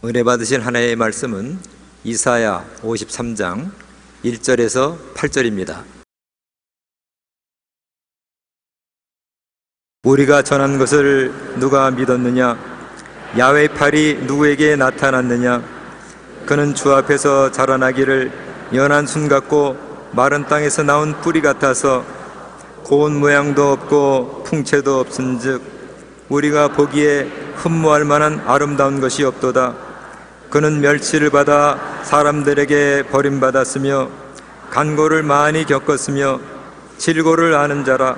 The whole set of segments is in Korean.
은혜 받으신 하나님의 말씀은 이사야 53장 1절에서 8절입니다. 우리가 전한 것을 누가 믿었느냐? 야훼의 팔이 누구에게 나타났느냐? 그는 주 앞에서 자라나기를 연한 순 같고 마른 땅에서 나온 뿌리 같아서 고운 모양도 없고 풍채도 없은즉 우리가 보기에 흠모할 만한 아름다운 것이 없도다. 그는 멸치를 받아 사람들에게 버림받았으며 간고를 많이 겪었으며 질고를 아는 자라.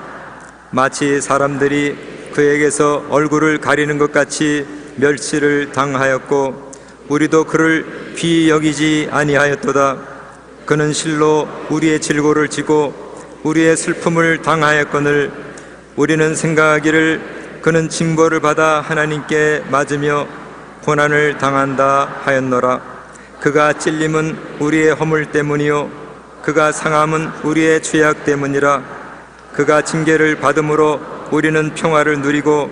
마치 사람들이 그에게서 얼굴을 가리는 것 같이 멸치를 당하였고 우리도 그를 귀히 여기지 아니하였도다. 그는 실로 우리의 질고를 지고 우리의 슬픔을 당하였거늘 우리는 생각하기를 그는 징벌을 받아 하나님께 맞으며 고난을 당한다 하였노라. 그가 찔림은 우리의 허물 때문이요 그가 상함은 우리의 죄악 때문이라. 그가 징계를 받음으로 우리는 평화를 누리고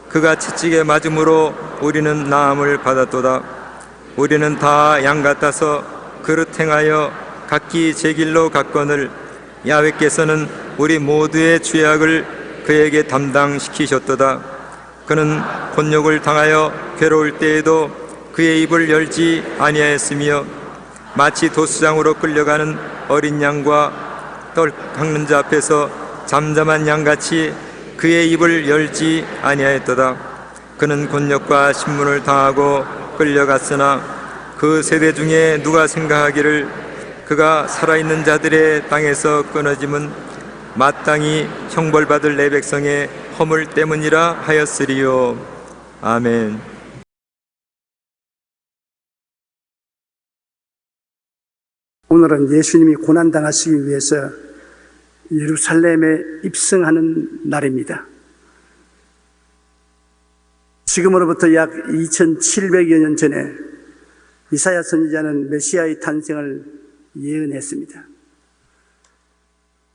그가 채찍에 맞음으로 우리는 나음을 받았도다. 우리는 다 양 같아서 그릇 행하여 각기 제 길로 갔거늘 야훼께서는 우리 모두의 죄악을 그에게 담당시키셨도다. 그는 곤욕을 당하여 괴로울 때에도 그의 입을 열지 아니하였으며 마치 도수장으로 끌려가는 어린 양과 떡 깎는 자 앞에서 잠잠한 양같이 그의 입을 열지 아니하였도다. 그는 곤욕과 신문을 당하고 끌려갔으나 그 세대 중에 누가 생각하기를 그가 살아있는 자들의 땅에서 끊어짐은 마땅히 형벌받을 내 백성의 허물 때문이라 하였으리요. 아멘. 오늘은 예수님이 고난당하시기 위해서 예루살렘에 입성하는 날입니다. 지금으로부터 약 2700여 년 전에 이사야 선지자는 메시아의 탄생을 예언했습니다.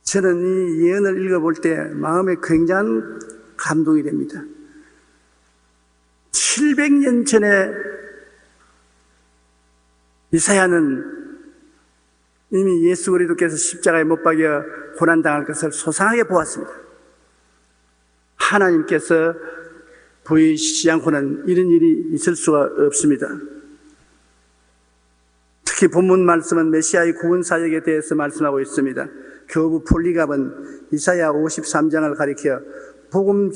저는 이 예언을 읽어볼 때 마음에 굉장한 감동이 됩니다. 700년 전에 이사야는 이미 예수 그리스도께서 십자가에 못 박여 고난당할 것을 소상하게 보았습니다. 하나님께서 보이시지 않고는 이런 일이 있을 수가 없습니다. 특히 본문 말씀은 메시아의 구원 사역에 대해서 말씀하고 있습니다. 교부 폴리갑은 이사야 53장을 가리켜 복음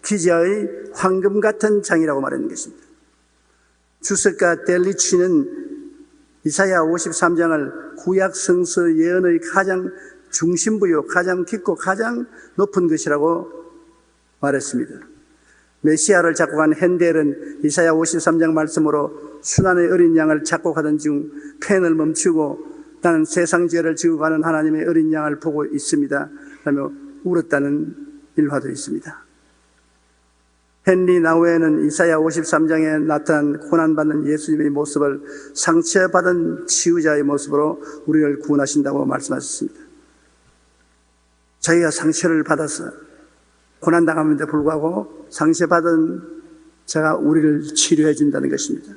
기자의 황금 같은 장이라고 말하는 것입니다. 주석가 델리치는 이사야 53장을 구약 성서 예언의 가장 중심부요, 가장 깊고 가장 높은 것이라고 말했습니다. 메시아를 작곡한 핸델은 이사야 53장 말씀으로 순환의 어린 양을 작곡하던 중 펜을 멈추고 나는 세상 죄를 지고 가는 하나님의 어린 양을 보고 있습니다 라며 울었다는 일화도 있습니다. 헨리 나우에는 이사야 53장에 나타난 고난받는 예수님의 모습을 상처받은 치유자의 모습으로 우리를 구원하신다고 말씀하셨습니다. 자기가 상처를 받아서 고난당함에도 불구하고 상처받은 자가 우리를 치료해 준다는 것입니다.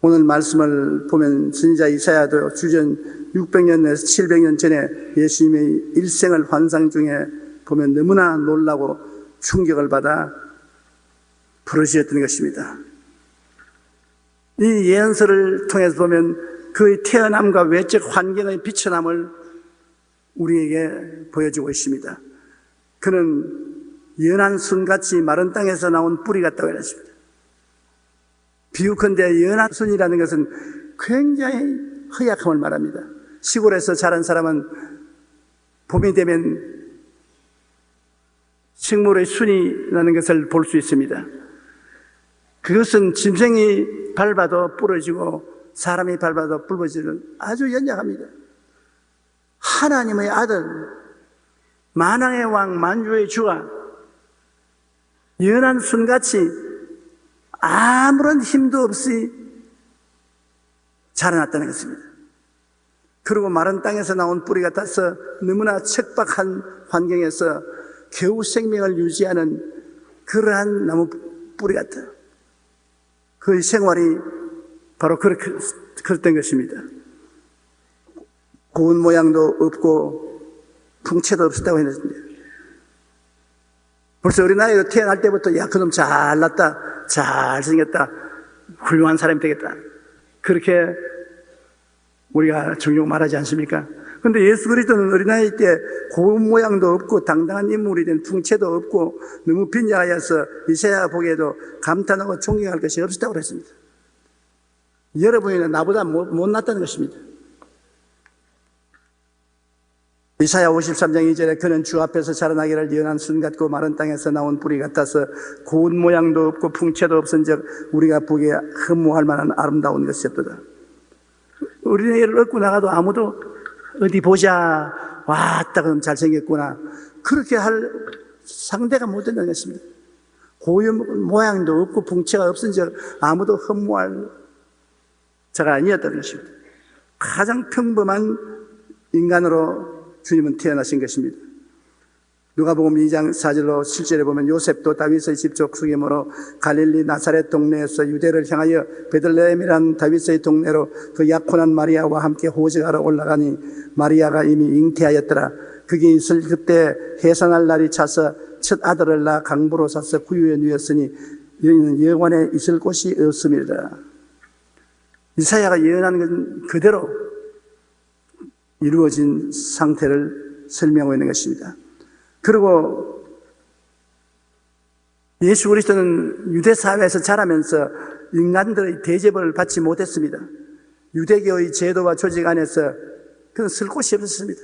오늘 말씀을 보면 선지자 이사야도 주전 600년에서 700년 전에 예수님의 일생을 환상 중에 보면 너무나 놀라고 충격을 받아 부르짖었던 것입니다. 이 예언서를 통해서 보면 그의 태어남과 외적 환경의 비천함을 우리에게 보여주고 있습니다. 그는 연한 순같이 마른 땅에서 나온 뿌리 같다고 했습니다. 비유컨대 연한 순이라는 것은 굉장히 허약함을 말합니다. 시골에서 자란 사람은 봄이 되면 식물의 순이 나는 것을 볼 수 있습니다. 그것은 짐승이 밟아도 부러지고 사람이 밟아도 붉어지는 아주 연약합니다. 하나님의 아들, 만왕의 왕, 만주의 주가 연한 순같이 아무런 힘도 없이 자라났다는 것입니다. 그리고 마른 땅에서 나온 뿌리 같아서 너무나 척박한 환경에서 겨우 생명을 유지하는 그러한 나무 뿌리 같아요. 그의 생활이 바로 그랬던 것입니다. 고운 모양도 없고 풍채도 없었다고 했는데, 벌써 어린아이로 태어날 때부터 야, 그놈 잘났다, 잘생겼다, 훌륭한 사람이 되겠다, 그렇게 우리가 종종 말하지 않습니까? 그런데 예수 그리스도는 어린아이 때 고운 모양도 없고 당당한 인물이 된 풍채도 없고 너무 빈자하여서 이사야 보기에도 감탄하고 존경할 것이 없었다고 그랬습니다. 여러분이나 나보다 못났다는 것입니다. 이사야 53장 2절에 그는 주 앞에서 자라나기를 연한 순 같고 마른 땅에서 나온 뿌리 같아서 고운 모양도 없고 풍채도 없은즉 우리가 보기에 흠모할 만한 아름다운 것이었도다. 어린애를 얻고 나가도 아무도 어디 보자, 왔다 그럼 잘생겼구나, 그렇게 할 상대가 못 된다는 것입니다. 고운 모양도 없고 풍채가 없은즉 아무도 흠모할 자가 아니었다는 것입니다. 가장 평범한 인간으로 주님은 태어나신 것입니다. 누가복음 2장 4절로 7절에 보면 요셉도 다윗의 집 족속이므로 갈릴리 나사렛 동네에서 유대를 향하여 베들레헴이란 다윗의 동네로 그 약혼한 마리아와 함께 호적하러 올라가니 마리아가 이미 잉태하였더라. 그게 있을 그때 해산할 날이 차서 첫 아들을 낳아 강부로 사서 구유에 누였으니 이는 여관에 있을 곳이 없음이라. 이사야가 예언한 건 그대로 이루어진 상태를 설명하고 있는 것입니다. 그리고 예수 그리스도는 유대 사회에서 자라면서 인간들의 대접을 받지 못했습니다. 유대교의 제도와 조직 안에서 그는 쓸 곳이 없었습니다.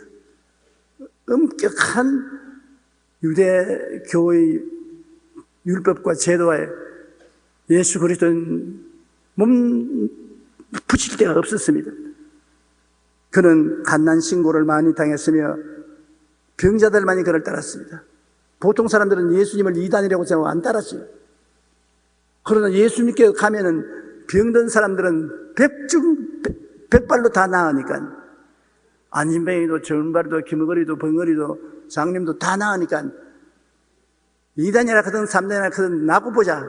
엄격한 유대교의 율법과 제도에 예수 그리스도는 몸 붙일 데가 없었습니다. 그는 갓난 신고를 많이 당했으며 병자들만이 그를 따랐습니다. 보통 사람들은 예수님을 이단이라고 생각하고 안 따랐어요. 그러나 예수님께 가면은 병든 사람들은 백발로 다 나으니까, 안진뱅이도 정발도 김어거리도 벙어리도 장님도 다 나으니까 이단이라 하든 삼단이라 하든 나고 보자.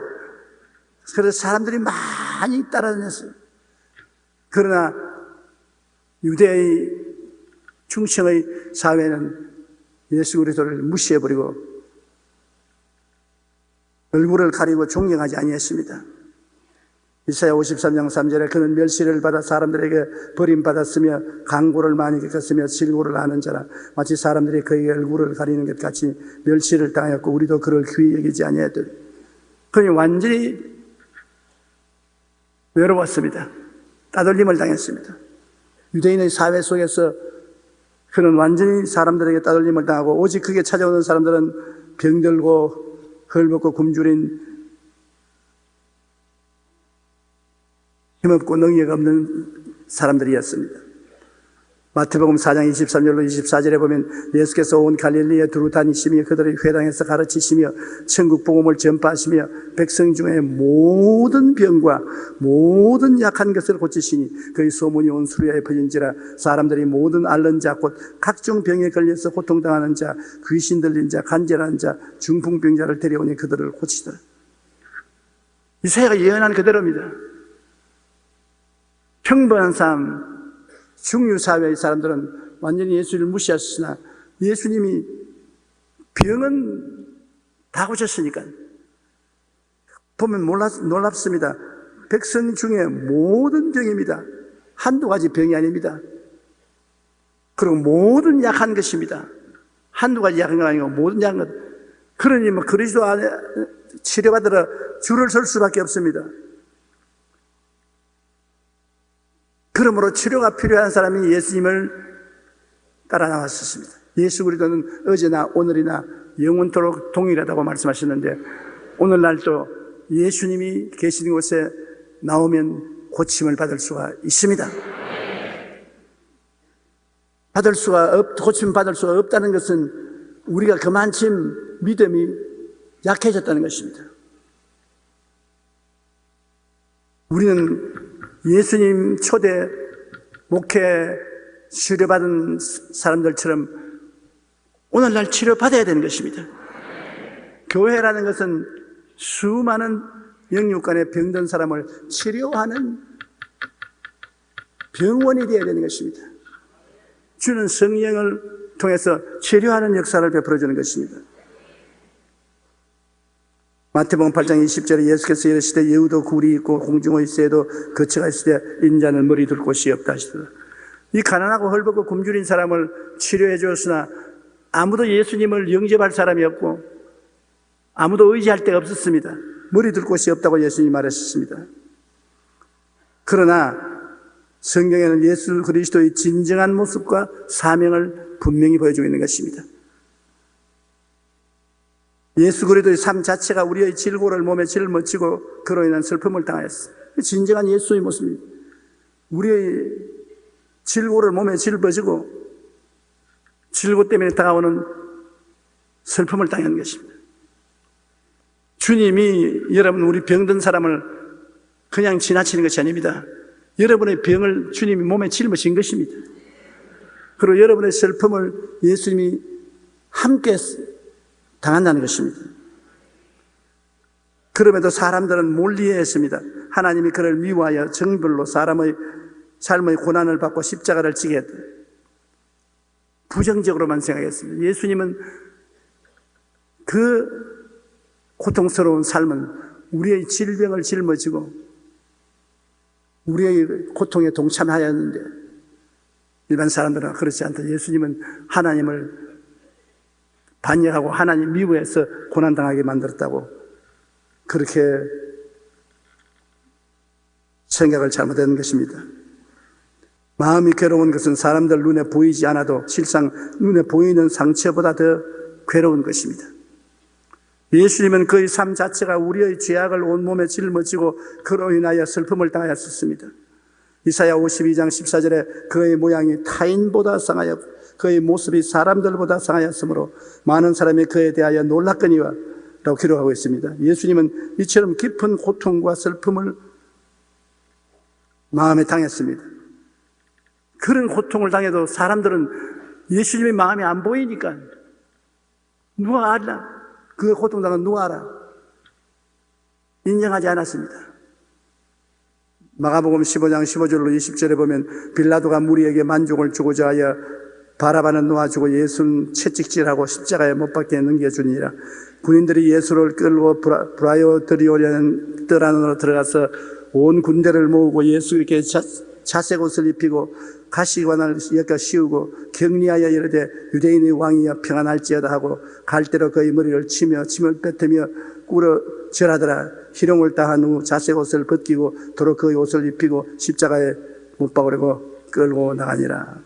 그래서 사람들이 많이 따라다녔어요. 그러나 유대의 중심의 사회는 예수 그리스도를 무시해버리고 얼굴을 가리고 존경하지 아니했습니다. 이사야 53장 3절에 그는 멸시를 받아 사람들에게 버림받았으며 강고를 많이 겪었으며 질고를 하는 자라. 마치 사람들이 그에게 얼굴을 가리는 것 같이 멸시를 당하였고 우리도 그를 귀히 여기지 아니하였더니. 그는 완전히 외로웠습니다. 따돌림을 당했습니다. 유대인의 사회 속에서 그는 완전히 사람들에게 따돌림을 당하고 오직 그게 찾아오는 사람들은 병들고 헐벗고 굶주린 힘없고 능력 없는 사람들이었습니다. 마태복음 4장 23절로 24절에 보면 예수께서 온 갈릴리에 두루 다니시며 그들의 회당에서 가르치시며 천국 복음을 전파하시며 백성 중에 모든 병과 모든 약한 것을 고치시니 그의 소문이 온 수리아에 퍼진지라. 사람들이 모든 앓는 자 곧 각종 병에 걸려서 고통당하는 자, 귀신 들린 자, 간절한 자, 중풍병자를 데려오니 그들을 고치더라. 이사야가 예언한 그대로입니다. 평범한 삶, 중류사회의 사람들은 완전히 예수를 무시하셨으나 예수님이 병은 다 고쳤으니까 보면 놀랍습니다. 백성 중에 모든 병입니다. 한두 가지 병이 아닙니다. 그리고 모든 약한 것입니다. 한두 가지 약한 거 아니고 모든 약한 것. 그러니 그리스도 안에 치료받으러 줄을 설 수밖에 없습니다. 그러므로 치료가 필요한 사람이 예수님을 따라 나왔었습니다. 예수 그리스도는 어제나 오늘이나 영원토록 동일하다고 말씀하셨는데 오늘날도 예수님이 계시는 곳에 나오면 고침을 받을 수가 있습니다. 고침을 받을 수가 없다는 것은 우리가 그만큼 믿음이 약해졌다는 것입니다. 우리는 예수님 초대 목회 치료받은 사람들처럼 오늘날 치료받아야 되는 것입니다. 교회라는 것은 수많은 영육간에 병든 사람을 치료하는 병원이 되어야 되는 것입니다. 주는 성령을 통해서 치료하는 역사를 베풀어 주는 것입니다. 마태복음 8장 20절에 예수께서 이르시되 여우도 굴이 있고 공중의 새도 거처가 있으되 인자는 머리 둘 곳이 없다 하시더라. 이 가난하고 헐벗고 굶주린 사람을 치료해 주었으나 아무도 예수님을 영접할 사람이 없고 아무도 의지할 데가 없었습니다. 머리 둘 곳이 없다고 예수님이 말하셨습니다. 그러나 성경에는 예수 그리스도의 진정한 모습과 사명을 분명히 보여주고 있는 것입니다. 예수 그리스도의 삶 자체가 우리의 질고를 몸에 짊어지고 그로 인한 슬픔을 당하였어요. 진정한 예수의 모습입니다. 우리의 질고를 몸에 짊어지고 질고 때문에 다가오는 슬픔을 당하는 것입니다. 주님이 여러분 우리 병든 사람을 그냥 지나치는 것이 아닙니다. 여러분의 병을 주님이 몸에 짊어진 것입니다. 그리고 여러분의 슬픔을 예수님이 함께 당한다는 것입니다. 그럼에도 사람들은 몰리했습니다. 하나님이 그를 미워하여 정별로 사람의 삶의 고난을 받고 십자가를 지게 했다. 부정적으로만 생각했습니다. 예수님은 그 고통스러운 삶은 우리의 질병을 짊어지고 우리의 고통에 동참하였는데 일반 사람들은 그렇지 않다. 예수님은 하나님을 반역하고 하나님 미워해서 고난당하게 만들었다고 그렇게 생각을 잘못했는 것입니다. 마음이 괴로운 것은 사람들 눈에 보이지 않아도 실상 눈에 보이는 상처보다 더 괴로운 것입니다. 예수님은 그의 삶 자체가 우리의 죄악을 온몸에 짊어지고 그로 인하여 슬픔을 당하였습니다. 이사야 52장 14절에 그의 모양이 타인보다 상하여 그의 모습이 사람들보다 상하였으므로 많은 사람이 그에 대하여 놀랐거니와 라고 기록하고 있습니다. 예수님은 이처럼 깊은 고통과 슬픔을 마음에 당했습니다. 그런 고통을 당해도 사람들은 예수님의 마음이 안 보이니까 누가 알나? 그 고통당한 누가 알아? 인정하지 않았습니다. 마가복음 15장 15절로 20절에 보면 빌라도가 무리에게 만족을 주고자 하여 바라바는 놓아주고 예수는 채찍질하고 십자가에 못 박게 넘겨주니라. 군인들이 예수를 끌고 브라이오드리오라는 뜰 안으로 들어가서 온 군대를 모으고 예수에게 자색 옷을 입히고 가시관을 엮어 씌우고 격리하여 이르되 유대인의 왕이여 평안할지어다 하고 갈대로 그의 머리를 치며 침을 뱉으며 꿇어 절하더라. 희롱을 당한 후 자색 옷을 벗기고 도로 그의 옷을 입히고 십자가에 못 박으려고 끌고 나가니라.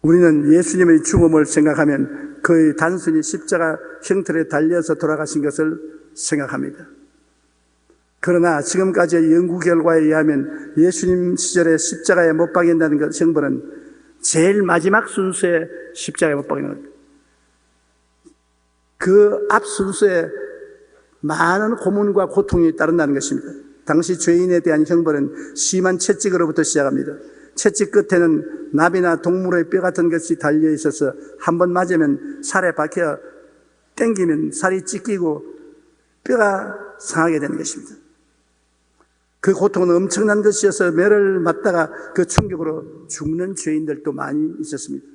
우리는 예수님의 죽음을 생각하면 그의 단순히 십자가 형틀에 달려서 돌아가신 것을 생각합니다. 그러나 지금까지의 연구 결과에 의하면 예수님 시절에 십자가에 못 박인다는 것 형벌은 제일 마지막 순서에 십자가에 못 박이는 겁니다. 그 앞 순서에 많은 고문과 고통이 따른다는 것입니다. 당시 죄인에 대한 형벌은 심한 채찍으로부터 시작합니다. 채찍 끝에는 나비나 동물의 뼈 같은 것이 달려 있어서 한 번 맞으면 살에 박혀 땡기면 살이 찢기고 뼈가 상하게 되는 것입니다. 그 고통은 엄청난 것이어서 매를 맞다가 그 충격으로 죽는 죄인들도 많이 있었습니다.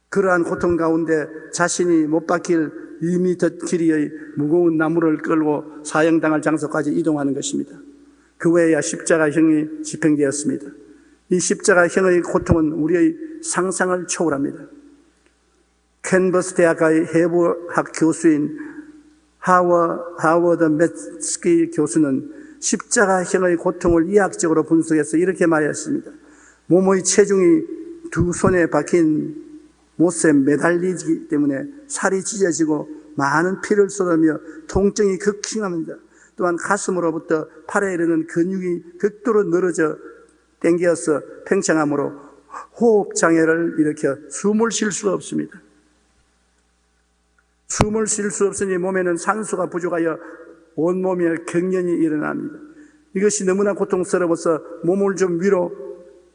그러한 고통 가운데 자신이 못 박힐 2m 길이의 무거운 나무를 끌고 사형당할 장소까지 이동하는 것입니다. 그 외에 십자가형이 집행되었습니다. 이 십자가형의 고통은 우리의 상상을 초월합니다. 캔버스 대학의 해부학 교수인 하워드 매츠키 교수는 십자가형의 고통을 이학적으로 분석해서 이렇게 말했습니다. 몸의 체중이 두 손에 박힌 못에 매달리기 때문에 살이 찢어지고 많은 피를 쏟으며 통증이 극심합니다. 또한 가슴으로부터 팔에 이르는 근육이 극도로 늘어져 땡겨서 팽창함으로 호흡장애를 일으켜 숨을 쉴 수가 없습니다. 숨을 쉴 수 없으니 몸에는 산소가 부족하여 온몸에 경련이 일어납니다. 이것이 너무나 고통스러워서 몸을 좀 위로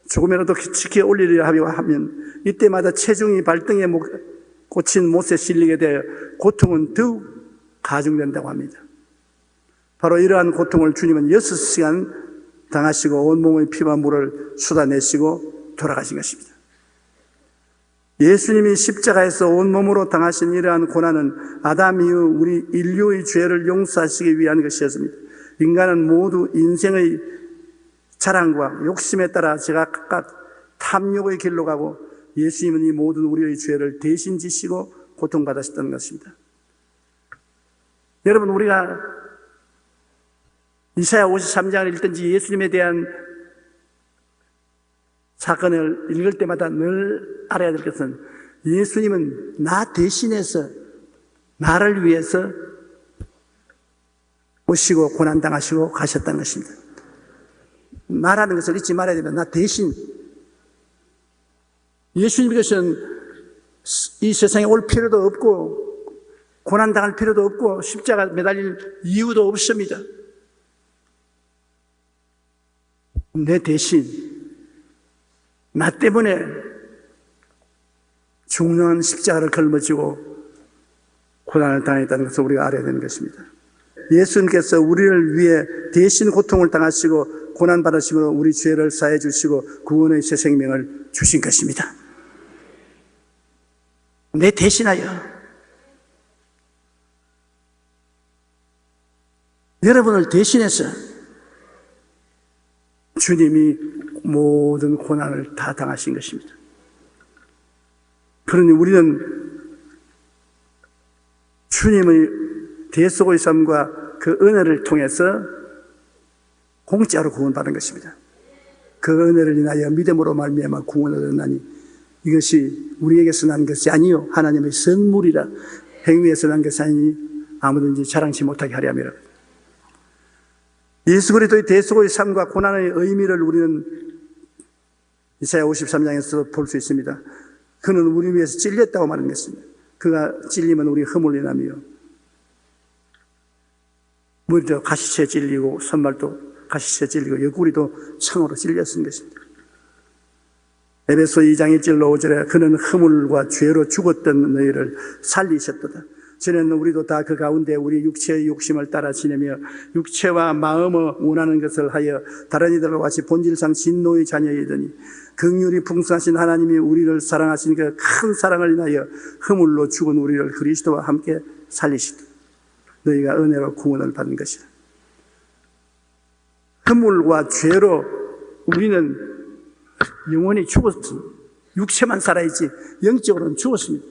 조금이라도 치켜 올리려 하면 이때마다 체중이 발등에 꽂힌 못에 실리게 되어 고통은 더욱 가중된다고 합니다. 바로 이러한 고통을 주님은 6시간 당하시고 온몸의 피와 물을 쏟아내시고 돌아가신 것입니다. 예수님이 십자가에서 온몸으로 당하신 이러한 고난은 아담 이후 우리 인류의 죄를 용서하시기 위한 것이었습니다. 인간은 모두 인생의 자랑과 욕심에 따라 제각각 탐욕의 길로 가고 예수님은 이 모든 우리의 죄를 대신 지시고 고통받으셨던 것입니다. 여러분, 우리가 이사야 53장을 읽든지 예수님에 대한 사건을 읽을 때마다 늘 알아야 될 것은 예수님은 나 대신해서 나를 위해서 오시고 고난당하시고 가셨다는 것입니다. 나라는 것을 잊지 말아야 됩니다. 나 대신. 예수님께서는 이 세상에 올 필요도 없고 고난당할 필요도 없고 십자가 매달릴 이유도 없습니다. 내 대신 나 때문에 중요한 십자가를 걸머지고 고난을 당했다는 것을 우리가 알아야 되는 것입니다. 예수님께서 우리를 위해 대신 고통을 당하시고 고난받으심으로 우리 죄를 사해 주시고 구원의 새 생명을 주신 것입니다. 내 대신하여 여러분을 대신해서 주님이 모든 고난을 다 당하신 것입니다. 그러니 우리는 주님의 대속의 삶과 그 은혜를 통해서 공짜로 구원받은 것입니다. 그 은혜를 인하여 믿음으로 말미암아 구원을 얻었나니 이것이 우리에게서 난 것이 아니요 하나님의 선물이라 행위에서 난 것이 아니니 아무든지 자랑치 못하게 하려 함이라. 예수 그리스도의 대속의 삶과 고난의 의미를 우리는 이사야 53장에서 볼 수 있습니다. 그는 우리 위해서 찔렸다고 말하는 것입니다. 그가 찔리면 우리 허물이 나며 머리도 가시채 찔리고 손발도 가시채 찔리고 옆구리도 창으로 찔렸은 것입니다. 에베소 2장 1절로 5절에 그는 허물과 죄로 죽었던 너희를 살리셨도다. 전에는 우리도 다 그 가운데 우리 육체의 욕심을 따라 지내며 육체와 마음을 원하는 것을 하여 다른 이들과 같이 본질상 진노의 자녀이더니 긍휼이 풍성하신 하나님이 우리를 사랑하신 그 큰 사랑을 인하여 허물로 죽은 우리를 그리스도와 함께 살리시다. 너희가 은혜로 구원을 받은 것이다. 허물과 죄로 우리는 영원히 죽었습니다. 육체만 살아있지 영적으로는 죽었습니다.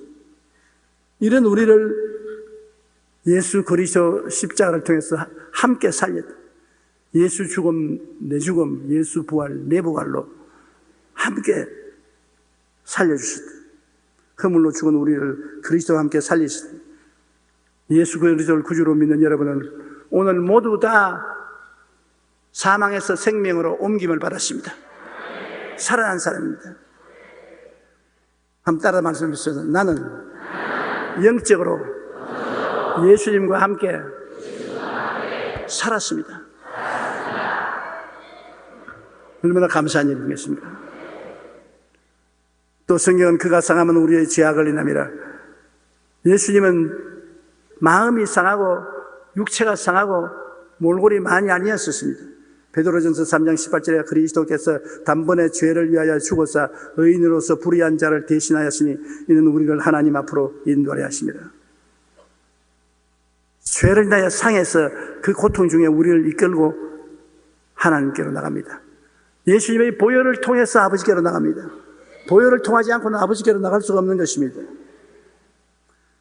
이런 우리를 예수 그리스도 십자가를 통해서 함께 살렸다. 예수 죽음 내 죽음, 예수 부활 내 부활로 함께 살려주셨다. 허물로 죽은 우리를 그리스도와 함께 살리셨다. 예수 그리스도를 구주로 믿는 여러분은 오늘 모두 다 사망에서 생명으로 옮김을 받았습니다. 살아난 사람입니다. 한번 따라 말씀해 주세요. 나는 영적으로 예수님과 함께 살았습니다. 얼마나 감사한 일이겠습니까? 또 성경은 그가 상하면 우리의 죄악을 인함이라. 예수님은 마음이 상하고 육체가 상하고 몰골이 많이 아니었습니다. 베드로전서 3장 18절에 그리스도께서 단번에 죄를 위하여 죽어서 의인으로서 불의한 자를 대신하였으니 이는 우리를 하나님 앞으로 인도하려 하십니다. 죄를 인하여 상해서 그 고통 중에 우리를 이끌고 하나님께로 나갑니다. 예수님의 보혈을 통해서 아버지께로 나갑니다. 보혈을 통하지 않고는 아버지께로 나갈 수가 없는 것입니다.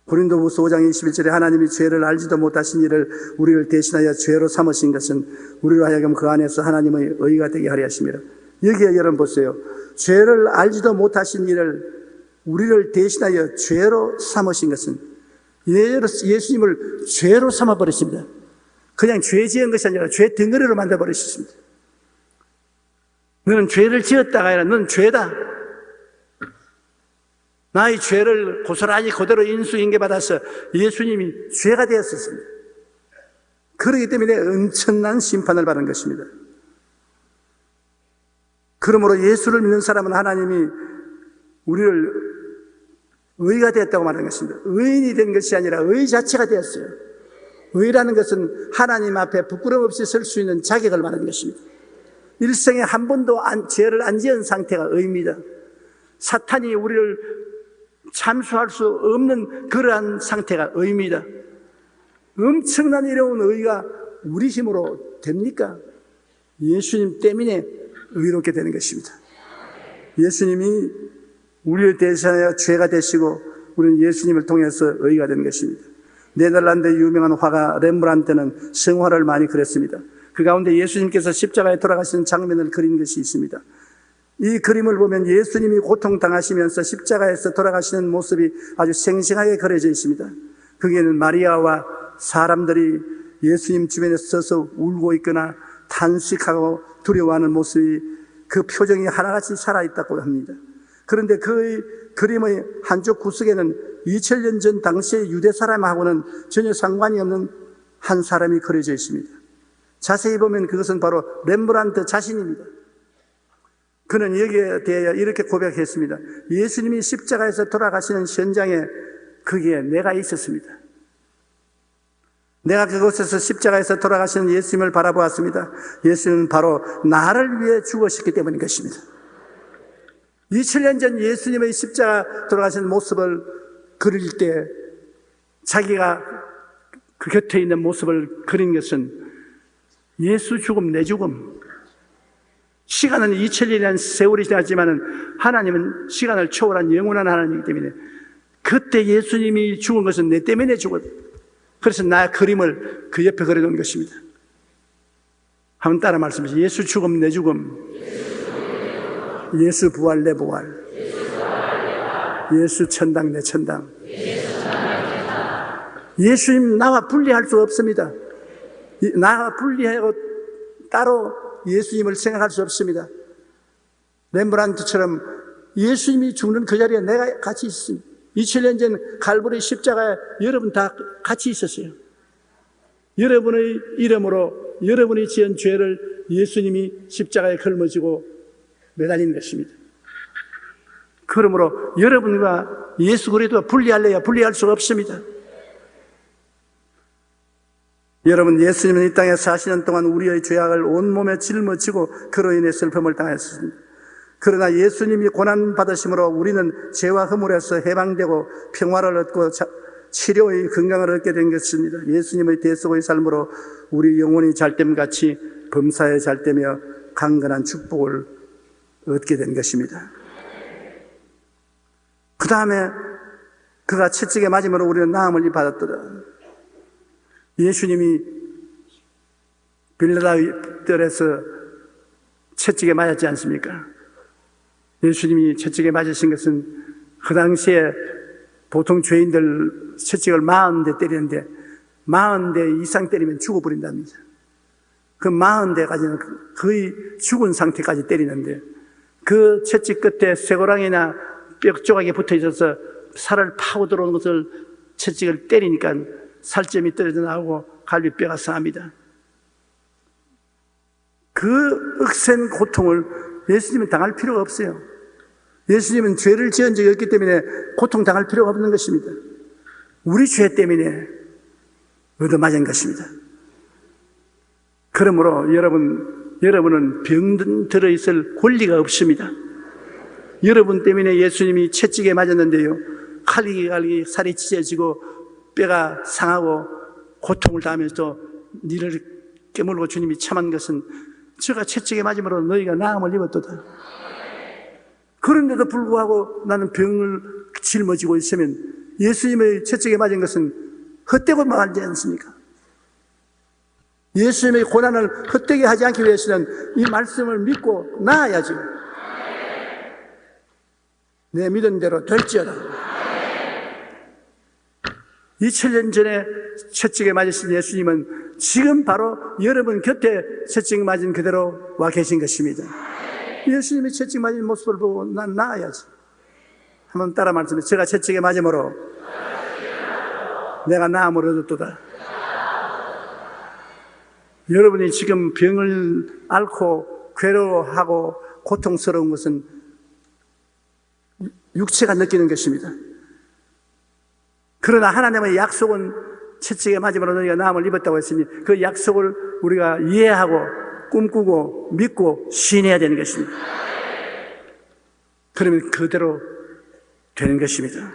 고린도후서 5장 21절에 하나님이 죄를 알지도 못하신 이를 우리를 대신하여 죄로 삼으신 것은 우리로 하여금 그 안에서 하나님의 의가 되게 하려 하십니다. 여기에 여러분 보세요. 죄를 알지도 못하신 이를 우리를 대신하여 죄로 삼으신 것은 예수님을 죄로 삼아버렸습니다. 그냥 죄 지은 것이 아니라 죄 덩어리로 만들어버리셨습니다. 너는 죄를 지었다가 아니라 너는 죄다. 나의 죄를 고스란히 그대로 인수인계받아서 예수님이 죄가 되었습니다. 그렇기 때문에 엄청난 심판을 받은 것입니다. 그러므로 예수를 믿는 사람은 하나님이 우리를 의가 되었다고 말하는 것입니다. 의인이 된 것이 아니라 의 자체가 되었어요. 의라는 것은 하나님 앞에 부끄럼 없이 설 수 있는 자격을 말하는 것입니다. 일생에 한 번도 죄를 안 지은 상태가 의입니다. 사탄이 우리를 참수할 수 없는 그러한 상태가 의입니다. 엄청난 이로운 의가 우리 힘으로 됩니까? 예수님 때문에 의롭게 되는 것입니다. 예수님이 우리를 대신하여 죄가 되시고 우리는 예수님을 통해서 의가 되는 것입니다. 네덜란드 유명한 화가 렘브란트는 성화를 많이 그렸습니다. 그 가운데 예수님께서 십자가에 돌아가시는 장면을 그린 것이 있습니다. 이 그림을 보면 예수님이 고통당하시면서 십자가에서 돌아가시는 모습이 아주 생생하게 그려져 있습니다. 거기에는 마리아와 사람들이 예수님 주변에 서서 울고 있거나 탄식하고 두려워하는 모습이 그 표정이 하나같이 살아있다고 합니다. 그런데 그 그림의 한쪽 구석에는 2000년 전 당시의 유대 사람하고는 전혀 상관이 없는 한 사람이 그려져 있습니다. 자세히 보면 그것은 바로 렘브란트 자신입니다. 그는 여기에 대해 이렇게 고백했습니다. 예수님이 십자가에서 돌아가시는 현장에 거기에 내가 있었습니다. 내가 그곳에서 십자가에서 돌아가시는 예수님을 바라보았습니다. 예수님은 바로 나를 위해 죽으셨기 때문인 것입니다. 2000년 전 예수님의 십자가 돌아가시는 모습을 그릴 때 자기가 그 곁에 있는 모습을 그린 것은 예수 죽음 내 죽음, 시간은 2000년이라는 세월이 지났지만 하나님은 시간을 초월한 영원한 하나님이기 때문에 그때 예수님이 죽은 것은 내 때문에 죽었다. 그래서 나 그림을 그 옆에 그려놓은 것입니다. 한번 따라 말씀하세요. 예수 죽음 내 죽음, 예수 부활 내 부활, 예수 천당 내 천당. 예수님 나와 분리할 수 없습니다. 나와 분리하고 따로 예수님을 생각할 수 없습니다. 렘브란트처럼 예수님이 죽는 그 자리에 내가 같이 있습니다. 2000년 전 갈보리 십자가에 여러분 다 같이 있었어요. 여러분의 이름으로 여러분이 지은 죄를 예수님이 십자가에 걸머지고 매달린 것입니다. 그러므로 여러분과 예수 그리스도가 분리할래야 분리할 수가 없습니다. 여러분, 예수님은 이 땅에 40년 동안 우리의 죄악을 온몸에 짊어지고 그로 인해 슬픔을 당했습니다. 그러나 예수님이 고난받으심으로 우리는 죄와 허물에서 해방되고 평화를 얻고 치료의 건강을 얻게 된 것입니다. 예수님의 대속의 삶으로 우리 영혼이 잘됨같이 범사에 잘되며 강건한 축복을 얻게 된 것입니다. 그 다음에 그가 채찍에 맞음으로 우리는 나음을 받았더라. 예수님이 빌라델에서 채찍에 맞았지 않습니까? 예수님이 채찍에 맞으신 것은 그 당시에 보통 죄인들 채찍을 40대 때리는데 40대 이상 때리면 죽어버린답니다. 그 40대까지는 거의 죽은 상태까지 때리는데 그 채찍 끝에 쇠고랑이나 뼈 조각이 붙어 있어서 살을 파고 들어오는 것을 채찍을 때리니까 살점이 떨어져 나오고 갈비뼈가 상합니다. 그 억센 고통을 예수님은 당할 필요가 없어요. 예수님은 죄를 지은 적이 없기 때문에 고통당할 필요가 없는 것입니다. 우리 죄 때문에 얻어맞은 것입니다. 그러므로 여러분은 병 들어있을 권리가 없습니다. 여러분 때문에 예수님이 채찍에 맞았는데요, 칼이 살이 찢어지고 뼈가 상하고 고통을 당하면서 니를 깨물고 주님이 참은 것은 저가 채찍에 맞음으로 너희가 나음을 입었도다. 그런데도 불구하고 나는 병을 짊어지고 있으면 예수님의 채찍에 맞은 것은 헛되고 말지 않습니까? 예수님의 고난을 헛되게 하지 않기 위해서는 이 말씀을 믿고 나아야죠. 내 믿은 대로 될지어다. 2000년 전에 채찍에 맞으신 예수님은 지금 바로 여러분 곁에 채찍 맞은 그대로 와 계신 것입니다. 예수님이 채찍 맞은 모습을 보고 난 나아야지. 한번 따라 말씀해. 제가 채찍에 맞음으로 내가 나음을 얻었도다. 여러분이 지금 병을 앓고 괴로워하고 고통스러운 것은 육체가 느끼는 것입니다. 그러나 하나님의 약속은 채찍의 맞음으로 너희가 나음을 입었다고 했으니 그 약속을 우리가 이해하고 꿈꾸고 믿고 신해야 되는 것입니다. 그러면 그대로 되는 것입니다.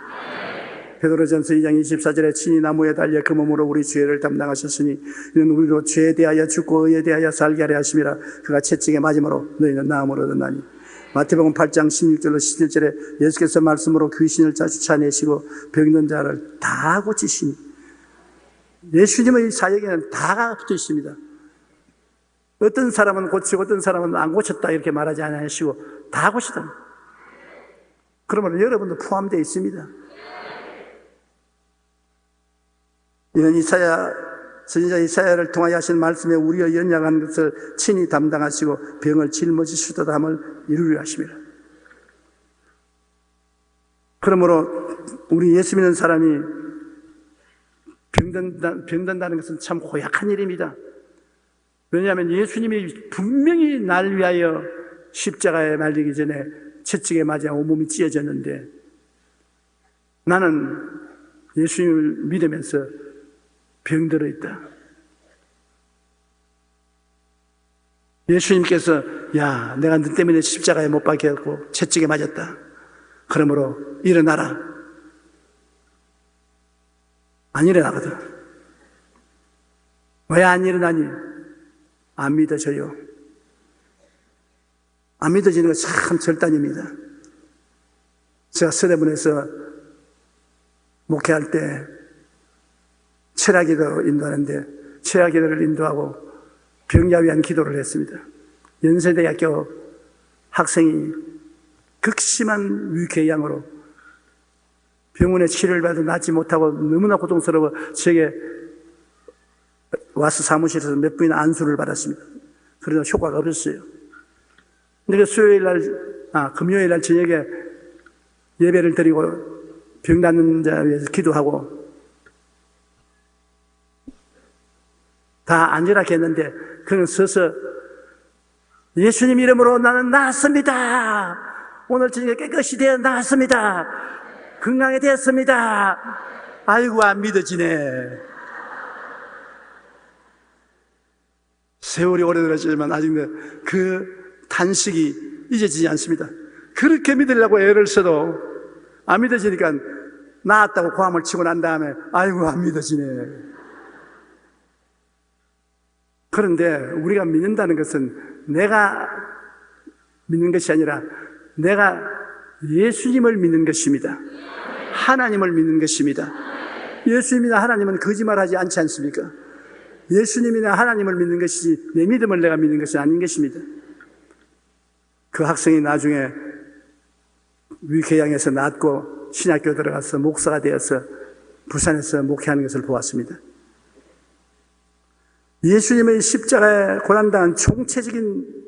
베드로전서 2장 24절에 친히 나무에 달려 그 몸으로 우리 죄를 담당하셨으니 이는 우리로 죄에 대하여 죽고 의에 대하여 살게 하려 하심이라. 그가 채찍에 맞음으로 너희는 나음을 얻었나니. 마태복음 8장 16절로 17절에 예수께서 말씀으로 귀신을 쫓아내시고 병든 자를 다 고치시니. 예수님의 사역에는 다가 붙어 있습니다. 어떤 사람은 고치고 어떤 사람은 안 고쳤다 이렇게 말하지 않으시고 다 고치다. 그러면 여러분도 포함되어 있습니다. 이는 선지자 이사야를 통하여 하신 말씀에 우리의 연약한 것을 친히 담당하시고 병을 짊어지시도다 함을 이루려 하심이라. 그러므로 우리 예수 믿는 사람이 병든다는 것은 참 고약한 일입니다. 왜냐하면 예수님이 분명히 날 위하여 십자가에 말리기 전에 채찍에 맞아 온몸이 찢어졌는데 나는 예수님을 믿으면서 병들어 있다. 예수님께서 야, 내가 너 때문에 십자가에 못 박혔고 채찍에 맞았다. 그러므로 일어나라. 안 일어나거든. 왜 안 일어나니? 안 믿어져요. 안 믿어지는 건 참 절단입니다. 제가 서대문에서 목회할 때 철학기도 인도하는데 철학기도를 인도하고 병야 위한 기도를 했습니다. 연세대학교 학생이 극심한 위궤양으로 병원에 치료를 받아 낫지 못하고 너무나 고통스러워 제게 와서 사무실에서 몇 번이나 안수를 받았습니다. 그래도 효과가 없었어요. 근데 금요일 날 저녁에 예배를 드리고 병 낫는 자 위해서 기도하고 다 앉으라고 했는데 그는 서서 예수님 이름으로 나는 나았습니다. 오늘 저녁에 깨끗이 되어 나았습니다. 건강에 되었습니다. 아이고 안 믿어지네. 세월이 오래되었지만 아직 그 단식이 잊어지지 않습니다. 그렇게 믿으려고 애를 써도 안 믿어지니까 나았다고 고함을 치고 난 다음에 아이고 안 믿어지네. 그런데 우리가 믿는다는 것은 내가 믿는 것이 아니라 내가 예수님을 믿는 것입니다. 하나님을 믿는 것입니다. 예수님이나 하나님은 거짓말하지 않지 않습니까? 예수님이나 하나님을 믿는 것이지 내 믿음을 내가 믿는 것이 아닌 것입니다. 그 학생이 나중에 위궤양에서 낫고 신학교 들어가서 목사가 되어서 부산에서 목회하는 것을 보았습니다. 예수님의 십자가에 고난당한 총체적인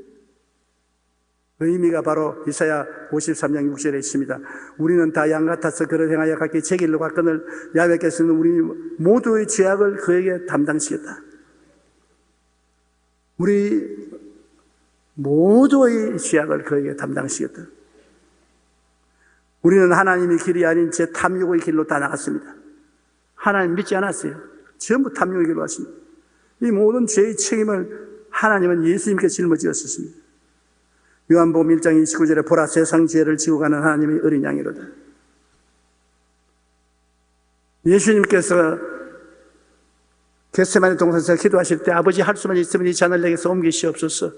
의미가 바로 이사야 53장 6절에 있습니다. 우리는 다 양 같아서 그를 행하여 각기 제 길로 갔거늘 야훼께서는 우리 모두의 죄악을 그에게 담당시켰다. 우리 모두의 죄악을 그에게 담당시켰다. 우리는 하나님의 길이 아닌 제 탐욕의 길로 다 나갔습니다. 하나님 믿지 않았어요. 전부 탐욕의 길로 왔습니다. 이 모든 죄의 책임을 하나님은 예수님께 짊어지었습니다. 요한복음 1장 29절에 보라 세상 죄를 지고 가는 하나님의 어린 양이로다. 예수님께서 겟세마네 동산에서 기도하실 때 아버지 할 수만 있으면 이 잔을 내게서 옮기시옵소서.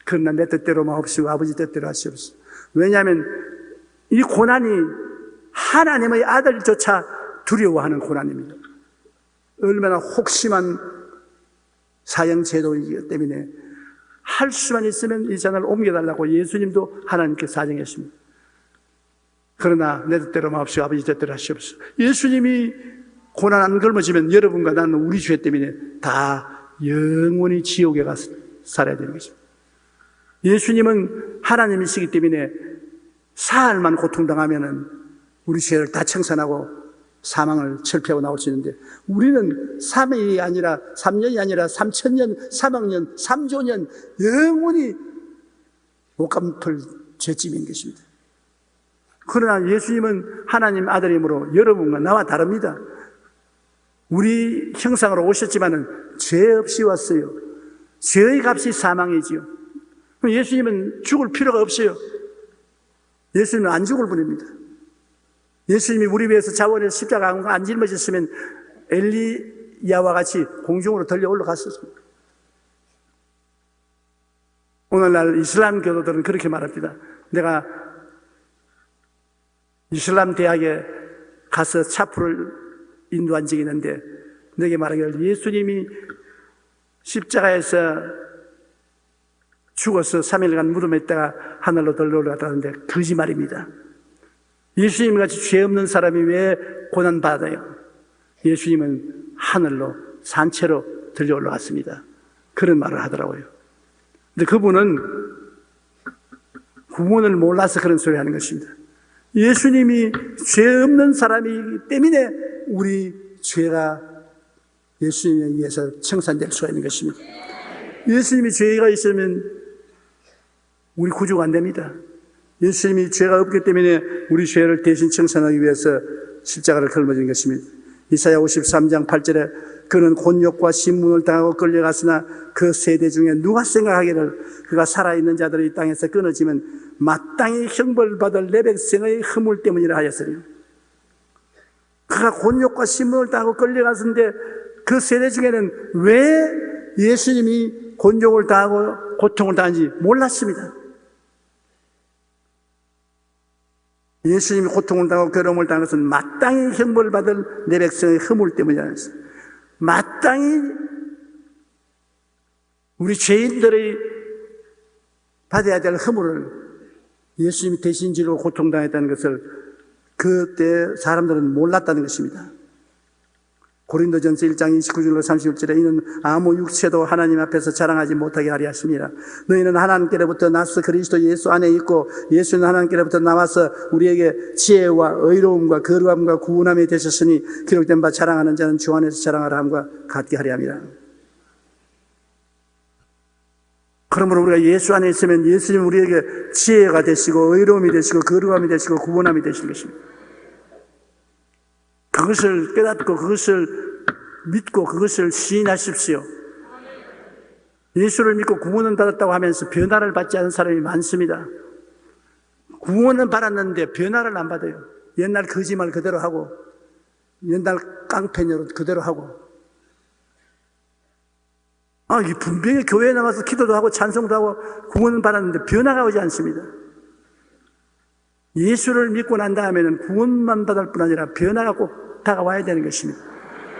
그러나 내 뜻대로 마옵시고 아버지 뜻대로 하시옵소서. 왜냐하면 이 고난이 하나님의 아들조차 두려워하는 고난입니다. 얼마나 혹심한 사형제도이기 때문에 할 수만 있으면 이 잔을 옮겨달라고 예수님도 하나님께 사정했습니다. 그러나 내 뜻대로 마옵시고 아버지 뜻대로 하시옵소서. 예수님이 고난 안 걸머지면 여러분과 나는 우리 죄 때문에 다 영원히 지옥에 가서 살아야 되는 것입니다. 예수님은 하나님이시기 때문에 사흘만 고통당하면은 우리 죄를 다 청산하고 사망을 철폐하고 나올 수 있는데 우리는 3일이 아니라 3년이 아니라 3,000년, 3억년, 3조년 영원히 못 갚을 죄짐인 것입니다. 그러나 예수님은 하나님 아들이므로 여러분과 나와 다릅니다. 우리 형상으로 오셨지만은 죄 없이 왔어요. 죄의 값이 사망이지요. 예수님은 죽을 필요가 없어요. 예수님은 안 죽을 분입니다. 예수님이 우리 위해서 자원의 십자가 안 짊어졌으면 엘리야와 같이 공중으로 들려 올라갔었습니다. 오늘날 이슬람 교도들은 그렇게 말합니다. 내가 이슬람 대학에 가서 차프를 인도한 적이 있는데 내게 말하기를 예수님이 십자가에서 죽어서 3일간 무덤에 있다가 하늘로 들러 올라갔다는데 거짓말입니다. 예수님 같이 죄 없는 사람이 왜 고난받아요? 예수님은 하늘로 산채로 들려 올라갔습니다. 그런 말을 하더라고요. 근데 그분은 구원을 몰라서 그런 소리 하는 것입니다. 예수님이 죄 없는 사람이기 때문에 우리 죄가 예수님에 의해서 청산될 수가 있는 것입니다. 예수님이 죄가 있으면 우리 구주가 안 됩니다. 예수님이 죄가 없기 때문에 우리 죄를 대신 청산하기 위해서 십자가를 걸머진 것입니다. 이사야 53장 8절에 그는 곤욕과 신문을 당하고 끌려갔으나 그 세대 중에 누가 생각하기를 그가 살아있는 자들이 이 땅에서 끊어지면 마땅히 형벌받을 내 백성의 허물 때문이라 하였으니 그가 곤욕과 신문을 당하고 끌려갔는데 그 세대 중에는 왜 예수님이 곤욕을 당하고 고통을 당한지 몰랐습니다. 예수님이 고통을 당하고 괴로움을 당한 것은 마땅히 형벌을 받을 내 백성의 허물 때문이라는 것입니다. 마땅히 우리 죄인들의 받아야 될 허물을 예수님이 대신 지르고 고통당했다는 것을 그때 사람들은 몰랐다는 것입니다. 고린도전서 1장 29절로 31절에 이는 아무 육체도 하나님 앞에서 자랑하지 못하게 하려 하심이라. 너희는 하나님께로부터 나서 그리스도 예수 안에 있고 예수는 하나님께로부터 나와서 우리에게 지혜와 의로움과 거룩함과 구원함이 되셨으니 기록된 바 자랑하는 자는 주 안에서 자랑하라 함과 같게 하려 함이라. 그러므로 우리가 예수 안에 있으면 예수님 우리에게 지혜가 되시고 의로움이 되시고 거룩함이 되시고 구원함이 되시는 것입니다. 그것을 깨닫고 그것을 믿고 그것을 시인하십시오. 예수를 믿고 구원은 받았다고 하면서 변화를 받지 않은 사람이 많습니다. 구원은 받았는데 변화를 안 받아요. 옛날 거짓말 그대로 하고 옛날 깡패녀로 그대로 하고 이 분명히 교회에 나와서 기도도 하고 찬송도 하고 구원은 받았는데 변화가 오지 않습니다. 예수를 믿고 난 다음에는 구원만 받을 뿐 아니라 변화가 꼭 다가와야 되는 것입니다.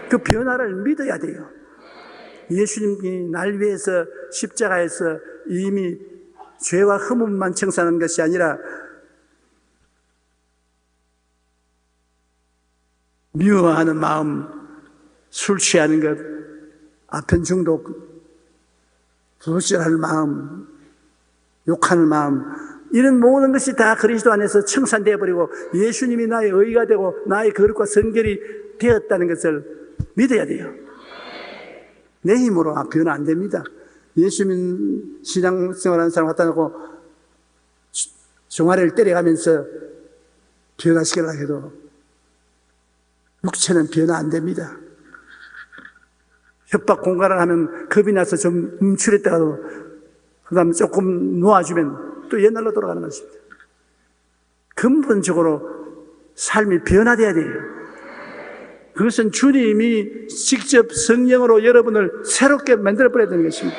그 변화를 믿어야 돼요. 예수님이 날 위해서 십자가에서 이미 죄와 흠음만 청산한 것이 아니라 미워하는 마음, 술 취하는 것, 아편 중독, 부실할 마음, 욕하는 마음, 이런 모든 것이 다 그리스도 안에서 청산되어 버리고 예수님이 나의 의가 되고 나의 거룩과 성결이 되었다는 것을 믿어야 돼요. 내 힘으로 변화 안 됩니다. 예수님 신앙생활하는 사람 갖다 놓고 종아리를 때려가면서 변화시키려고 해도 육체는 변화 안 됩니다. 협박 공갈을 하면 겁이 나서 좀 움츠렸다가도 그 다음에 조금 놓아주면 또 옛날로 돌아가는 것입니다. 근본적으로 삶이 변화돼야 돼요. 그것은 주님이 직접 성령으로 여러분을 새롭게 만들어버려야 되는 것입니다.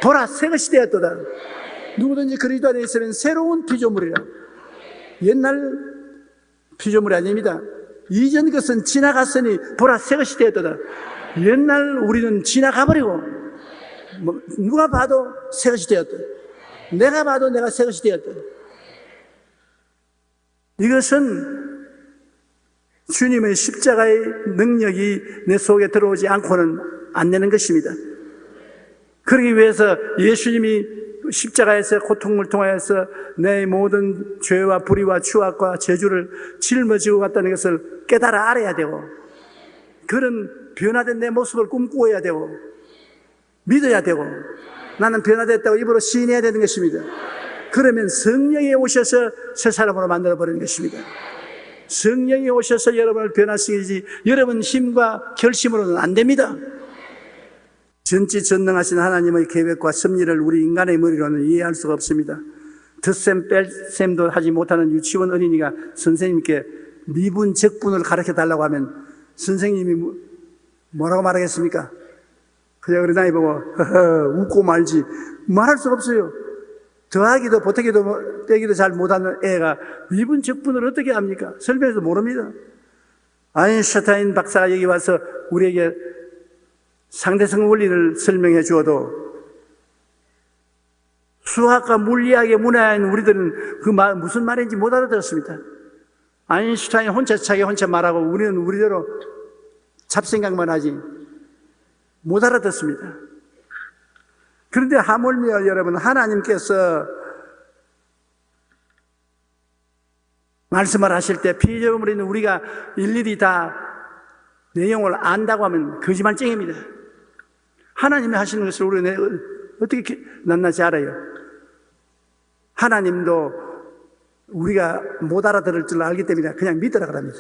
돌아 새 것이 되었도다. 누구든지 그리스도 안에 있으면 새로운 피조물이라. 옛날 피조물이 아닙니다. 이전 것은 지나갔으니 보라 새 것이 되었도다. 옛날 우리는 지나가버리고 누가 봐도 새 것이 되었다. 내가 봐도 내가 새 것이 되었다. 이것은 주님의 십자가의 능력이 내 속에 들어오지 않고는 안 되는 것입니다. 그러기 위해서 예수님이 십자가에서 고통을 통하여서 내 모든 죄와 불의와 추악과 저주를 짊어지고 갔다는 것을 깨달아 알아야 되고 그런 변화된 내 모습을 꿈꾸어야 되고 믿어야 되고 나는 변화됐다고 입으로 시인해야 되는 것입니다. 그러면 성령이 오셔서 새 사람으로 만들어버리는 것입니다. 성령이 오셔서 여러분을 변화시키지 여러분 힘과 결심으로는 안 됩니다. 전지전능하신 하나님의 계획과 섭리를 우리 인간의 머리로는 이해할 수가 없습니다. 덧셈 뺄셈도 하지 못하는 유치원 어린이가 선생님께 미분 적분을 가르쳐 달라고 하면 선생님이 뭐라고 말하겠습니까? 그냥 어린아이 보고 웃고 말지 말할 수가 없어요. 더하기도 보태기도 빼기도 잘 못하는 애가 미분 적분을 어떻게 합니까? 설명해도 모릅니다. 아인슈타인 박사가 여기 와서 우리에게 상대성 원리를 설명해 주어도 수학과 물리학의 문화인 우리들은 그 말 무슨 말인지 못 알아들었습니다. 아인슈타인 혼자 자기 혼자 말하고 우리는 우리대로 잡생각만 하지 못 알아듣습니다. 그런데 하물며 여러분 하나님께서 말씀을 하실 때 피조물인 우리가 일일이 다 내용을 안다고 하면 거짓말쟁이입니다. 하나님이 하시는 것을 우리는 어떻게 낱낱이 알아요? 하나님도 우리가 못 알아들을 줄 알기 때문에 그냥 믿으라 그럽니다.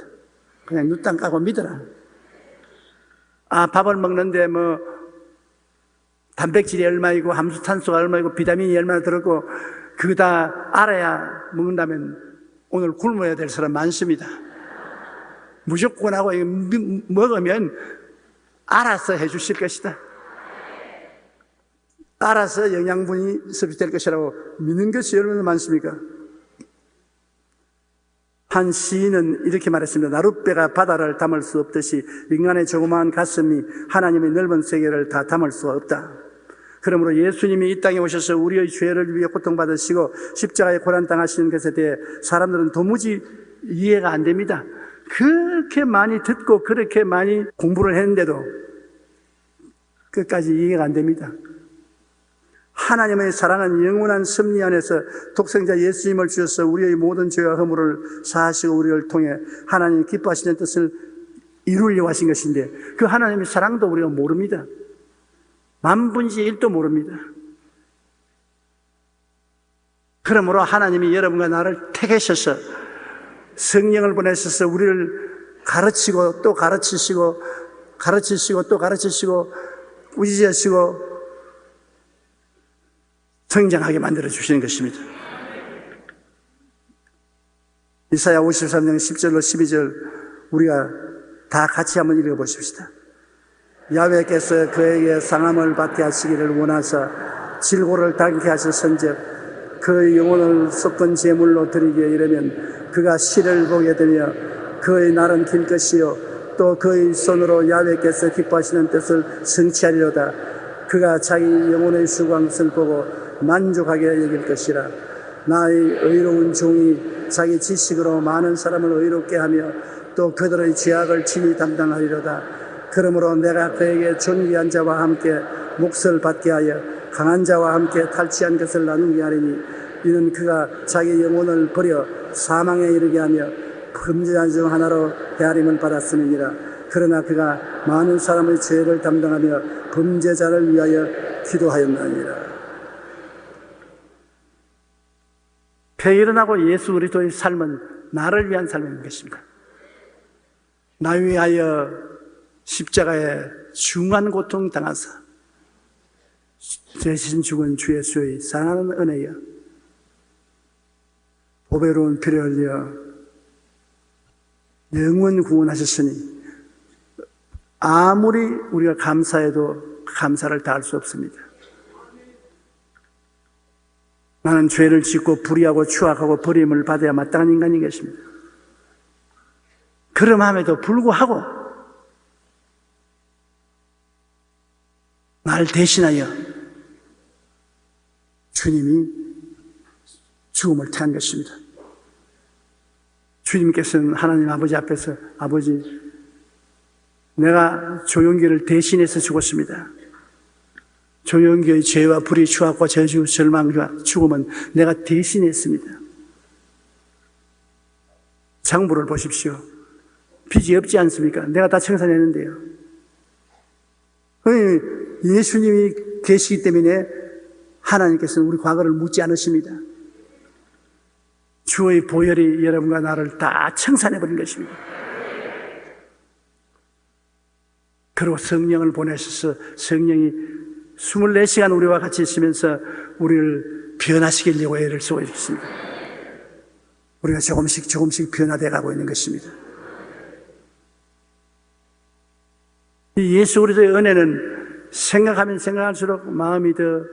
그냥 눈땅 까고 믿으라. 밥을 먹는데 단백질이 얼마이고 함수탄수가 얼마이고 비타민이 얼마나 들었고 그거 다 알아야 먹는다면 오늘 굶어야 될 사람 많습니다. 무조건 하고 먹으면 알아서 해주실 것이다. 알아서 영양분이 섭취될 것이라고 믿는 것이 얼마나 많습니까? 한 시인은 이렇게 말했습니다. 나룻배가 바다를 담을 수 없듯이 인간의 조그마한 가슴이 하나님의 넓은 세계를 다 담을 수가 없다. 그러므로 예수님이 이 땅에 오셔서 우리의 죄를 위해 고통받으시고 십자가에 고난당하시는 것에 대해 사람들은 도무지 이해가 안 됩니다. 그렇게 많이 듣고 그렇게 많이 공부를 했는데도 끝까지 이해가 안 됩니다. 하나님의 사랑은 영원한 섭리 안에서 독생자 예수님을 주셔서 우리의 모든 죄와 허물을 사하시고 우리를 통해 하나님 기뻐하시는 뜻을 이루려고 하신 것인데 그 하나님의 사랑도 우리가 모릅니다. 만분의 일도 모릅니다. 그러므로 하나님이 여러분과 나를 택하셔서 성령을 보내셔서 우리를 가르치고 또 가르치시고 가르치시고 또 가르치시고 꾸짖으시고 성장하게 만들어 주시는 것입니다. 이사야 53장 10절로 12절 우리가 다 같이 한번 읽어보십시다. 야훼께서 그에게 상함을 받게 하시기를 원하사 질고를 당케 하셨은즉 그의 영혼을 섞은 제물로 드리기에 이르면 그가 실을 보게 되며 그의 날은 길 것이요 또 그의 손으로 야훼께서 기뻐하시는 뜻을 성취하리로다. 그가 자기 영혼의 수광을 보고 만족하게 여길 것이라. 나의 의로운 종이 자기 지식으로 많은 사람을 의롭게 하며 또 그들의 죄악을 친히 담당하리로다. 그러므로 내가 그에게 존귀한 자와 함께 몫을 받게 하여 강한 자와 함께 탈취한 것을 나누게 하리니 이는 그가 자기 영혼을 버려 사망에 이르게 하며 범죄자 중 하나로 헤아림을 받았음이니라. 그러나 그가 많은 사람의 죄를 담당하며 범죄자를 위하여 기도하였나니라. 폐일어나고 예수 그리스도의 삶은 나를 위한 삶인 것입니다. 나 위하여 십자가에 중한 고통 당하사 대신 죽은 주 예수의 사랑하는 은혜여 보배로운 피를 흘려 영원 구원하셨으니 아무리 우리가 감사해도 감사를 다할 수 없습니다. 나는 죄를 짓고 불의하고 추악하고 버림을 받아야 마땅한 인간인 것입니다. 그럼함에도 불구하고 날 대신하여 주님이 죽음을 택한 것입니다. 주님께서는 하나님 아버지 앞에서 아버지 내가 조용기를 대신해서 죽었습니다. 조용기의 죄와 불의 추악과 저주 절망과 죽음은 내가 대신했습니다. 장부를 보십시오. 빚이 없지 않습니까? 내가 다 청산했는데요. 예수님이 계시기 때문에 하나님께서는 우리 과거를 묻지 않으십니다. 주의 보혈이 여러분과 나를 다 청산해버린 것입니다. 그리고 성령을 보내셔서 성령이 24시간 우리와 같이 있으면서 우리를 변화시키려고 애를 쓰고 있습니다. 우리가 조금씩 변화되어 가고 있는 것입니다. 이 예수 그리스도의 은혜는 생각하면 생각할수록 마음이 더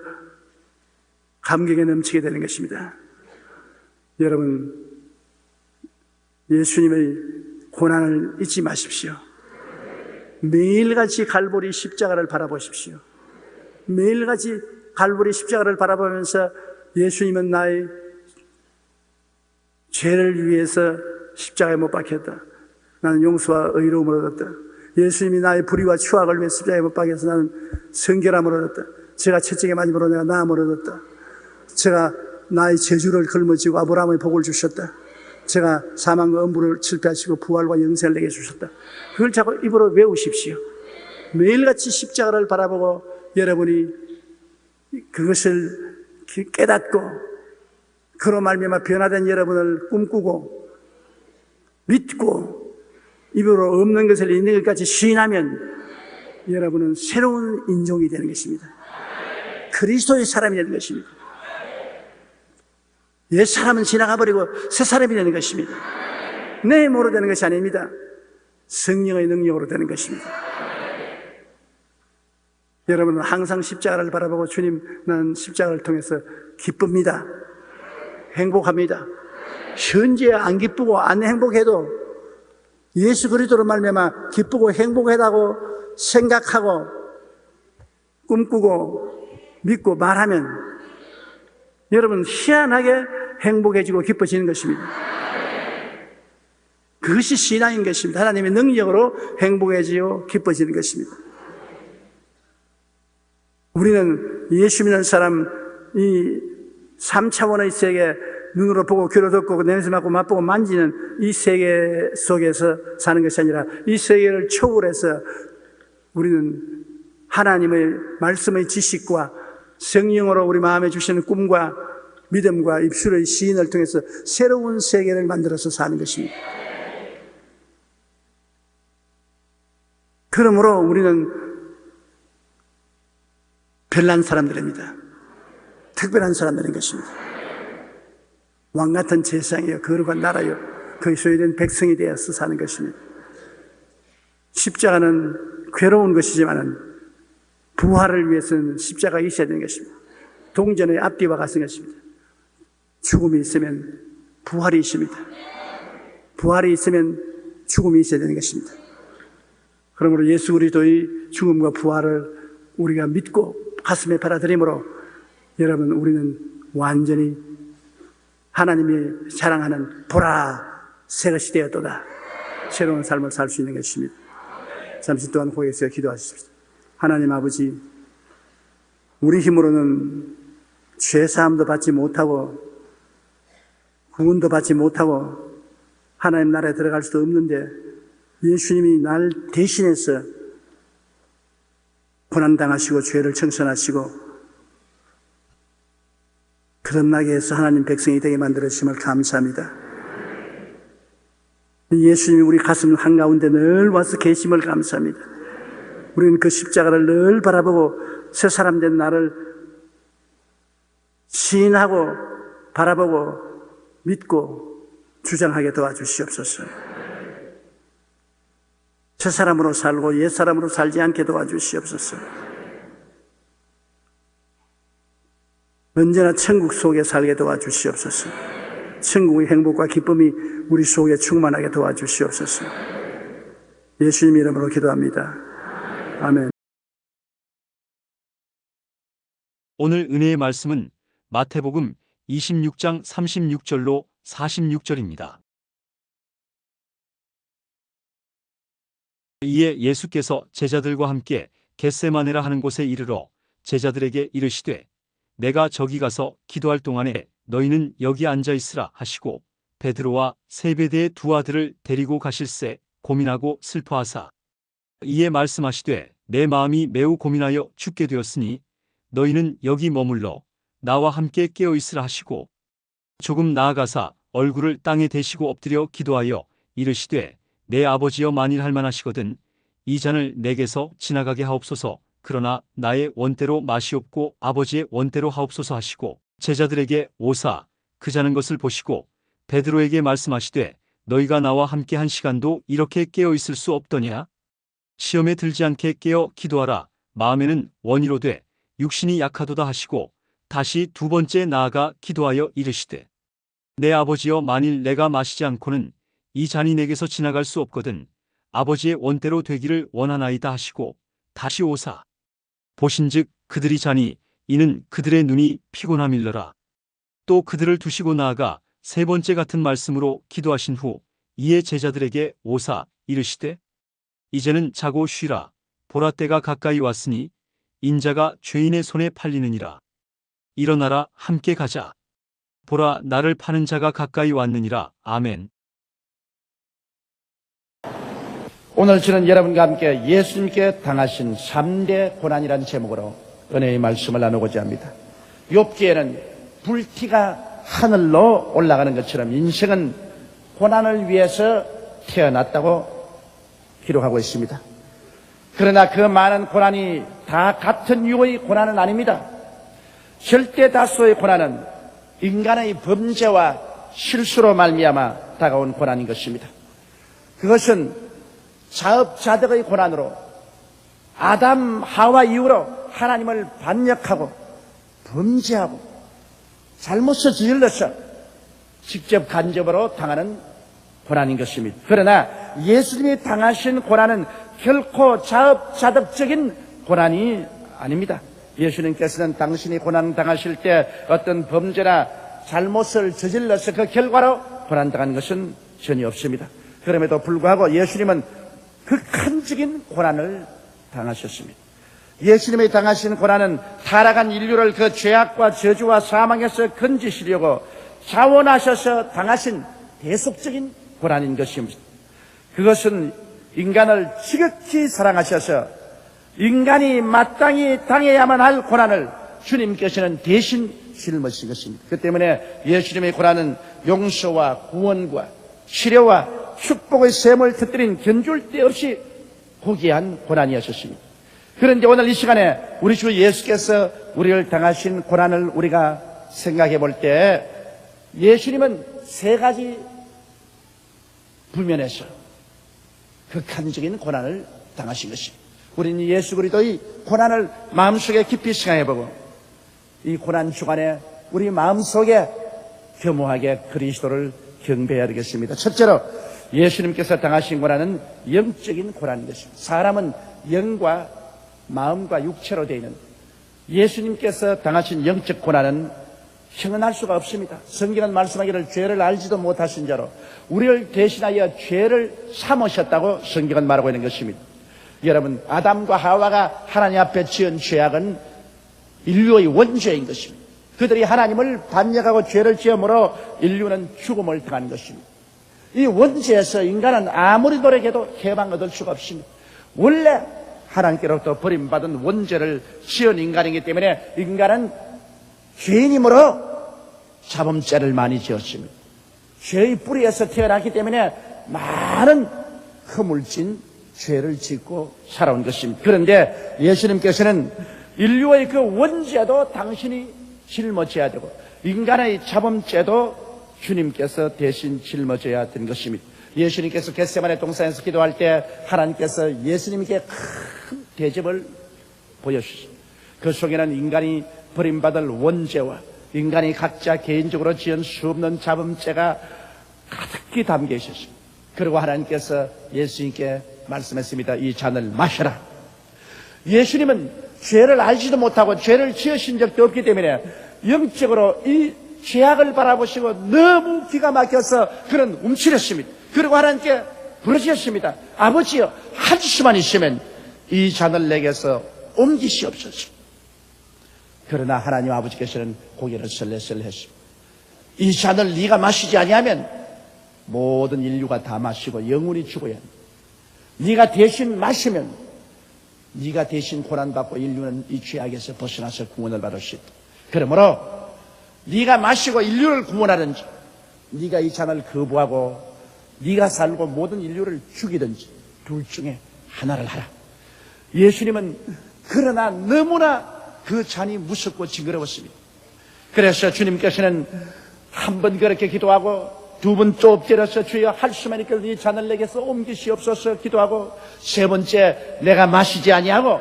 감격에 넘치게 되는 것입니다. 여러분, 예수님의 고난을 잊지 마십시오. 매일같이 갈보리 십자가를 바라보십시오. 매일같이 갈보리 십자가를 바라보면서 예수님은 나의 죄를 위해서 십자가에 못 박혔다. 나는 용서와 의로움을 얻었다. 예수님이 나의 불의와 추악을 위해 십자가에 못 박혀서 나는 성결함을 얻었다. 제가 채찍에 맞음으로 내가 나음을 얻었다. 제가 나의 저주를 걸머쥐고 아브라함의 복을 주셨다. 제가 사망과 음부를 실패하시고 부활과 영생을 내게 주셨다. 그걸 자꾸 입으로 외우십시오. 매일같이 십자가를 바라보고 여러분이 그것을 깨닫고 그로 말미암아 변화된 여러분을 꿈꾸고 믿고 입으로 없는 것을 있는 것까지 시인하면 여러분은 새로운 인종이 되는 것입니다. 그리스도의 사람이 되는 것입니다. 옛 사람은 지나가 버리고 새 사람이 되는 것입니다. 내 힘으로 되는 것이 아닙니다. 성령의 능력으로 되는 것입니다. 여러분은 항상 십자가를 바라보고 주님, 나는 십자가를 통해서 기쁩니다. 행복합니다. 현재 안 기쁘고 안 행복해도 예수 그리스도로 말미암아 기쁘고 행복하다고 생각하고 꿈꾸고 믿고 말하면 여러분 희한하게 행복해지고 기뻐지는 것입니다. 그것이 신앙인 것입니다. 하나님의 능력으로 행복해지고 기뻐지는 것입니다. 우리는 예수 믿는 사람, 이 3차원의 세계, 눈으로 보고 귀로 듣고 냄새 맡고 맛보고 만지는 이 세계 속에서 사는 것이 아니라 이 세계를 초월해서 우리는 하나님의 말씀의 지식과 성령으로 우리 마음에 주시는 꿈과 믿음과 입술의 시인을 통해서 새로운 세계를 만들어서 사는 것입니다. 그러므로 우리는 별난 사람들입니다. 특별한 사람들인 것입니다. 왕같은 세상이요, 거룩한 나라요, 그의 소유된 백성이 되어서 사는 것입니다. 십자가는 괴로운 것이지만 부활을 위해서는 십자가가 있어야 되는 것입니다. 동전의 앞뒤와 같은 것입니다. 죽음이 있으면 부활이 있습니다. 부활이 있으면 죽음이 있어야 되는 것입니다. 그러므로 예수 그리스도의 죽음과 부활을 우리가 믿고 가슴에 받아들임으로 여러분, 우리는 완전히 하나님이 자랑하는 보라 새 것이 되었도다. 새로운 삶을 살 수 있는 것입니다. 잠시 동안 고개에서 기도하십시오. 하나님 아버지, 우리 힘으로는 죄사함도 받지 못하고 구원도 받지 못하고 하나님 나라에 들어갈 수도 없는데 예수님이 날 대신해서 고난당하시고 죄를 청산하시고 거듭나게 해서 하나님 백성이 되게 만들어주심을 감사합니다. 예수님이 우리 가슴 한가운데 늘 와서 계심을 감사합니다. 우리는 그 십자가를 늘 바라보고 새 사람 된 나를 시인하고 바라보고 믿고 주장하게 도와주시옵소서. 새 사람으로 살고 옛 사람으로 살지 않게 도와주시옵소서. 언제나 천국 속에 살게 도와주시옵소서. 천국의 행복과 기쁨이 우리 속에 충만하게 도와주시옵소서. 예수님 이름으로 기도합니다. 아멘. 오늘 은혜의 말씀은 마태복음 26장 36절로 46절입니다. 이에 예수께서 제자들과 함께 겟세마네라 하는 곳에 이르러 제자들에게 이르시되 내가 저기 가서 기도할 동안에 너희는 여기 앉아 있으라 하시고 베드로와 세베대의 두 아들을 데리고 가실새 고민하고 슬퍼하사 이에 말씀하시되 내 마음이 매우 고민하여 죽게 되었으니 너희는 여기 머물러 나와 함께 깨어 있으라 하시고 조금 나아가사 얼굴을 땅에 대시고 엎드려 기도하여 이르시되 내 아버지여 만일 할만하시거든 이 잔을 내게서 지나가게 하옵소서. 그러나 나의 원대로 마시옵고 아버지의 원대로 하옵소서 하시고 제자들에게 오사 그 자는 것을 보시고 베드로에게 말씀하시되 너희가 나와 함께 한 시간도 이렇게 깨어 있을 수 없더냐? 시험에 들지 않게 깨어 기도하라. 마음에는 원이로되 육신이 약하도다 하시고 다시 두 번째 나아가 기도하여 이르시되 내 아버지여 만일 내가 마시지 않고는 이 잔이 내게서 지나갈 수 없거든 아버지의 원대로 되기를 원하나이다 하시고 다시 오사 보신즉 그들이 자니 이는 그들의 눈이 피곤함일러라. 또 그들을 두시고 나아가 세 번째 같은 말씀으로 기도하신 후 이에 제자들에게 오사 이르시되 이제는 자고 쉬라. 보라 때가 가까이 왔으니 인자가 죄인의 손에 팔리느니라. 일어나라 함께 가자. 보라 나를 파는 자가 가까이 왔느니라. 아멘. 오늘 저는 여러분과 함께 예수님께 당하신 3대 고난이라는 제목으로 은혜의 말씀을 나누고자 합니다. 욥기에는 불티가 하늘로 올라가는 것처럼 인생은 고난을 위해서 태어났다고 기록하고 있습니다. 그러나 그 많은 고난이 다 같은 유의 고난은 아닙니다. 절대 다수의 고난은 인간의 범죄와 실수로 말미암아 다가온 고난인 것입니다. 그것은 자업자득의 고난으로 아담 하와 이후로 하나님을 반역하고 범죄하고 잘못을 저질러서 직접 간접으로 당하는 고난인 것입니다. 그러나 예수님이 당하신 고난은 결코 자업자득적인 고난이 아닙니다. 예수님께서는 당신이 고난 당하실 때 어떤 범죄나 잘못을 저질러서 그 결과로 고난당한 것은 전혀 없습니다. 그럼에도 불구하고 예수님은 극한적인 고난을 당하셨습니다. 예수님이 당하신 고난은 타락한 인류를 그 죄악과 저주와 사망에서 건지시려고 자원하셔서 당하신 대속적인 고난인 것입니다. 그것은 인간을 지극히 사랑하셔서 인간이 마땅히 당해야만 할 고난을 주님께서는 대신 짊어지신 것입니다. 그 때문에 예수님의 고난은 용서와 구원과 치료와 축복의 샘을 터뜨린 견줄 데 없이 고귀한 고난이었습니다. 그런데 오늘 이 시간에 우리 주 예수께서 우리를 당하신 고난을 우리가 생각해 볼 때 예수님은 세 가지 부면에서 극한적인 고난을 당하신 것입니다. 우리는 예수 그리스도의 고난을 마음속에 깊이 생각해 보고 이 고난 주간에 우리 마음속에 겸허하게 그리스도를 경배해야 되겠습니다. 첫째로 예수님께서 당하신 고난은 영적인 고난인 것입니다. 사람은 영과 마음과 육체로 되어 있는 예수님께서 당하신 영적 고난은 형언할 수가 없습니다. 성경은 말씀하기를 죄를 알지도 못하신 자로 우리를 대신하여 죄를 삼으셨다고 성경은 말하고 있는 것입니다. 여러분, 아담과 하와가 하나님 앞에 지은 죄악은 인류의 원죄인 것입니다. 그들이 하나님을 반역하고 죄를 지음으로 인류는 죽음을 당한 것입니다. 이 원죄에서 인간은 아무리 노력해도 해방 얻을 수가 없습니다. 원래 하나님께로부터 버림받은 원죄를 지은 인간이기 때문에 인간은 죄인이므로 자범죄를 많이 지었습니다. 죄의 뿌리에서 태어났기 때문에 많은 허물진 죄를 짓고 살아온 것입니다. 그런데 예수님께서는 인류의 그 원죄도 당신이 짊어져야 되고 인간의 자범죄도 주님께서 대신 짊어져야 된 것입니다. 예수님께서 겟세마네 동산에서 기도할 때 하나님께서 예수님께 큰 대접을 보여주셨습니다. 그 속에는 인간이 버림받을 원죄와 인간이 각자 개인적으로 지은 수없는 자범죄가 가득히 담겨 있었습니다. 그리고 하나님께서 예수님께 말씀했습니다. 이 잔을 마셔라. 예수님은 죄를 알지도 못하고 죄를 지으신 적도 없기 때문에 영적으로 이 죄악을 바라보시고 너무 기가 막혀서 그는 움츠렸습니다. 그리고 하나님께 부르셨습니다. 아버지여, 한 수만 있으면 이 잔을 내게서 옮기시옵소서. 그러나 하나님 아버지께서는 고개를 설레설레 했습니다. 이 잔을 네가 마시지 아니하면 모든 인류가 다 마시고 영원히 죽어야 한다. 네가 대신 마시면 네가 대신 고난받고 인류는 이 죄악에서 벗어나서 구원을 받을 수 있다. 그러므로 네가 마시고 인류를 구원하든지 네가 이 잔을 거부하고 네가 살고 모든 인류를 죽이든지 둘 중에 하나를 하라. 예수님은 그러나 너무나 그 잔이 무섭고 징그러웠습니다. 그래서 주님께서는 한 번 그렇게 기도하고 두 번 또 엎드려서 주여 할 수만 있거든 이 잔을 내게서 옮기시옵소서 기도하고 세 번째 내가 마시지 아니하고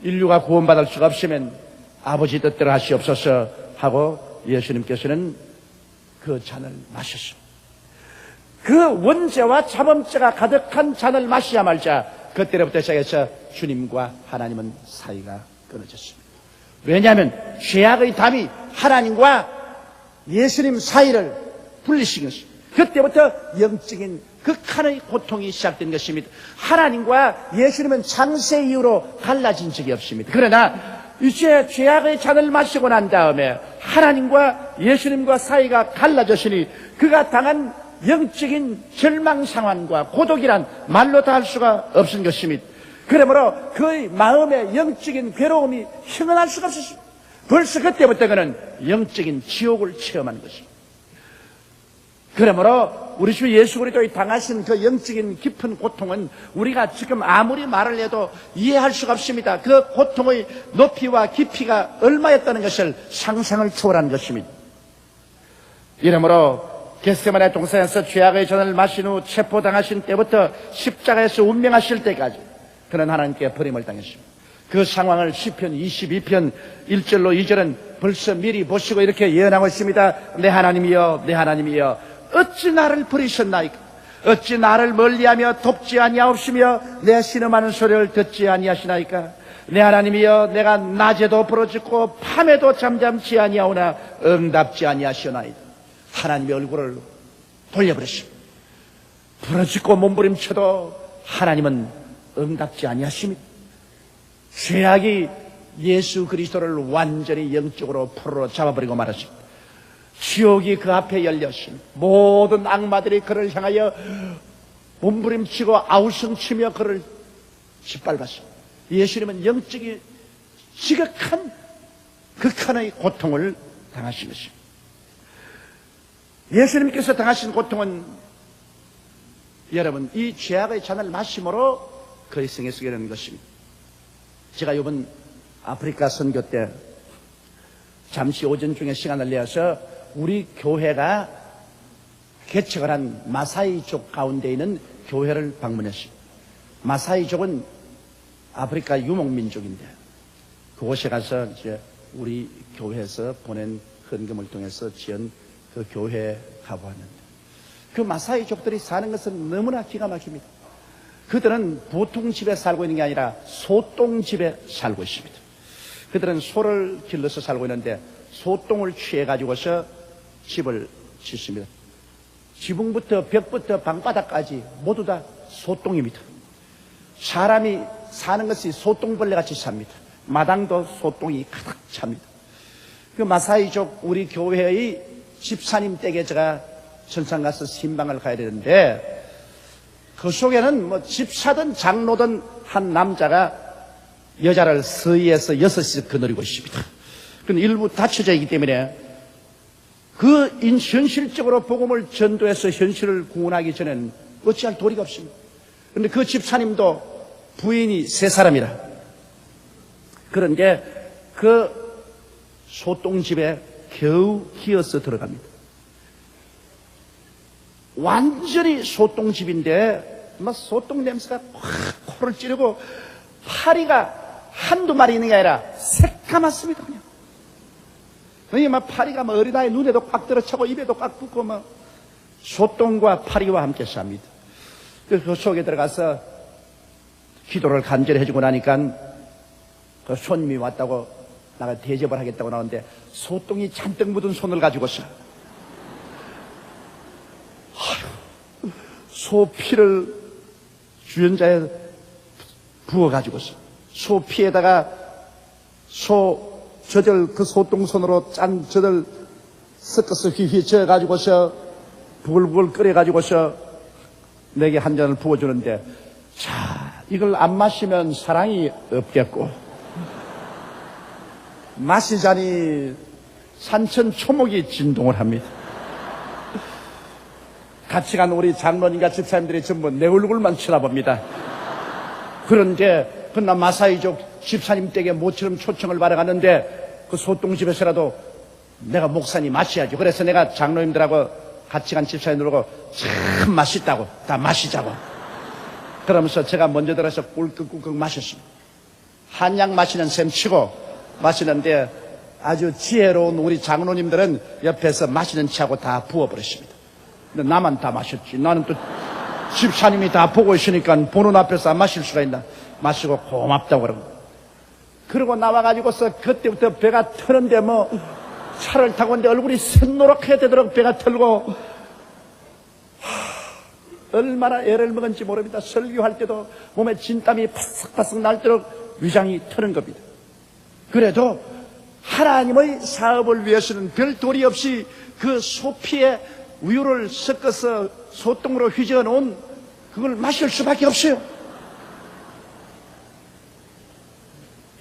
인류가 구원받을 수가 없으면 아버지 뜻대로 하시옵소서 하고 예수님께서는 그 잔을 마셨습니다. 그 원죄와 자범죄가 가득한 잔을 마시자 말자 그때로부터 시작해서 주님과 하나님은 사이가 끊어졌습니다. 왜냐하면 죄악의 담이 하나님과 예수님 사이를 분리시킨 것입니다. 그때부터 영적인 극한의 고통이 시작된 것입니다. 하나님과 예수님은 창세 이후로 갈라진 적이 없습니다. 그러나 이제 죄악의 잔을 마시고 난 다음에 하나님과 예수님과 사이가 갈라졌으니 그가 당한 영적인 절망 상황과 고독이란 말로 다 할 수가 없은 것입니다. 그러므로 그의 마음의 영적인 괴로움이 형언할 수가 없었습니다. 벌써 그때부터 그는 영적인 지옥을 체험한 것입니다. 그러므로 우리 주 예수 그리스도의 당하신 그 영적인 깊은 고통은 우리가 지금 아무리 말을 해도 이해할 수가 없습니다. 그 고통의 높이와 깊이가 얼마였다는 것을 상상을 초월한 것입니다. 이러므로 겟세마네 동산에서 죄악의 잔을 마신 후 체포당하신 때부터 십자가에서 운명하실 때까지 그는 하나님께 버림을 당했습니다. 그 상황을 시편 22편 1절로 2절은 벌써 미리 보시고 이렇게 예언하고 있습니다. 내 하나님이여 내 하나님이여 어찌 나를 버리셨나이까 어찌 나를 멀리하며 돕지 아니하옵시며 내 신음하는 소리를 듣지 아니하시나이까 내 하나님이여 내가 낮에도 부르짖고 밤에도 잠잠치 아니하오나 응답지 아니하시오나이다. 하나님의 얼굴을 돌려버렸습니다. 부르짖고 몸부림쳐도 하나님은 응답지 아니하십니다. 죄악이 예수 그리스도를 완전히 영적으로 풀어 잡아버리고 말았습니다. 지옥이 그 앞에 열렸습니다. 모든 악마들이 그를 향하여 몸부림치고 아우성치며 그를 짓밟았습니다. 예수님은 영적인 지극한 극한의 고통을 당하신 것입니다. 예수님께서 당하신 고통은 여러분 이 죄악의 잔을 마심으로 그의 생에 쓰게 되는 것입니다. 제가 이번 아프리카 선교 때 잠시 오전 중에 시간을 내어서 우리 교회가 개척을 한 마사이족 가운데 있는 교회를 방문했습니다. 마사이족은 아프리카 유목민족인데 그곳에 가서 이제 우리 교회에서 보낸 헌금을 통해서 지은 그 교회에 가보았는데 그 마사이족들이 사는 것은 너무나 기가 막힙니다. 그들은 보통 집에 살고 있는 게 아니라 소똥집에 살고 있습니다. 그들은 소를 길러서 살고 있는데 소똥을 취해가지고서 집을 짓습니다. 지붕부터 벽부터 방바닥까지 모두 다 소똥입니다. 사람이 사는 것이 소똥벌레같이 삽니다. 마당도 소똥이 가득 찹니다. 그 마사이족 우리 교회의 집사님 댁에 제가 전상 가서 신방을 가야 되는데 그 속에는 뭐 집사든 장로든 한 남자가 여자를 서희에서 6씩 거느리고 있습니다. 그런데 일부 닫혀져 있기 때문에 그 현실적으로 복음을 전도해서 현실을 구원하기 전에는 어찌할 도리가 없습니다. 그런데 그 집사님도 부인이 3사람이라 그런데 그 소똥집에 겨우 기어서 들어갑니다. 완전히 소똥집인데 막 소똥 냄새가 확 코를 찌르고 파리가 한두 마리 있는 게 아니라 새까맣습니다. 그냥. 그러니까 막 파리가 막 어린아이 눈에도 꽉 들어차고 입에도 꽉 붙고 막 소똥과 파리와 함께 삽니다. 그 속에 들어가서 기도를 간절히 해주고 나니까 그 손님이 왔다고 나가 대접을 하겠다고 나오는데 소똥이 잔뜩 묻은 손을 가지고서 소피를 주연자에 부어가지고서 소피에다가 젖을 그 소똥손으로 짠 젖을 섞어서 휘휘쳐가지고서 부글부글 끓여가지고서 내게 한 잔을 부어주는데 자 이걸 안 마시면 사랑이 없겠고 마시자니 산천 초목이 진동을 합니다. 같이 간 우리 장로님과 집사님들이 전부 내 얼굴만 쳐다봅니다. 그런데 그날 마사이족 집사님 댁에 모처럼 초청을 받아갔는데 그 소똥집에서라도 내가 목사님 마셔야죠. 그래서 내가 장로님들하고 같이 간 집사님들하고 참 맛있다고 다 마시자고 그러면서 제가 먼저 들어서 꿀꺽꿀꺽 마셨습니다. 한약 마시는 셈 치고 마시는데 아주 지혜로운 우리 장로님들은 옆에서 마시는 체하고 다 부어버렸습니다. 근데 나만 다 마셨지. 나는 또 집사님이 다 보고 있으니까 보는 앞에서 안 마실 수가 있나. 마시고 고맙다고 그러고. 그러고 나와가지고서 그때부터 배가 터는데 뭐 차를 타고 있는데 얼굴이 샛노랗게 되도록 배가 털고 얼마나 애를 먹은지 모릅니다. 설교할 때도 몸에 진땀이 바싹바싹 날도록 위장이 트는 겁니다. 그래도 하나님의 사업을 위해서는 별 도리 없이 그 소피에 우유를 섞어서 소똥으로 휘저어 놓은 그걸 마실 수밖에 없어요.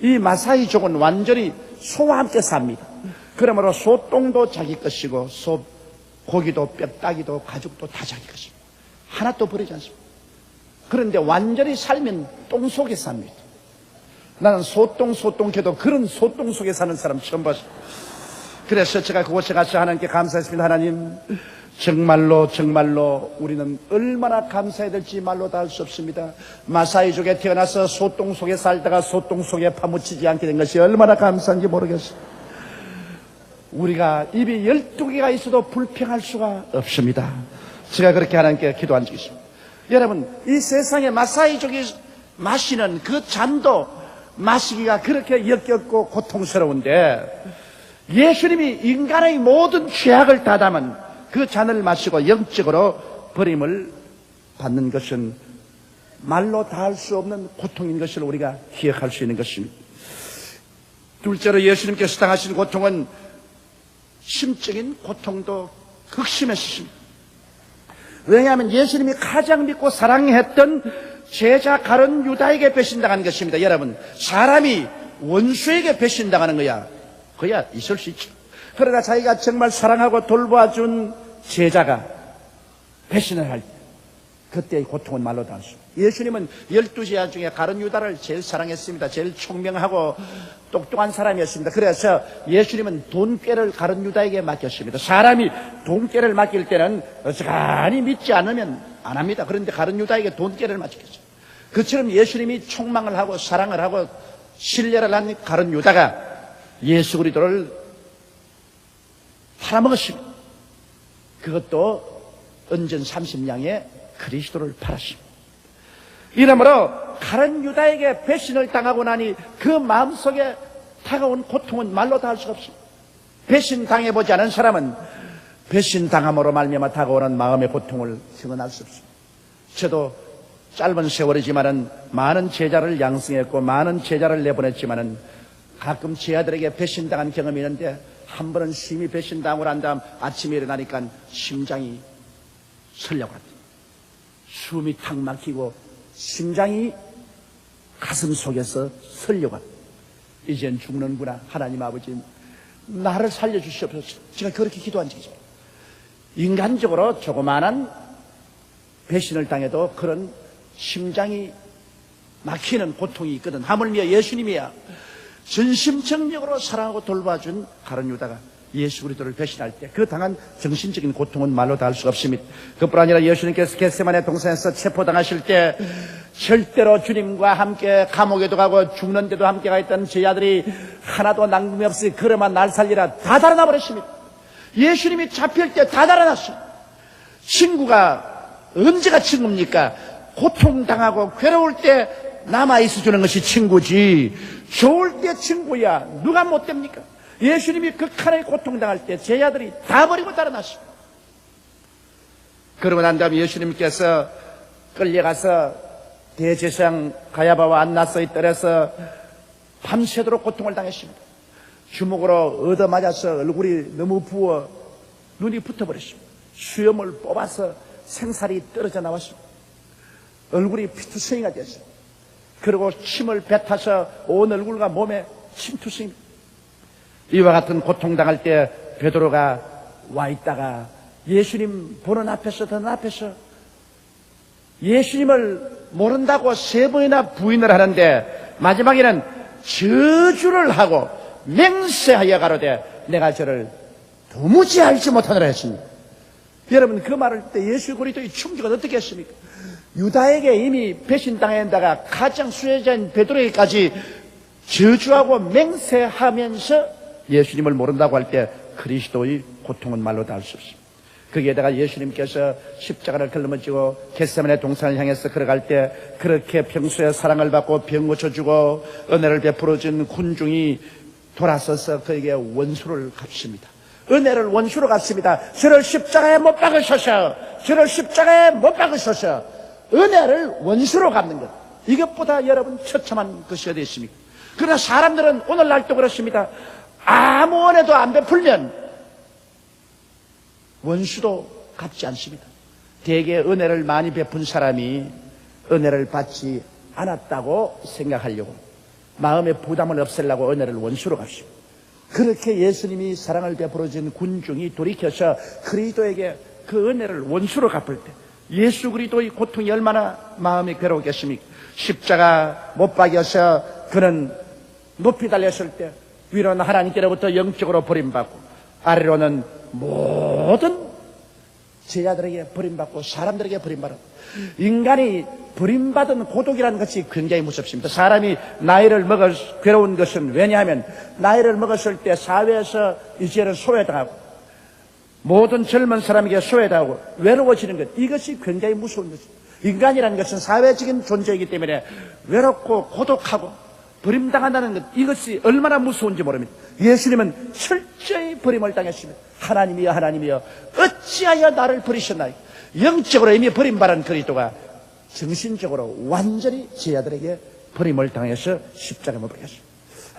이 마사이족은 완전히 소와 함께 삽니다. 그러므로 소똥도 자기 것이고 소 고기도 뼈다귀도 가죽도 다 자기 것입니다. 하나도 버리지 않습니다. 그런데 완전히 살면 똥 속에 삽니다. 나는 소똥해도 그런 소똥 속에 사는 사람 처음 봤어요. 그래서 제가 그곳에 가서 하나님께 감사했습니다. 하나님, 정말로 우리는 얼마나 감사해야 될지 말로 다 할 수 없습니다. 마사이족에 태어나서 소똥 속에 살다가 소똥 속에 파묻히지 않게 된 것이 얼마나 감사한지 모르겠어요. 우리가 입이 12개가 있어도 불평할 수가 없습니다. 제가 그렇게 하나님께 기도한 적이 있습니다. 여러분, 이 세상에 마사이족이 마시는 그 잔도 마시기가 그렇게 역겹고 고통스러운데 예수님이 인간의 모든 죄악을 다 담은 그 잔을 마시고 영적으로 버림을 받는 것은 말로 다 할 수 없는 고통인 것을 우리가 기억할 수 있는 것입니다. 둘째로 예수님께서 당하신 고통은 심적인 고통도 극심했습니다. 왜냐하면 예수님이 가장 믿고 사랑했던 제자 가룟 유다에게 배신당한 것입니다. 여러분, 사람이 원수에게 배신당하는 거야 그야 있을 수 있죠. 그러나 자기가 정말 사랑하고 돌봐준 제자가 배신을 할 때 그때의 고통은 말로 다 할 수 없습니다. 예수님은 12제자 중에 가룟 유다를 제일 사랑했습니다. 제일 총명하고 똑똑한 사람이었습니다. 그래서 예수님은 돈꾀를 가룟 유다에게 맡겼습니다. 사람이 돈꾀를 맡길 때는 어지간히 믿지 않으면 안 합니다. 그런데 가룟 유다에게 돈꾀를 맡겼어요. 그처럼 예수님이 총망을 하고 사랑을 하고 신뢰를 한 가룟 유다가 예수 그리스도를 팔아먹었습니다. 그것도 은전 30냥에 그리스도를 팔았습니다. 이러므로 가룟 유다에게 배신을 당하고 나니 그 마음속에 다가온 고통은 말로 다 할 수가 없습니다. 배신 당해보지 않은 사람은 배신 당함으로 말미암아 다가오는 마음의 고통을 증언할 수 없습니다. 저도 짧은 세월이지만은 많은 제자를 양성했고 많은 제자를 내보냈지만은 가끔 제 아들에게 배신당한 경험이 있는데 한 번은 심히 배신당하고 난 다음 아침에 일어나니까 심장이 설려갔다. 숨이 탁 막히고 심장이 가슴 속에서 설려갔다. 이젠 죽는구나. 하나님 아버지 나를 살려주시옵소서. 제가 그렇게 기도한 적이 있습니다. 인간적으로 조그마한 배신을 당해도 그런 심장이 막히는 고통이 있거든. 하물며 예수님이야 전심정력으로 사랑하고 돌봐준 가룟 유다가 예수 그리스도를 배신할 때 그 당한 정신적인 고통은 말로 다 할 수가 없습니다. 그뿐 아니라 예수님께서 겟세마네 동산에서 체포당하실 때 절대로 주님과 함께 감옥에도 가고 죽는데도 함께 가 있던 제자들이 하나도 낭금이 없이 그러만 날 살리라 다 달아나 버렸습니다. 예수님이 잡힐 때 다 달아났어요. 친구가 언제가 친구입니까? 고통당하고 괴로울 때 남아있어 주는 것이 친구지 좋을 때 친구야 누가 못 됩니까? 예수님이 극한의 고통당할 때 제자들이 다 버리고 달아났습니다. 그러고 난 다음에 예수님께서 끌려가서 대제사장 가야바와 안나서의 뜰에서 밤새도록 고통을 당했습니다. 주먹으로 얻어맞아서 얼굴이 너무 부어 눈이 붙어버렸습니다. 수염을 뽑아서 생살이 떨어져 나왔습니다. 얼굴이 피투성이가 됐어요. 그리고 침을 뱉어서 온 얼굴과 몸에 침투성입니다. 이와 같은 고통당할 때 베드로가 와 있다가 예수님 보는 앞에서, 듣는 앞에서 예수님을 모른다고 3번이나 부인을 하는데 마지막에는 저주를 하고 맹세하여 가로되 내가 저를 도무지 알지 못하노라 했습니다. 여러분, 그 말을 때 예수 그리스도의 충격은 어떻게 했습니까? 유다에게 이미 배신당한다가 가장 수혜자인 베드로에게까지 저주하고 맹세하면서 예수님을 모른다고 할 때 그리스도의 고통은 말로 다 할 수 없습니다. 거기에다가 예수님께서 십자가를 걸머지고 겟세마네 동산을 향해서 걸어갈 때 그렇게 평소에 사랑을 받고 병 고쳐주고 은혜를 베풀어준 군중이 돌아서서 그에게 원수를 갚습니다. 은혜를 원수로 갚습니다. 저를 십자가에 못 박으셔서, 저를 십자가에 못 박으셔서 은혜를 원수로 갚는 것, 이것보다 여러분 처참한 것이 어디 있습니까? 그러나 사람들은 오늘날도 그렇습니다. 아무 은혜도 안 베풀면 원수도 갚지 않습니다. 대개 은혜를 많이 베푼 사람이 은혜를 받지 않았다고 생각하려고 마음의 부담을 없애려고 은혜를 원수로 갚습니다. 그렇게 예수님이 사랑을 베풀어준 군중이 돌이켜서 그리스도에게 그 은혜를 원수로 갚을 때 예수 그리스도의 고통이 얼마나 마음이 괴로웠겠습니까? 십자가 못 박여서 그는 높이 달렸을 때 위로는 하나님께로부터 영적으로 버림받고 아래로는 모든 제자들에게 버림받고 사람들에게 버림받은, 인간이 버림받은 고독이라는 것이 굉장히 무섭습니다. 사람이 나이를 먹어 괴로운 것은 왜냐하면 나이를 먹었을 때 사회에서 이제는 소외당하고 모든 젊은 사람에게 소외당하고 외로워지는 것, 이것이 굉장히 무서운 것입니다. 인간이라는 것은 사회적인 존재이기 때문에 외롭고 고독하고 버림당한다는 것, 이것이 얼마나 무서운지 모릅니다. 예수님은 철저히 버림을 당했습니다. 하나님이여 하나님이여 어찌하여 나를 버리셨나요? 영적으로 이미 버림받은 그리스도가 정신적으로 완전히 제자들에게 버림을 당해서 십자가에 못 박혔습니다.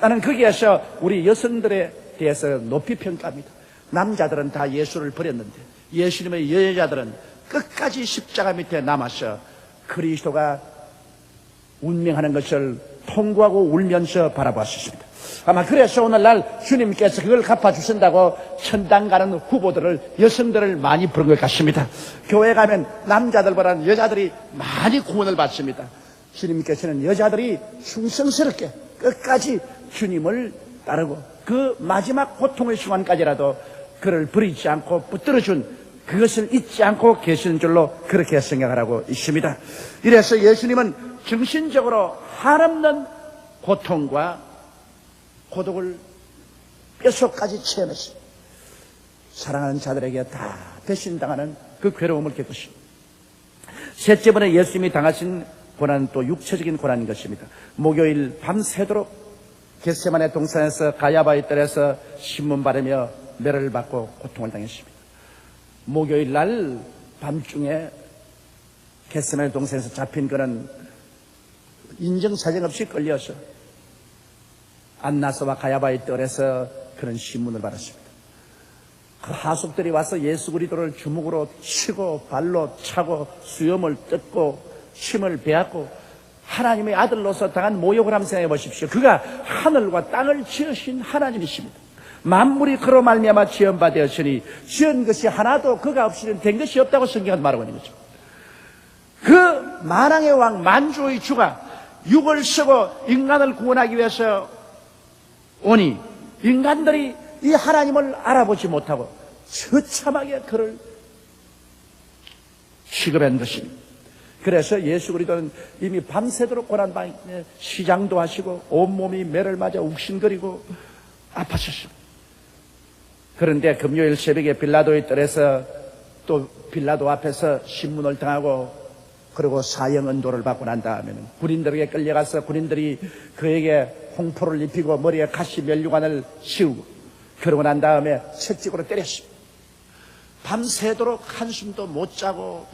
나는 거기에서 우리 여성들에 대해서 높이 평가합니다. 남자들은 다 예수를 버렸는데 예수님의 여자들은 끝까지 십자가 밑에 남아서 그리스도가 운명하는 것을 통구하고 울면서 바라보았습니다. 아마 그래서 오늘날 주님께서 그걸 갚아주신다고 천당 가는 후보들을, 여성들을 많이 부른 것 같습니다. 교회 가면 남자들보다는 여자들이 많이 구원을 받습니다. 주님께서는 여자들이 충성스럽게 끝까지 주님을 따르고 그 마지막 고통의 순간까지라도 그를 버리지 않고 붙들어준 그것을 잊지 않고 계시는 줄로 그렇게 생각하고 있습니다. 이래서 예수님은 정신적으로 한없는 고통과 고독을 뼛속까지 체험했습니다. 사랑하는 자들에게 다 배신당하는 그 괴로움을 겪으십니다. 셋째 번에 예수님이 당하신 고난은 또 육체적인 고난인 것입니다. 목요일 밤새도록 겟세마네 동산에서 가야바의 뜰에서 신문 바르며 매를 받고 고통을 당했습니다. 목요일 날 밤중에 겟세마네 동산에서 잡힌 그는 인정사정 없이 끌려서 안나스와 가야바의 뜰에서 그런 신문을 받았습니다. 그 하숙들이 와서 예수 그리스도를 주먹으로 치고 발로 차고 수염을 뜯고 침을 베었고 하나님의 아들로서 당한 모욕을 한번 생각해 보십시오. 그가 하늘과 땅을 지으신 하나님이십니다. 만물이 그로 말미암아 지은 바 되었으니 지은 것이 하나도 그가 없이는 된 것이 없다고 성경은 말하고 있는 거죠. 그 만왕의 왕 만주의 주가 육을 쓰고 인간을 구원하기 위해서 오니 인간들이 이 하나님을 알아보지 못하고 처참하게 그를 취급한 것입니다. 그래서 예수 그리스도는 이미 밤새도록 고난받으며 시장도 하시고 온몸이 매를 맞아 욱신거리고 아팠었습니다. 그런데 금요일 새벽에 빌라도의 뜰에서 또 빌라도 앞에서 신문을 당하고 그리고 사형 언도를 받고 난 다음에는 군인들에게 끌려가서 군인들이 그에게 홍포를 입히고 머리에 가시 면류관을 씌우고 그러고 난 다음에 채찍으로 때렸습니다. 밤새도록 한숨도 못 자고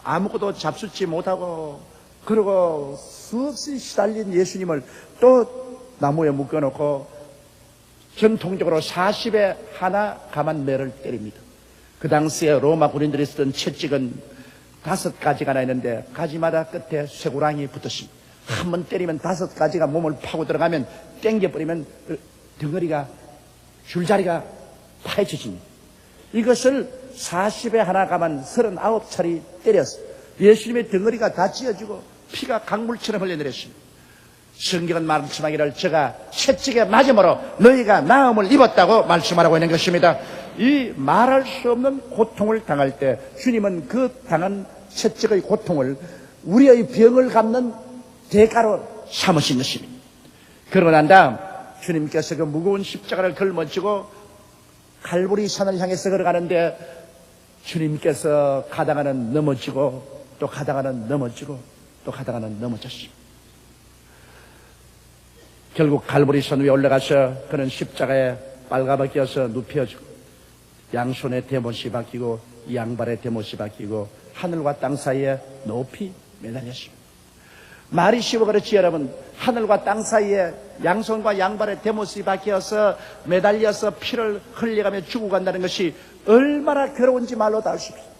아무것도 잡수지 못하고 그리고 수없이 시달린 예수님을 또 나무에 묶어놓고 전통적으로 40에 하나 감한 매를 때립니다. 그 당시에 로마 군인들이 쓰던 채찍은 5가지가 있는데 가지마다 끝에 쇠고랑이 붙었습니다. 한 번 때리면 5가지가 몸을 파고 들어가면 땡겨버리면 덩어리가 줄자리가 파헤쳐집니다. 이것을 40에 하나 가만 39차례 때렸어. 예수님의 덩어리가 다 찢어지고 피가 강물처럼 흘러내렸습니다. 성경은 말씀하기를 제가 채찍에 맞음으로 너희가 나음을 입었다고 말씀하라고 있는 것입니다. 이 말할 수 없는 고통을 당할 때 주님은 그 당한 채찍의 고통을 우리의 병을 갚는 대가로 삼으신 것입니다. 그러고 난 다음 주님께서 그 무거운 십자가를 걸머쥐고 갈보리 산을 향해서 걸어가는데 주님께서 가다가는 넘어지고 또 가다가는 넘어지고 또 가다가는 넘어졌습니다. 결국 갈보리산 위에 올라가서 그는 십자가에 빨가벗겨서 눕혀지고 양손에 대못이 박히고 양발에 대못이 박히고 하늘과 땅 사이에 높이 매달렸습니다. 말이 쉬워 그렇지 여러분, 하늘과 땅 사이에 양손과 양발에 대못이 박혀서 매달려서 피를 흘려가며 죽어간다는 것이 얼마나 괴로운지 말로 다 알 수 없습니다.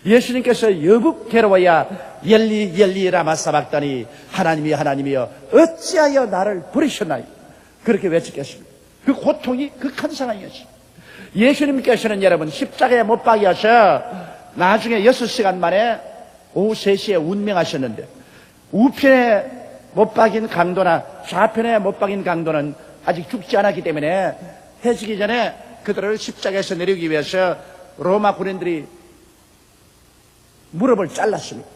예수님께서 여북 괴로워야 엘리 엘리 라마 사박다니 하나님이 하나님이여 어찌하여 나를 버리셨나요? 그렇게 외쳤겠습니다. 그 고통이 극한 상황이었습니다. 예수님께서는 여러분 십자가에 못 박여서 나중에 6시간 만에 오후 3시에 운명하셨는데 우편에 못 박인 강도나 좌편에 못 박인 강도는 아직 죽지 않았기 때문에 해지기 전에 그들을 십자가에서 내리기 위해서 로마 군인들이 무릎을 잘랐습니다.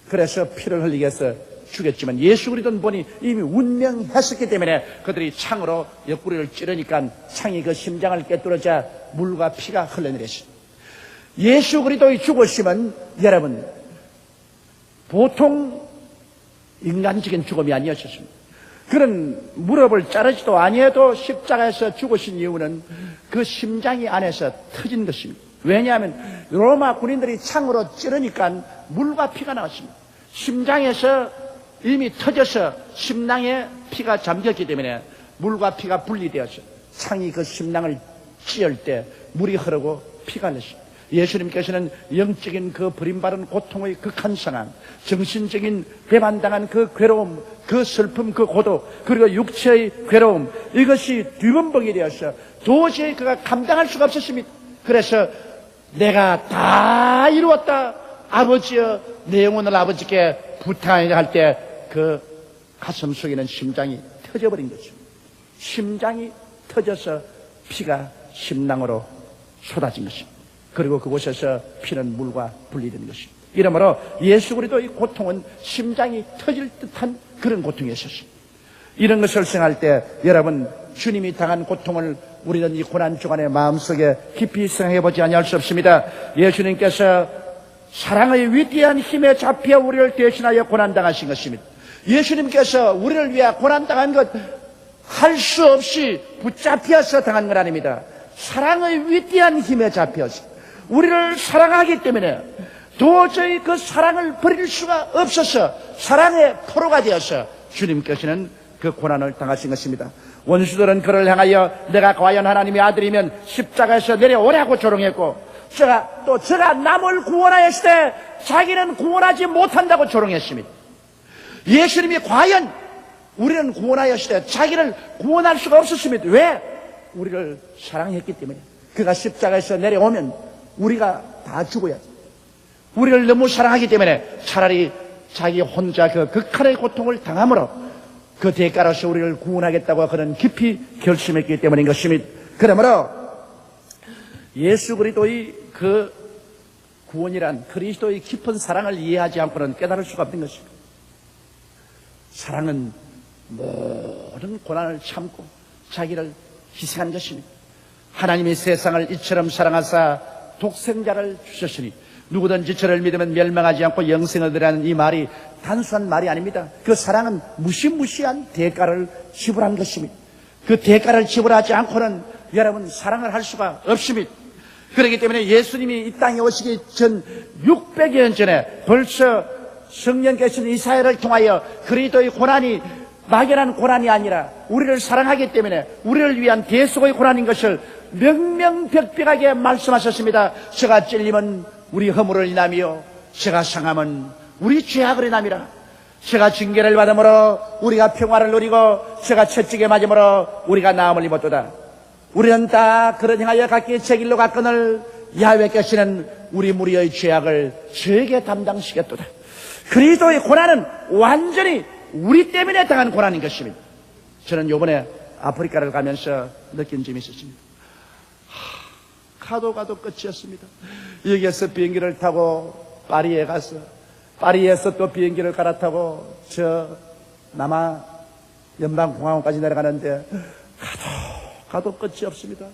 그래서 피를 흘리게 해서 죽였지만 예수 그리스도는 보니 이미 운명했었기 때문에 그들이 창으로 옆구리를 찌르니까 창이 그 심장을 꿰뚫어자 물과 피가 흘러내렸습니다. 예수 그리스도의 죽으심은 여러분 보통 인간적인 죽음이 아니었습니다. 그런 무릎을 자르지도 아니해도 십자가에서 죽으신 이유는 그 심장이 안에서 터진 것입니다. 왜냐하면 로마 군인들이 창으로 찌르니까 물과 피가 나왔습니다. 심장에서 이미 터져서 심낭에 피가 잠겼기 때문에 물과 피가 분리되어서 창이 그 심낭을 찌을 때 물이 흐르고 피가 흘렀습니다. 예수님께서는 영적인 그 버림받은 고통의 극한 상황, 정신적인 배반당한 그 괴로움, 그 슬픔, 그 고독, 그리고 육체의 괴로움, 이것이 뒤범벅이 되어서 도저히 그가 감당할 수가 없었습니다. 그래서 내가 다 이루었다, 아버지여 내 영혼을 아버지께 부탁하려 할 때 그 가슴 속에는 심장이 터져버린 거죠. 심장이 터져서 피가 심낭으로 쏟아진 것입니다. 그리고 그곳에서 피는 물과 분리된 것입니다. 이러므로 예수 그리스도의 고통은 심장이 터질 듯한 그런 고통이었습니다. 이런 것을 생각할 때 여러분 주님이 당한 고통을 우리는 이 고난 주간에 마음속에 깊이 생각해 보지 아니할 수 없습니다. 예수님께서 사랑의 위대한 힘에 잡혀 우리를 대신하여 고난당하신 것입니다. 예수님께서 우리를 위해 고난당한 것 할 수 없이 붙잡혀서 당한 건 아닙니다. 사랑의 위대한 힘에 잡혀서 우리를 사랑하기 때문에 도저히 그 사랑을 버릴 수가 없어서 사랑의 포로가 되어서 주님께서는 그 고난을 당하신 것입니다. 원수들은 그를 향하여 내가 과연 하나님의 아들이면 십자가에서 내려오라고 조롱했고 저가 남을 구원하였을 때 자기는 구원하지 못한다고 조롱했습니다. 예수님이 과연 우리는 구원하였을 때 자기를 구원할 수가 없었습니다. 왜? 우리를 사랑했기 때문에. 그가 십자가에서 내려오면 우리가 다 죽어야 돼. 우리를 너무 사랑하기 때문에 차라리 자기 혼자 그 극한의 고통을 당함으로 그 대가로서 우리를 구원하겠다고 그는 깊이 결심했기 때문인 것입니다. 그러므로 예수 그리스도의 그 구원이란 그리스도의 깊은 사랑을 이해하지 않고는 깨달을 수가 없는 것입니다. 사랑은 모든 고난을 참고 자기를 희생한 것입니다. 하나님이 세상을 이처럼 사랑하사 독생자를 주셨으니 누구든지 저를 믿으면 멸망하지 않고 영생을 얻으라는 이 말이 단순한 말이 아닙니다. 그 사랑은 무시무시한 대가를 지불한 것입니다. 그 대가를 지불하지 않고는 여러분 사랑을 할 수가 없습니다. 그렇기 때문에 예수님이 이 땅에 오시기 전 600여 년 전에 벌써 성령께서는 이사야를 통하여 그리스도의 고난이 막연한 고난이 아니라 우리를 사랑하기 때문에 우리를 위한 대속의 고난인 것을 명명백백하게 말씀하셨습니다. 저가 찔림은 우리 허물을 인함이요 저가 상함은 우리 죄악을 인함이라. 저가 징계를 받음으로 우리가 평화를 누리고 저가 채찍에 맞음으로 우리가 나음을 입었도다. 우리는 다 그런 행하여 각기 제 길로 갔거늘 야훼께서는 우리 무리의 죄악을 저에게 담당시켰도다. 그리스도의 고난은 완전히 우리 때문에 당한 고난인 것입니다. 저는 요번에 아프리카를 가면서 느낀 점이 있었습니다. 가도 끝이었습니다. 여기에서 비행기를 타고 파리에 가서, 파리에서 또 비행기를 갈아타고 저 남아 연방공화국까지 내려가는데 가도 끝이 없습니다.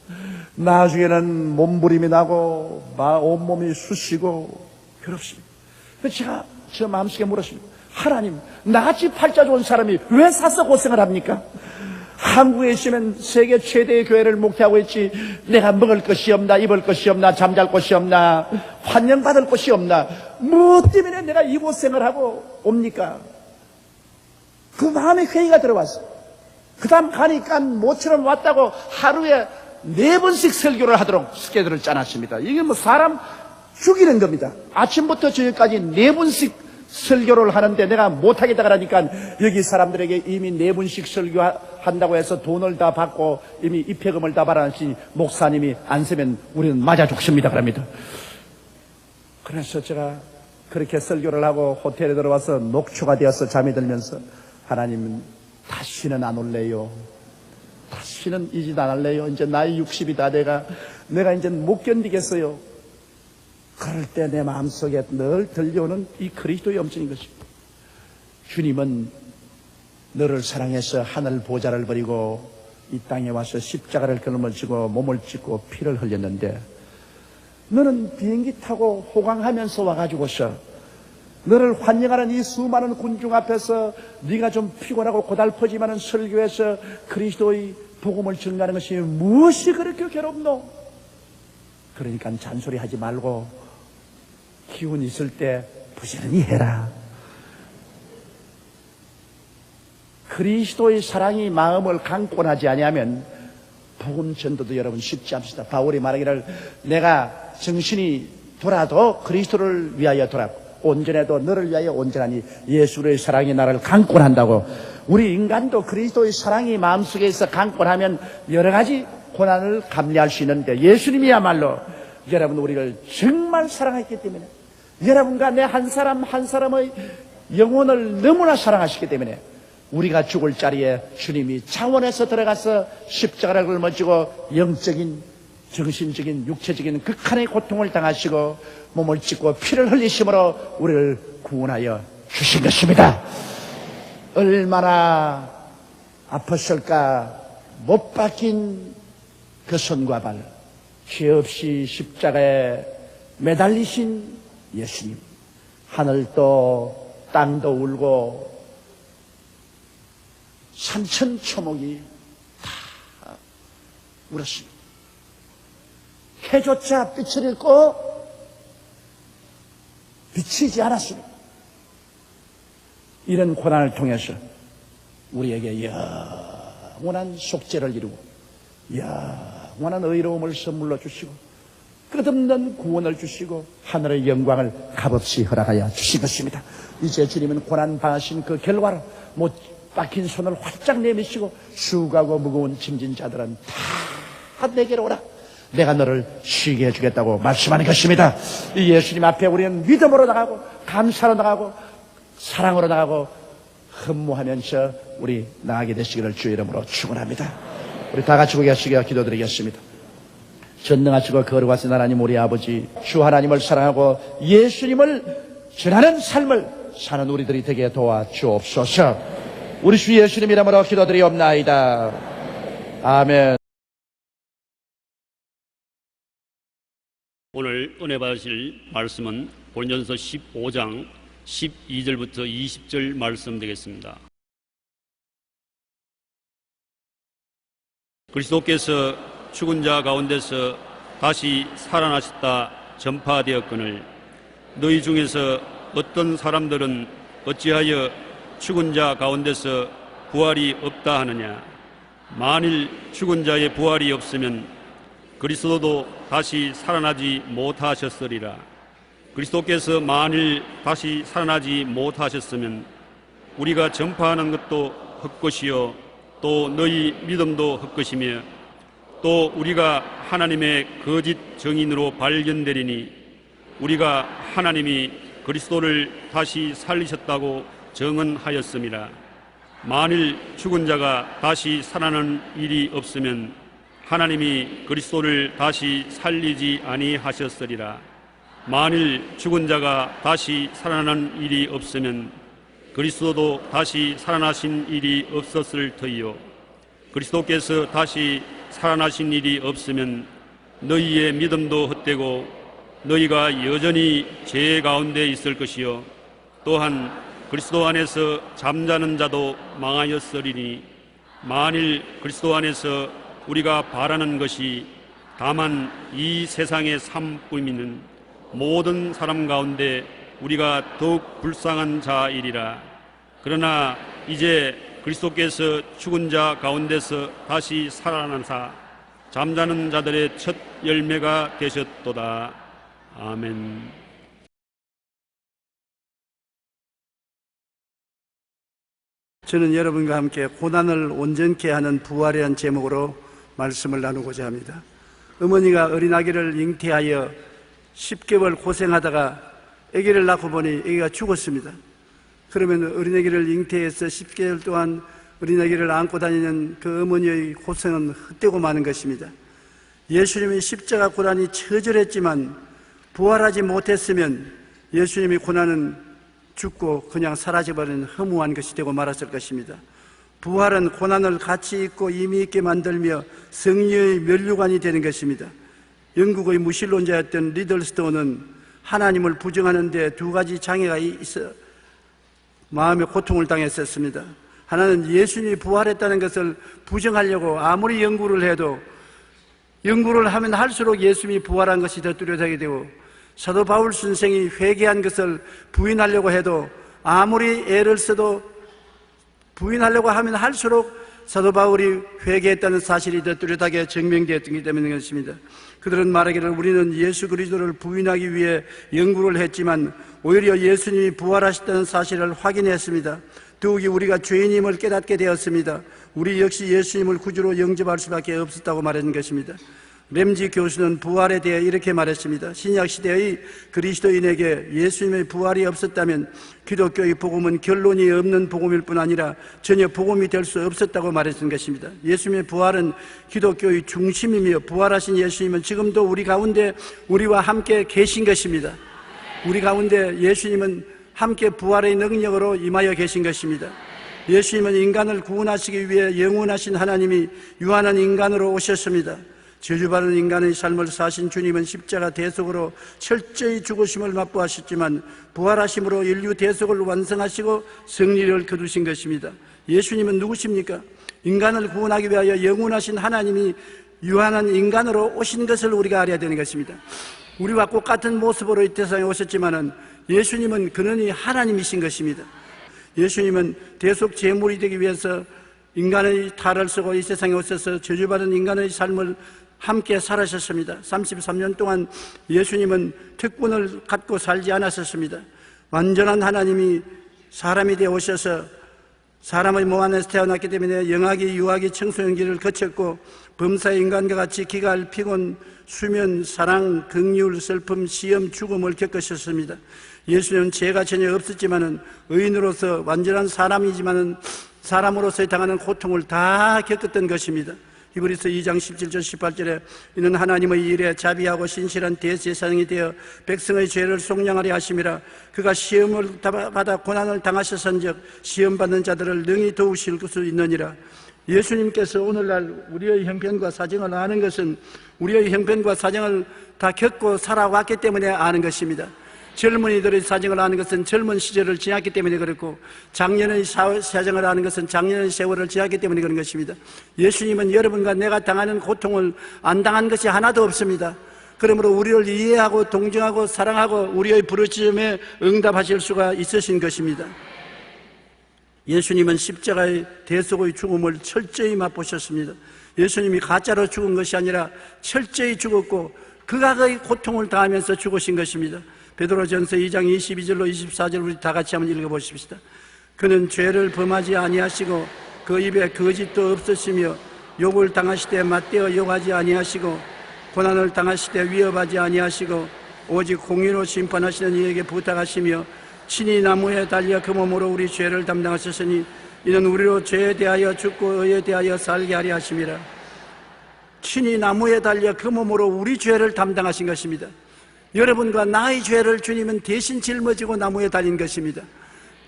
나중에는 몸부림이 나고 온몸이 쑤시고 괴롭습니다. 그래서 제가 저 마음속에 물었습니다. 하나님, 나같이 팔자 좋은 사람이 왜 사서 고생을 합니까? 한국에 있으면 세계 최대의 교회를 목회하고 있지, 내가 먹을 것이 없나, 입을 것이 없나, 잠잘 곳이 없나, 환영받을 곳이 없나, 뭐 때문에 내가 이 고생을 하고 옵니까? 그 마음에 회의가 들어왔어. 그 다음 가니까 모처럼 왔다고 하루에 4번씩 설교를 하도록 스케줄을 짜놨습니다. 이게 뭐 사람 죽이는 겁니다. 아침부터 저녁까지 4번씩 설교를 하는데 내가 못하겠다 그러니까 여기 사람들에게 이미 4번씩 설교한다고 해서 돈을 다 받고 이미 입회금을 다 받았으니 목사님이 안 세면 우리는 맞아 죽습니다 그럽니다. 그래서 제가 그렇게 설교를 하고 호텔에 들어와서 녹초가 되어서 잠이 들면서 하나님은 다시는 안 올래요. 다시는 이 짓 안 할래요. 이제 나이 60이 다 돼가 내가 이제 못 견디겠어요. 그럴 때 내 마음속에 늘 들려오는 이 그리스도의 음성인 것입니다. 주님은 너를 사랑해서 하늘 보좌를 버리고 이 땅에 와서 십자가를 걸음을지고 몸을 찢고 피를 흘렸는데 너는 비행기 타고 호강하면서 와가지고서 너를 환영하는 이 수많은 군중 앞에서 네가 좀 피곤하고 고달퍼지만은 설교에서 그리스도의 복음을 전가하는 것이 무엇이 그렇게 괴롭노? 그러니까 잔소리하지 말고 기운 있을 때 부지런히 해라. 그리스도의 사랑이 마음을 강권하지 아니하면 복음 전도도 여러분 쉽지 않습니다. 바울이 말하기를 내가 정신이 돌아도 그리스도를 위하여 돌아고 온전해도 너를 위하여 온전하니 예수의 사랑이 나를 강권한다고. 우리 인간도 그리스도의 사랑이 마음속에 있어 강권하면 여러 가지 고난을 감내할 수 있는데 예수님이야말로 여러분 우리를 정말 사랑했기 때문에 여러분과 내 한 사람 한 사람의 영혼을 너무나 사랑하시기 때문에 우리가 죽을 자리에 주님이 창원에서 들어가서 십자가를 짊어지고 영적인 정신적인 육체적인 극한의 고통을 당하시고 몸을 찢고 피를 흘리심으로 우리를 구원하여 주신 것입니다. 얼마나 아팠을까. 못 박힌 그 손과 발, 죄 없이 십자가에 매달리신 예수님, 하늘도 땅도 울고 산천초목이 다 울었습니다. 해조차 빛을 잃고 비치지 않았습니다. 이런 고난을 통해서 우리에게 영원한 속죄를 이루고 영원한 의로움을 선물로 주시고 끝없는 구원을 주시고 하늘의 영광을 값없이 허락하여 주신 것입니다. 이제 주님은 고난 당하신 그 결과로 못 박힌 손을 활짝 내미시고 수고하고 무거운 짐진 자들은 다 내게로 오라. 내가 너를 쉬게 해주겠다고 말씀하는 것입니다. 이 예수님 앞에 우리는 믿음으로 나가고 감사로 나가고 사랑으로 나가고 흠모하면서 우리 나가게 되시기를 주의 이름으로 축원합니다. 우리 다 같이 고개 숙여 기도드리겠습니다. 전능하시고 거룩하신 하나님 우리 아버지, 주 하나님을 사랑하고 예수님을 전하는 삶을 사는 우리들이 되게 도와주옵소서. 우리 주 예수님 이름으로 기도드리옵나이다. 아멘. 오늘 은혜 받으실 말씀은 고린도전서 15장 12절부터 20절 말씀 되겠습니다. 그리스도께서 죽은 자 가운데서 다시 살아나셨다 전파되었거늘 너희 중에서 어떤 사람들은 어찌하여 죽은 자 가운데서 부활이 없다 하느냐. 만일 죽은 자의 부활이 없으면 그리스도도 다시 살아나지 못하셨으리라. 그리스도께서 만일 다시 살아나지 못하셨으면 우리가 전파하는 것도 헛것이요 또 너희 믿음도 헛것이며 또 우리가 하나님의 거짓 증인으로 발견되리니 우리가 하나님이 그리스도를 다시 살리셨다고 증언하였습니다. 만일 죽은 자가 다시 살아나는 일이 없으면 하나님이 그리스도를 다시 살리지 아니하셨으리라. 만일 죽은 자가 다시 살아나는 일이 없으면 그리스도도 다시 살아나신 일이 없었을 터이요. 그리스도께서 다시 살아나신 일이 없으면 너희의 믿음도 헛되고 너희가 여전히 죄 가운데 있을 것이요. 또한 그리스도 안에서 잠자는 자도 망하였으리니 만일 그리스도 안에서 우리가 바라는 것이 다만 이 세상의 삶뿐이면 모든 사람 가운데 우리가 더욱 불쌍한 자이리라. 그러나 이제 그리스도께서 죽은 자 가운데서 다시 살아나사 잠자는 자들의 첫 열매가 되셨도다. 아멘. 저는 여러분과 함께 고난을 온전케 하는 부활이라는 제목으로 말씀을 나누고자 합니다. 어머니가 어린아기를 잉태하여 10개월 고생하다가 아기를 낳고 보니 아기가 죽었습니다. 그러면 어린아기를 잉태해서 10개월 동안 어린아기를 안고 다니는 그 어머니의 고생은 헛되고 마는 것입니다. 예수님이 십자가 고난이 처절했지만 부활하지 못했으면 예수님의 고난은 죽고 그냥 사라져버리는 허무한 것이 되고 말았을 것입니다. 부활은 고난을 가치 있고 의미 있게 만들며 성리의 면류관이 되는 것입니다. 영국의 무신론자였던 리들스톤은 하나님을 부정하는 데 두 가지 장애가 있어 마음의 고통을 당했었습니다. 하나는 예수님이 부활했다는 것을 부정하려고 아무리 연구를 해도 연구를 하면 할수록 예수님이 부활한 것이 더 뚜렷하게 되고, 사도 바울 선생이 회개한 것을 부인하려고 해도 아무리 애를 써도 부인하려고 하면 할수록 사도 바울이 회개했다는 사실이 더 뚜렷하게 증명되었기 때문인 것입니다. 그들은 말하기를 우리는 예수 그리스도를 부인하기 위해 연구를 했지만 오히려 예수님이 부활하셨다는 사실을 확인했습니다. 더욱이 우리가 죄인임을 깨닫게 되었습니다. 우리 역시 예수님을 구주로 영접할 수밖에 없었다고 말하는 것입니다. 램지 교수는 부활에 대해 이렇게 말했습니다. 신약시대의 그리스도인에게 예수님의 부활이 없었다면 기독교의 복음은 결론이 없는 복음일 뿐 아니라 전혀 복음이 될 수 없었다고 말했던 것입니다. 예수님의 부활은 기독교의 중심이며 부활하신 예수님은 지금도 우리 가운데 우리와 함께 계신 것입니다. 우리 가운데 예수님은 함께 부활의 능력으로 임하여 계신 것입니다. 예수님은 인간을 구원하시기 위해 영원하신 하나님이 유한한 인간으로 오셨습니다. 저주받은 인간의 삶을 사신 주님은 십자가 대속으로 철저히 죽으심을 맛보하셨지만 부활하심으로 인류 대속을 완성하시고 승리를 거두신 것입니다. 예수님은 누구십니까? 인간을 구원하기 위하여 영원하신 하나님이 유한한 인간으로 오신 것을 우리가 알아야 되는 것입니다. 우리와 똑같은 모습으로 이 세상에 오셨지만은 예수님은 근원이 하나님이신 것입니다. 예수님은 대속 제물이 되기 위해서 인간의 탈을 쓰고 이 세상에 오셔서 저주받은 인간의 삶을 함께 살아셨습니다. 33년 동안 예수님은 특권을 갖고 살지 않았었습니다. 완전한 하나님이 사람이 되어 오셔서 사람의 몸 안에서 태어났기 때문에 영아기, 유아기, 청소년기를 거쳤고 범사의 인간과 같이 기갈, 피곤, 수면, 사랑, 긍휼, 슬픔, 시험, 죽음을 겪으셨습니다. 예수님은 죄가 전혀 없었지만은 의인으로서 완전한 사람이지만은 사람으로서 당하는 고통을 다 겪었던 것입니다. 히브리서 2장 17절 18절에 이는 하나님의 일에 자비하고 신실한 대제사장이 되어 백성의 죄를 속량하려 하심이라. 그가 시험을 받아 고난을 당하셨은즉 시험받는 자들을 능히 도우실 수 있느니라. 예수님께서 오늘날 우리의 형편과 사정을 아는 것은 우리의 형편과 사정을 다 겪고 살아왔기 때문에 아는 것입니다. 젊은이들의 사정을 아는 것은 젊은 시절을 지났기 때문에 그렇고 장년의 사정을 아는 것은 장년의 세월을 지났기 때문에 그런 것입니다. 예수님은 여러분과 내가 당하는 고통을 안 당한 것이 하나도 없습니다. 그러므로 우리를 이해하고 동정하고 사랑하고 우리의 부르짖음에 응답하실 수가 있으신 것입니다. 예수님은 십자가의 대속의 죽음을 철저히 맛보셨습니다. 예수님이 가짜로 죽은 것이 아니라 철저히 죽었고 극악의 고통을 당하면서 죽으신 것입니다. 베드로전서 2장 22절로 24절 우리 다 같이 한번 읽어보십시다. 그는 죄를 범하지 아니하시고 그 입에 거짓도 없으시며 욕을 당하실 때 맞대어 욕하지 아니하시고 고난을 당하실 때 위협하지 아니하시고 오직 공의로 심판하시는 이에게 부탁하시며 친히 나무에 달려 그 몸으로 우리 죄를 담당하셨으니 이는 우리로 죄에 대하여 죽고 의에 대하여 살게 하려 하심이라. 친히 나무에 달려 그 몸으로 우리 죄를 담당하신 것입니다. 여러분과 나의 죄를 주님은 대신 짊어지고 나무에 달린 것입니다.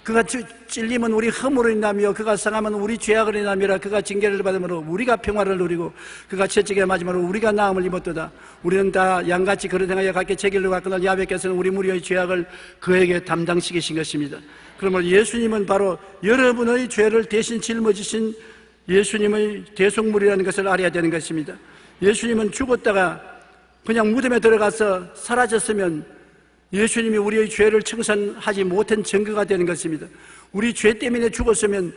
그가 찔림은 우리 흠으로 인하며 그가 상함은 우리 죄악으로 인하며 그가 징계를 받음으로 우리가 평화를 누리고 그가 채찍에 맞음으로 우리가 나음을 입었도다. 우리는 다 양같이 그릇 행하여 각기 제 길로 갔거늘 야훼께서는 우리 무리의 죄악을 그에게 담당시키신 것입니다. 그러므로 예수님은 바로 여러분의 죄를 대신 짊어지신 예수님의 대속물이라는 것을 알아야 되는 것입니다. 예수님은 죽었다가 그냥 무덤에 들어가서 사라졌으면 예수님이 우리의 죄를 청산하지 못한 증거가 되는 것입니다. 우리 죄 때문에 죽었으면,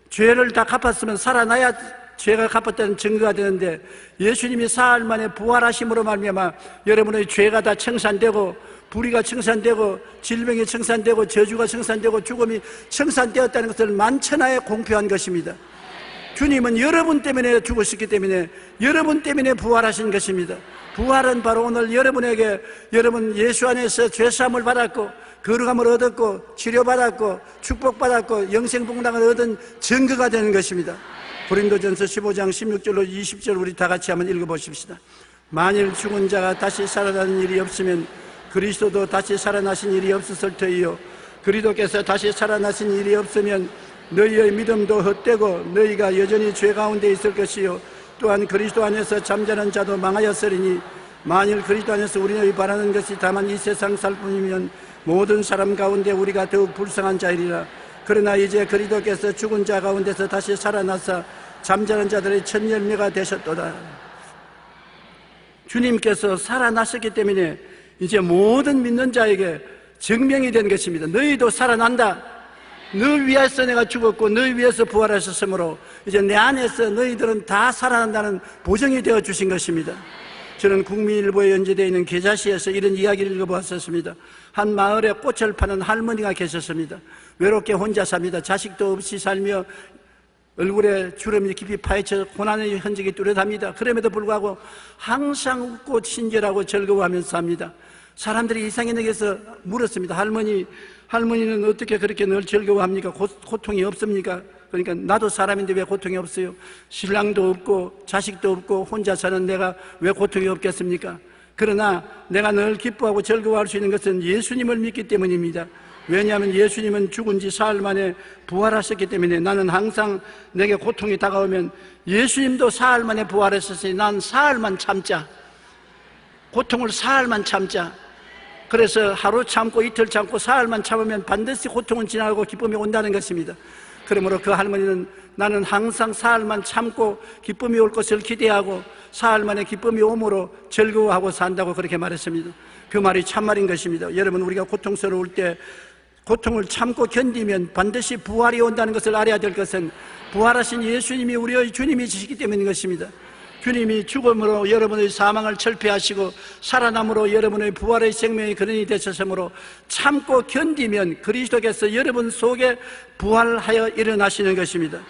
죄를 다 갚았으면 살아나야 죄가 갚았다는 증거가 되는데, 예수님이 사흘 만에 부활하심으로 말미암아 여러분의 죄가 다 청산되고 불의가 청산되고 질병이 청산되고 저주가 청산되고 죽음이 청산되었다는 것을 만천하에 공표한 것입니다. 주님은 여러분 때문에 죽으셨기 때문에 여러분 때문에 부활하신 것입니다. 부활은 바로 오늘 여러분에게, 여러분 예수 안에서 죄사함을 받았고 거룩함을 얻었고 치료받았고 축복받았고 영생복락을 얻은 증거가 되는 것입니다. 고린도전서 15장 16절로 20절 우리 다 같이 한번 읽어보십시다. 만일 죽은 자가 다시 살아나는 일이 없으면 그리스도도 다시 살아나신 일이 없었을 터이요, 그리스도께서 다시 살아나신 일이 없으면 너희의 믿음도 헛되고 너희가 여전히 죄 가운데 있을 것이요, 또한 그리스도 안에서 잠자는 자도 망하였으리니 만일 그리스도 안에서 우리의 바라는 것이 다만 이 세상 살 뿐이면 모든 사람 가운데 우리가 더욱 불쌍한 자이리라. 그러나 이제 그리스도께서 죽은 자 가운데서 다시 살아나사 잠자는 자들의 첫 열매가 되셨도다. 주님께서 살아나셨기 때문에 이제 모든 믿는 자에게 증명이 된 것입니다. 너희도 살아난다. 너 위해서 내가 죽었고 너 위해서 부활하셨으므로 이제 내 안에서 너희들은 다 살아난다는 보증이 되어 주신 것입니다. 저는 국민일보에 연재되어 있는 계자시에서 이런 이야기를 읽어보았었습니다. 한 마을에 꽃을 파는 할머니가 계셨습니다. 외롭게 혼자 삽니다. 자식도 없이 살며 얼굴에 주름이 깊이 파헤쳐 고난의 흔적이 뚜렷합니다. 그럼에도 불구하고 항상 웃고 친절하고 즐거워하면서 삽니다. 사람들이 이상하게서 물었습니다. 할머니는 어떻게 그렇게 늘 즐거워합니까? 고통이 없습니까? 그러니까 나도 사람인데 왜 고통이 없어요? 신랑도 없고 자식도 없고 혼자 사는 내가 왜 고통이 없겠습니까? 그러나 내가 늘 기뻐하고 즐거워할 수 있는 것은 예수님을 믿기 때문입니다. 왜냐하면 예수님은 죽은 지 사흘 만에 부활하셨기 때문에 나는 항상 내게 고통이 다가오면 예수님도 사흘 만에 부활하셨으니 난 사흘만 참자. 고통을 사흘만 참자. 그래서 하루 참고 이틀 참고 사흘만 참으면 반드시 고통은 지나가고 기쁨이 온다는 것입니다. 그러므로 그 할머니는 나는 항상 사흘만 참고 기쁨이 올 것을 기대하고 사흘 만에 기쁨이 오므로 즐거워하고 산다고 그렇게 말했습니다. 그 말이 참말인 것입니다. 여러분, 우리가 고통스러울 때 고통을 참고 견디면 반드시 부활이 온다는 것을 알아야 될 것은 부활하신 예수님이 우리의 주님이시기 때문인 것입니다. 주님이 죽음으로 여러분의 사망을 철폐하시고 살아남으로 여러분의 부활의 생명의 근원이 되셨으므로 참고 견디면 그리스도께서 여러분 속에 부활하여 일어나시는 것입니다.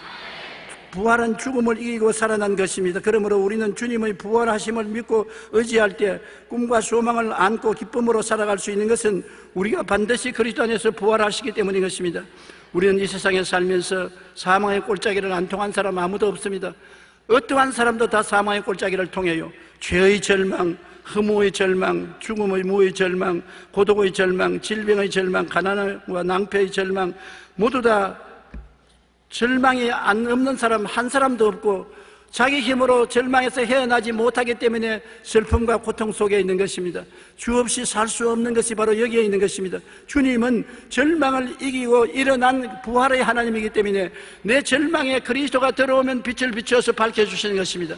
부활은 죽음을 이기고 살아난 것입니다. 그러므로 우리는 주님의 부활하심을 믿고 의지할 때 꿈과 소망을 안고 기쁨으로 살아갈 수 있는 것은 우리가 반드시 그리스도 안에서 부활하시기 때문인 것입니다. 우리는 이 세상에 살면서 사망의 골짜기를 안 통한 사람 아무도 없습니다. 어떠한 사람도 다 사망의 골짜기를 통해요. 죄의 절망, 흠의 절망, 죽음의 무의 절망, 고독의 절망, 질병의 절망, 가난과 낭패의 절망, 모두 다 절망이 안 없는 사람 한 사람도 없고 자기 힘으로 절망에서 헤어나지 못하기 때문에 슬픔과 고통 속에 있는 것입니다. 주 없이 살 수 없는 것이 바로 여기에 있는 것입니다. 주님은 절망을 이기고 일어난 부활의 하나님이기 때문에 내 절망에 그리스도가 들어오면 빛을 비춰서 밝혀주시는 것입니다.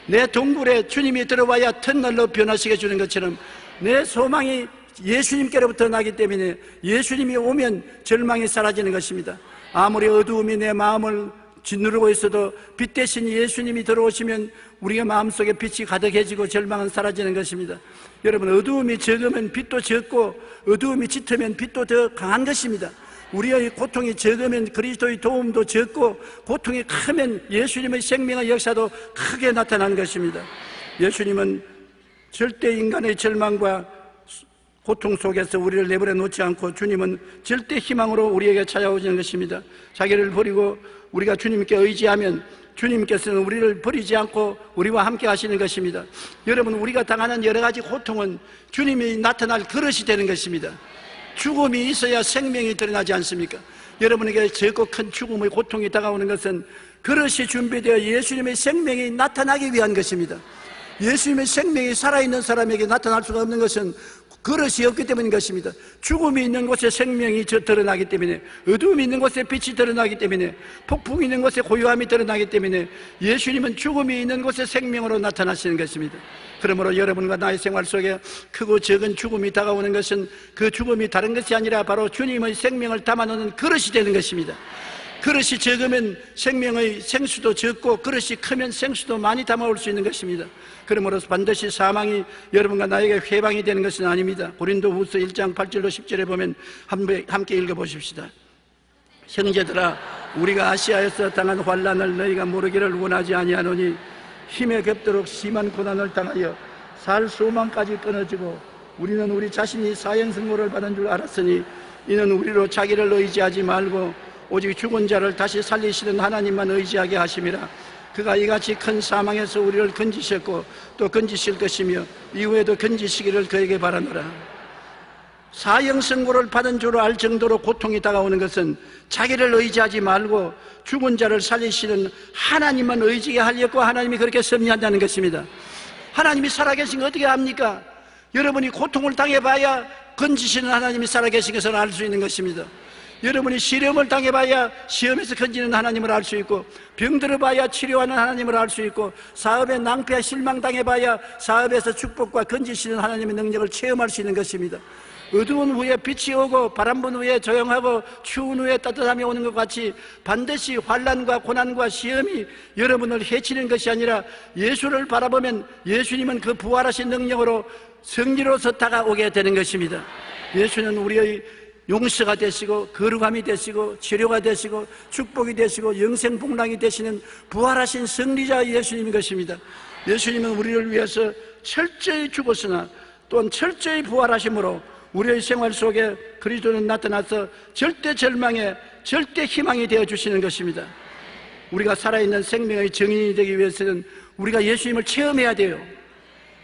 내 동굴에 주님이 들어와야 터널로 변화시켜 주는 것처럼 내 소망이 예수님께로부터 나기 때문에 예수님이 오면 절망이 사라지는 것입니다. 아무리 어두움이 내 마음을 짓누르고 있어도 빛 대신 예수님이 들어오시면 우리가 마음속에 빛이 가득해지고 절망은 사라지는 것입니다. 여러분, 어두움이 적으면 빛도 적고 어두움이 짙으면 빛도 더 강한 것입니다. 우리의 고통이 적으면 그리스도의 도움도 적고, 고통이 크면 예수님의 생명의 역사도 크게 나타난 것입니다. 예수님은 절대 인간의 절망과 고통 속에서 우리를 내버려 놓지 않고, 주님은 절대 희망으로 우리에게 찾아오시는 것입니다. 자기를 버리고 우리가 주님께 의지하면 주님께서는 우리를 버리지 않고 우리와 함께 하시는 것입니다. 여러분, 우리가 당하는 여러 가지 고통은 주님이 나타날 그릇이 되는 것입니다. 죽음이 있어야 생명이 드러나지 않습니까? 여러분에게 적고 큰 죽음의 고통이 다가오는 것은 그릇이 준비되어 예수님의 생명이 나타나기 위한 것입니다. 예수님의 생명이 살아있는 사람에게 나타날 수가 없는 것은 그릇이 없기 때문인 것입니다. 죽음이 있는 곳에 생명이 드러나기 때문에, 어두움이 있는 곳에 빛이 드러나기 때문에, 폭풍이 있는 곳에 고요함이 드러나기 때문에 예수님은 죽음이 있는 곳에 생명으로 나타나시는 것입니다. 그러므로 여러분과 나의 생활 속에 크고 적은 죽음이 다가오는 것은 그 죽음이 다른 것이 아니라 바로 주님의 생명을 담아놓는 그릇이 되는 것입니다. 그릇이 적으면 생명의 생수도 적고, 그릇이 크면 생수도 많이 담아올 수 있는 것입니다. 그러므로 반드시 사망이 여러분과 나에게 회방이 되는 것은 아닙니다. 고린도후서 1장 8절로 10절에 보면 함께 읽어보십시다. 형제들아, 우리가 아시아에서 당한 환난을 너희가 모르기를 원하지 아니하노니, 힘에 겹도록 심한 고난을 당하여 살 소망까지 끊어지고, 우리는 우리 자신이 사형선고를 받은 줄 알았으니, 이는 우리로 자기를 의지하지 말고 오직 죽은 자를 다시 살리시는 하나님만 의지하게 하심이라. 그가 이같이 큰 사망에서 우리를 건지셨고 또 건지실 것이며 이후에도 건지시기를 그에게 바라노라. 사형 선고를 받은 줄 알 정도로 고통이 다가오는 것은 자기를 의지하지 말고 죽은 자를 살리시는 하나님만 의지하게 하려고 하나님이 그렇게 섭리한다는 것입니다. 하나님이 살아계신 거 어떻게 압니까? 여러분이 고통을 당해봐야 건지시는 하나님이 살아계신 것을 알 수 있는 것입니다. 여러분이 시험을 당해봐야 시험에서 건지는 하나님을 알 수 있고, 병들어봐야 치료하는 하나님을 알 수 있고, 사업에 낭패 실망당해봐야 사업에서 축복과 건지시는 하나님의 능력을 체험할 수 있는 것입니다. 어두운 후에 빛이 오고 바람 분 후에 조용하고 추운 후에 따뜻함이 오는 것 같이 반드시 환난과 고난과 시험이 여러분을 해치는 것이 아니라, 예수를 바라보면 예수님은 그 부활하신 능력으로 승리로서 다가오게 되는 것입니다. 예수는 우리의 용서가 되시고 거룩함이 되시고 치료가 되시고 축복이 되시고 영생복락이 되시는 부활하신 승리자 예수님인 것입니다. 예수님은 우리를 위해서 철저히 죽었으나 또한 철저히 부활하심으로 우리의 생활 속에 그리스도는 나타나서 절대 절망에 절대 희망이 되어주시는 것입니다. 우리가 살아있는 생명의 증인이 되기 위해서는 우리가 예수님을 체험해야 돼요.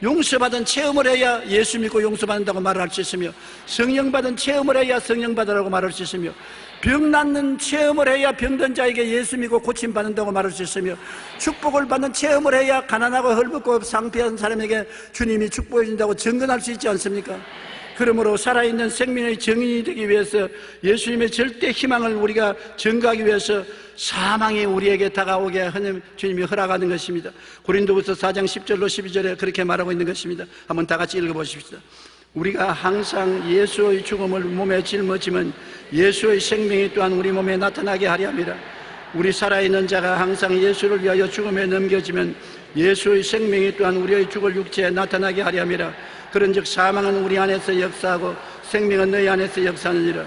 용서받은 체험을 해야 예수 믿고 용서받는다고 말을 할 수 있으며, 성령받은 체험을 해야 성령받으라고 말할 수 있으며, 병 낫는 체험을 해야 병든 자에게 예수 믿고 고침받는다고 말할 수 있으며, 축복을 받는 체험을 해야 가난하고 헐벗고 상피한 사람에게 주님이 축복해 준다고 증언할 수 있지 않습니까? 그러므로 살아있는 생명의 증인이 되기 위해서 예수님의 절대 희망을 우리가 증거하기 위해서 사망이 우리에게 다가오게 하는 주님이 허락하는 것입니다. 고린도후서 4장 10절로 12절에 그렇게 말하고 있는 것입니다. 한번 다 같이 읽어보십시다. 우리가 항상 예수의 죽음을 몸에 짊어지면 예수의 생명이 또한 우리 몸에 나타나게 하려 함이라. 우리 살아있는 자가 항상 예수를 위하여 죽음에 넘겨지면 예수의 생명이 또한 우리의 죽을 육체에 나타나게 하려 함이라. 그런즉 사망은 우리 안에서 역사하고 생명은 너희 안에서 역사하느니라.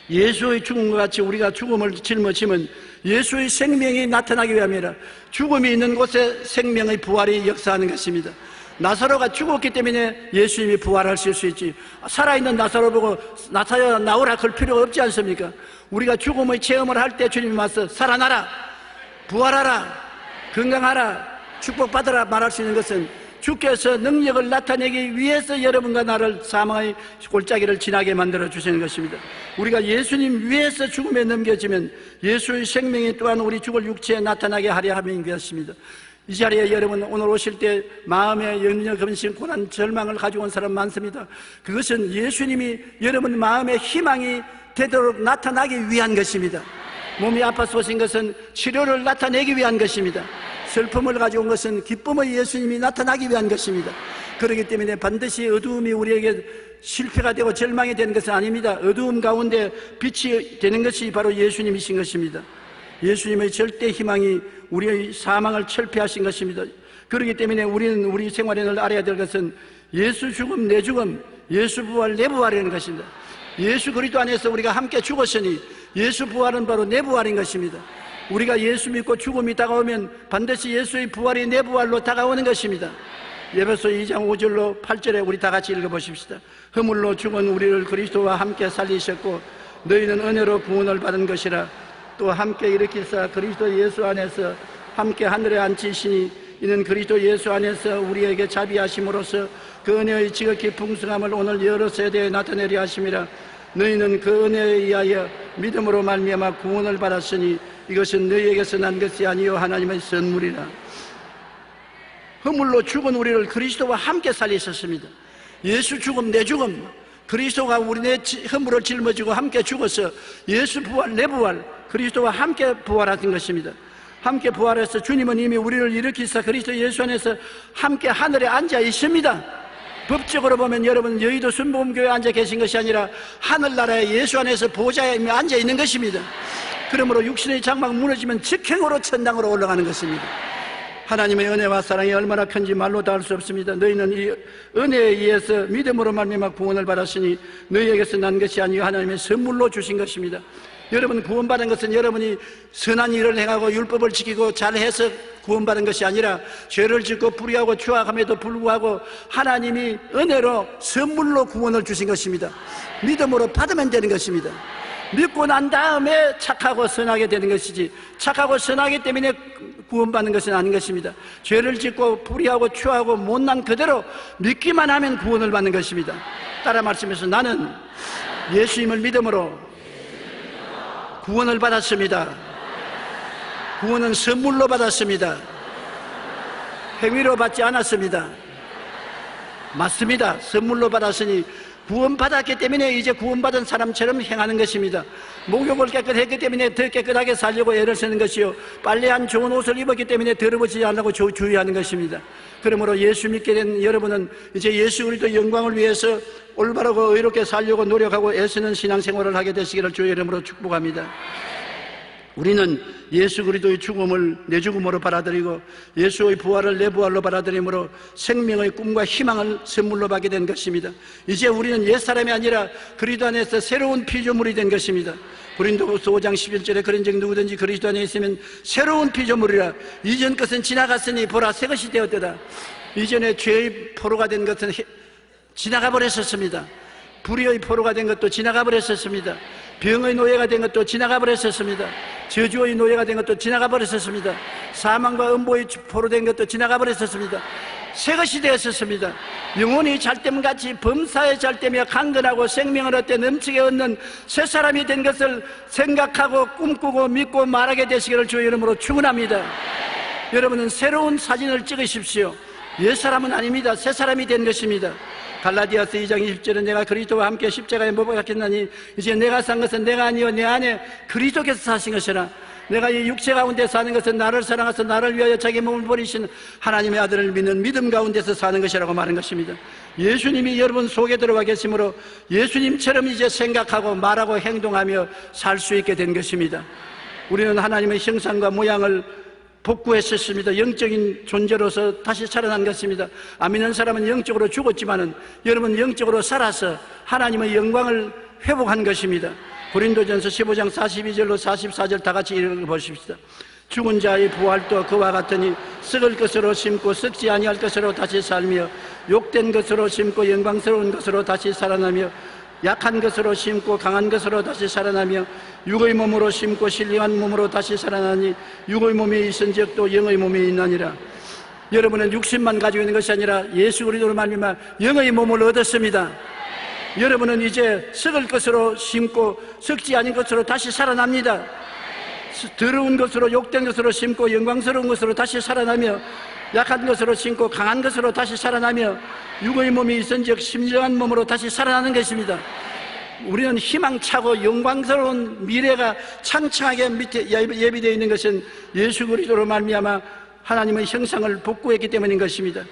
예수의 죽음과 같이 우리가 죽음을 짊어지면 예수의 생명이 나타나기 위함이라. 죽음이 있는 곳에 생명의 부활이 역사하는 것입니다. 나사로가 죽었기 때문에 예수님이 부활하실 수 있지, 살아있는 나사로 보고 나사로야 나오라 그럴 필요가 없지 않습니까? 우리가 죽음의 체험을 할 때 주님이 와서 살아나라, 부활하라, 건강하라, 축복받으라 말할 수 있는 것은 주께서 능력을 나타내기 위해서 여러분과 나를 사망의 골짜기를 지나게 만들어 주시는 것입니다. 우리가 예수님 위해서 죽음에 넘겨지면 예수의 생명이 또한 우리 죽을 육체에 나타나게 하려 함인 것입니다. 이 자리에 여러분 오늘 오실 때 마음에 염려, 근심, 고난, 절망을 가지고 온 사람 많습니다. 그것은 예수님이 여러분 마음의 희망이 되도록 나타나기 위한 것입니다. 몸이 아파서 오신 것은 치료를 나타내기 위한 것입니다. 슬픔을 가지고 온 것은 기쁨의 예수님이 나타나기 위한 것입니다. 그렇기 때문에 반드시 어두움이 우리에게 실패가 되고 절망이 되는 것은 아닙니다. 어두움 가운데 빛이 되는 것이 바로 예수님이신 것입니다. 예수님의 절대 희망이 우리의 사망을 철폐하신 것입니다. 그렇기 때문에 우리는 우리 생활에 늘 알아야 될 것은 예수 죽음 내 죽음, 예수 부활 내 부활이라는 것입니다. 예수 그리스도 안에서 우리가 함께 죽었으니 예수 부활은 바로 내 부활인 것입니다. 우리가 예수 믿고 죽음이 다가오면 반드시 예수의 부활이 내 부활로 다가오는 것입니다. 에베소 2장 5절로 8절에 우리 다 같이 읽어보십시다. 허물로 죽은 우리를 그리스도와 함께 살리셨고 너희는 은혜로 구원을 받은 것이라. 또 함께 일으키사 그리스도 예수 안에서 함께 하늘에 앉히시니 이는 그리스도 예수 안에서 우리에게 자비하심으로써 그 은혜의 지극히 풍성함을 오늘 여러 세대에 나타내려 하심이라. 너희는 그 은혜에 의하여 믿음으로 말미암아 구원을 받았으니 이것은 너희에게서 난 것이 아니요 하나님의 선물이라. 허물로 죽은 우리를 그리스도와 함께 살리셨습니다. 예수 죽음 내 죽음, 그리스도가 우리 내 허물을 짊어지고 함께 죽어서 예수 부활 내 부활, 그리스도와 함께 부활하신 것입니다. 함께 부활해서 주님은 이미 우리를 일으키사 그리스도 예수 안에서 함께 하늘에 앉아 있습니다. 법적으로 보면 여러분 여의도 순복음교회에 앉아 계신 것이 아니라 하늘나라의 예수 안에서 보좌에 이미 앉아 있는 것입니다. 그러므로 육신의 장막 무너지면 직행으로 천당으로 올라가는 것입니다. 하나님의 은혜와 사랑이 얼마나 큰지 말로 다 할 수 없습니다. 너희는 이 은혜에 의해서 믿음으로 말미암아 구원을 받았으니 너희에게서 난 것이 아니요 하나님의 선물로 주신 것입니다. 여러분 구원받은 것은 여러분이 선한 일을 행하고 율법을 지키고 잘해서 구원받은 것이 아니라 죄를 짓고 불의하고 추악함에도 불구하고 하나님이 은혜로 선물로 구원을 주신 것입니다. 믿음으로 받으면 되는 것입니다. 믿고 난 다음에 착하고 선하게 되는 것이지 착하고 선하기 때문에 구원받는 것은 아닌 것입니다. 죄를 짓고 불의하고 추하고 못난 그대로 믿기만 하면 구원을 받는 것입니다. 따라 말씀해서 나는 예수님을 믿음으로 구원을 받았습니다. 구원은 선물로 받았습니다. 행위로 받지 않았습니다. 맞습니다. 선물로 받았으니 구원받았기 때문에 이제 구원받은 사람처럼 행하는 것입니다. 목욕을 깨끗했기 때문에 더 깨끗하게 살려고 애를 쓰는 것이요 빨래한 좋은 옷을 입었기 때문에 더러워지지 않으려고 주의하는 것입니다. 그러므로 예수 믿게 된 여러분은 이제 예수 그리스도 영광을 위해서 올바르고 의롭게 살려고 노력하고 애쓰는 신앙생활을 하게 되시기를 주의 이름으로 축복합니다. 우리는 예수 그리스도의 죽음을 내 죽음으로 받아들이고 예수의 부활을 내 부활로 받아들임으로 생명의 꿈과 희망을 선물로 받게 된 것입니다. 이제 우리는 옛사람이 아니라 그리스도 안에서 새로운 피조물이 된 것입니다. 고린도후서 5장 11절에 그런즉 누구든지 그리스도 안에 있으면 새로운 피조물이라. 이전 것은 지나갔으니 보라 새 것이 되었도다. 이전에 죄의 포로가 된 것은 지나가 버렸었습니다. 불의의 포로가 된 것도 지나가 버렸었습니다. 병의 노예가 된 것도 지나가 버렸었습니다. 저주의 노예가 된 것도 지나가 버렸었습니다. 사망과 음보의 포로 된 것도 지나가 버렸었습니다. 새 것이 되었었습니다. 영혼이 잘됨같이 범사의 잘됨이야 강건하고 생명을 얻되 넘치게 얻는 새 사람이 된 것을 생각하고 꿈꾸고 믿고 말하게 되시기를 주의 이름으로 축원합니다. 여러분은 새로운 사진을 찍으십시오. 옛사람은 아닙니다. 새 사람이 된 것입니다. 갈라디아서 2장 20절은 내가 그리스도와 함께 십자가에 못 박혔나니 이제 내가 산 것은 내가 아니요 내 안에 그리스도께서 사신 것이라. 내가 이 육체 가운데 사는 것은 나를 사랑하사 나를 위하여 자기 몸을 버리신 하나님의 아들을 믿는 믿음 가운데서 사는 것이라고 말한 것입니다. 예수님이 여러분 속에 들어와 계시므로 예수님처럼 이제 생각하고 말하고 행동하며 살 수 있게 된 것입니다. 우리는 하나님의 형상과 모양을 복구했었습니다. 영적인 존재로서 다시 살아난 것입니다. 안 믿는 사람은 영적으로 죽었지만은 여러분 영적으로 살아서 하나님의 영광을 회복한 것입니다. 고린도전서 15장 42절로 44절 다 같이 읽어보십시다. 죽은 자의 부활도 그와 같으니 썩을 것으로 심고 썩지 아니할 것으로 다시 살며 욕된 것으로 심고 영광스러운 것으로 다시 살아나며 약한 것으로 심고 강한 것으로 다시 살아나며 육의 몸으로 심고 신령한 몸으로 다시 살아나니 육의 몸이 있은즉 또 영의 몸이 있나니라. 여러분은 육신만 가지고 있는 것이 아니라 예수 그리스도로 말미암아 영의 몸을 얻었습니다. 여러분은 이제 썩을 것으로 심고 썩지 않은 것으로 다시 살아납니다. 더러운 것으로 욕된 것으로 심고 영광스러운 것으로 다시 살아나며 약한 것으로 심고 강한 것으로 다시 살아나며 육의 몸이 있은즉 신령한 몸으로 다시 살아나는 것입니다. 우리는 희망차고 영광스러운 미래가 창창하게 밑에 예비되어 있는 것은 예수 그리스도로 말미암아 하나님의 형상을 복구했기 때문인 것입니다.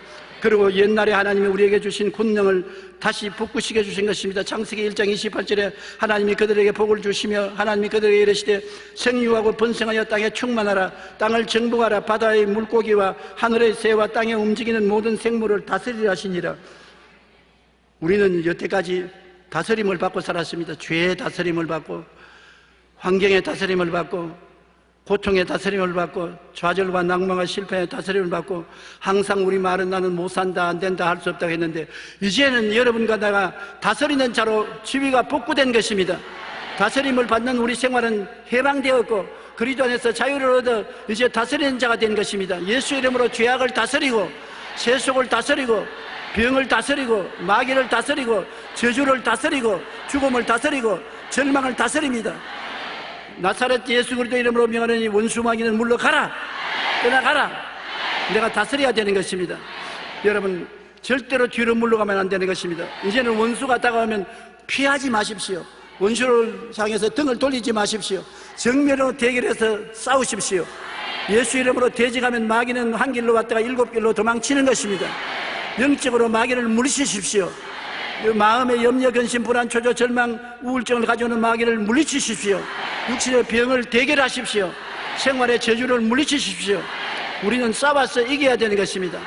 그리고 옛날에 하나님이 우리에게 주신 권능을 다시 복구시켜 주신 것입니다. 창세기 1장 28절에 하나님이 그들에게 복을 주시며 하나님이 그들에게 이르시되 생육하고 번성하여 땅에 충만하라. 땅을 정복하라. 바다의 물고기와 하늘의 새와 땅에 움직이는 모든 생물을 다스리라 하시니라. 우리는 여태까지 다스림을 받고 살았습니다. 죄의 다스림을 받고, 환경의 다스림을 받고, 고통의 다스림을 받고, 좌절과 낭만과 실패의 다스림을 받고, 항상 우리 말은 나는 못 산다, 안 된다, 할 수 없다고 했는데, 이제는 여러분과 내가 다스리는 자로 지위가 복구된 것입니다. 다스림을 받는 우리 생활은 해방되었고, 그리스도 안에서 자유를 얻어 이제 다스리는 자가 된 것입니다. 예수 이름으로 죄악을 다스리고, 세속을 다스리고, 병을 다스리고, 마귀를 다스리고, 저주를 다스리고, 죽음을 다스리고, 절망을 다스립니다. 나사렛 예수 그리스도 이름으로 명하노니 원수 마귀는 물러가라, 떠나가라. 내가 다스려야 되는 것입니다. 여러분, 절대로 뒤로 물러가면 안 되는 것입니다. 이제는 원수가 다가오면 피하지 마십시오. 원수를 향해서 등을 돌리지 마십시오. 정면으로 대결해서 싸우십시오. 예수 이름으로 대적하면 마귀는 한 길로 왔다가 7길로 도망치는 것입니다. 영적으로 마귀를 물리치십시오. 마음의 염려, 근심, 불안, 초조, 절망, 우울증을 가져오는 마귀를 물리치십시오. 육신의 병을 대결하십시오. 생활의 저주를 물리치십시오. 우리는 싸워서 이겨야 되는 것입니다.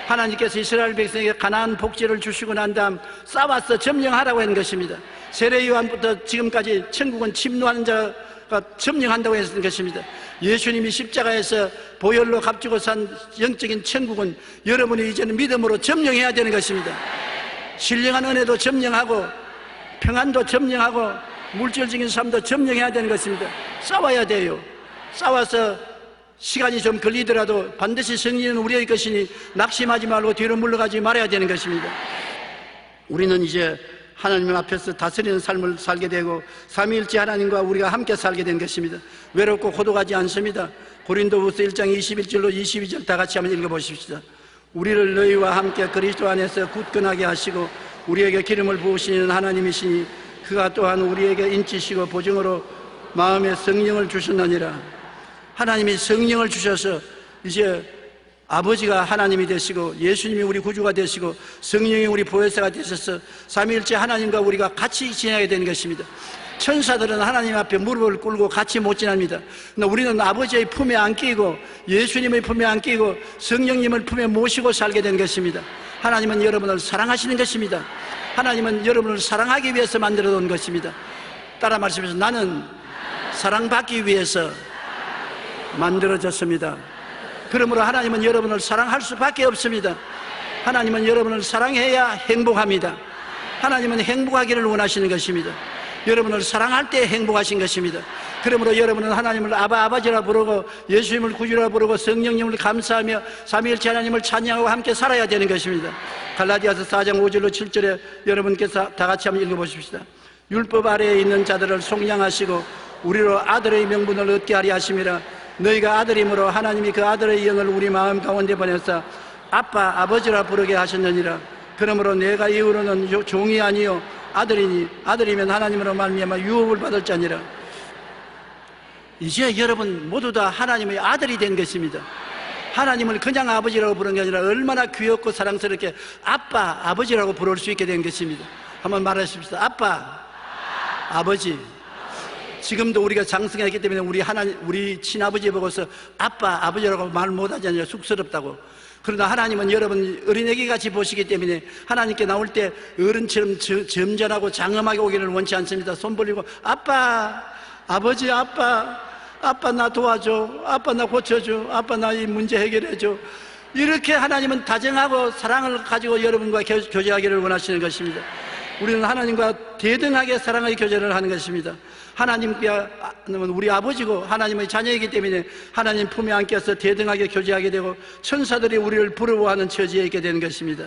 하나님께서 이스라엘 백성에게 가나안 복지를 주시고 난 다음 싸워서 점령하라고 한 것입니다. 세례 요한부터 지금까지 천국은 침노하는 자가 점령한다고 했던 것입니다. 예수님이 십자가에서 보혈로 값지고 산 영적인 천국은 여러분이 이제는 믿음으로 점령해야 되는 것입니다. 신령한 은혜도 점령하고, 평안도 점령하고, 물질적인 삶도 점령해야 되는 것입니다. 싸워야 돼요. 싸워서 시간이 좀 걸리더라도 반드시 승리는 우리의 것이니 낙심하지 말고 뒤로 물러가지 말아야 되는 것입니다. 우리는 이제 하나님 앞에서 다스리는 삶을 살게 되고, 삼위일체 하나님과 우리가 함께 살게 된 것입니다. 외롭고 고독하지 않습니다. 고린도후서 1장 21절로 22절 다 같이 한번 읽어보십시오. 우리를 너희와 함께 그리스도 안에서 굳건하게 하시고 우리에게 기름을 부으시는 하나님이시니 그가 또한 우리에게 인치시고 보증으로 마음의 성령을 주셨느니라. 하나님이 성령을 주셔서 이제 아버지가 하나님이 되시고 예수님이 우리 구주가 되시고 성령이 우리 보혜사가 되셔서 삼위일체 하나님과 우리가 같이 지내게 되는 것입니다. 천사들은 하나님 앞에 무릎을 꿇고 같이 못 지납니다. 그러나 우리는 아버지의 품에 안기고 예수님의 품에 안기고 성령님을 품에 모시고 살게 된 것입니다. 하나님은 여러분을 사랑하시는 것입니다. 하나님은 여러분을 사랑하기 위해서 만들어 놓은 것입니다. 따라 말씀하세요. 나는 사랑받기 위해서 만들어졌습니다. 그러므로 하나님은 여러분을 사랑할 수밖에 없습니다. 하나님은 여러분을 사랑해야 행복합니다. 하나님은 행복하기를 원하시는 것입니다. 여러분을 사랑할 때 행복하신 것입니다. 그러므로 여러분은 하나님을 아버지라 부르고 예수님을 구주라 부르고 성령님을 감사하며 삼위일체 하나님을 찬양하고 함께 살아야 되는 것입니다. 갈라디아서 4장 5절로 7절에 여러분께서 다 같이 한번 읽어보십시다. 율법 아래에 있는 자들을 속량하시고 우리로 아들의 명분을 얻게 하려 하심이라. 너희가 아들이므로 하나님이 그 아들의 영을 우리 마음 가운데 보내사 아빠 아버지라 부르게 하셨느니라. 그러므로 내가 이후로는 종이 아니요 아들이니 아들이면 하나님으로 말미암아 유업을 받을 자니라. 이제 여러분 모두 다 하나님의 아들이 된 것입니다. 하나님을 그냥 아버지라고 부르는 게 아니라 얼마나 귀엽고 사랑스럽게 아빠 아버지라고 부를 수 있게 된 것입니다. 한번 말하십시오. 아빠 아버지. 지금도 우리가 장성했기 때문에 우리 친아버지 보고서 아빠 아버지라고 말 못하지 않냐 쑥스럽다고. 그러나 하나님은 여러분 어린애기 같이 보시기 때문에 하나님께 나올 때 어른처럼 점잖하고 장엄하게 오기를 원치 않습니다. 손 벌리고 아빠 아버지 아빠 나 도와줘, 아빠 나 고쳐줘, 아빠 나 이 문제 해결해줘. 이렇게 하나님은 다정하고 사랑을 가지고 여러분과 교제하기를 원하시는 것입니다. 우리는 하나님과 대등하게 사랑의 교제를 하는 것입니다. 하나님과 우리 아버지고 하나님의 자녀이기 때문에 하나님 품에 안겨서 대등하게 교제하게 되고 천사들이 우리를 부러워하는 처지에 있게 되는 것입니다.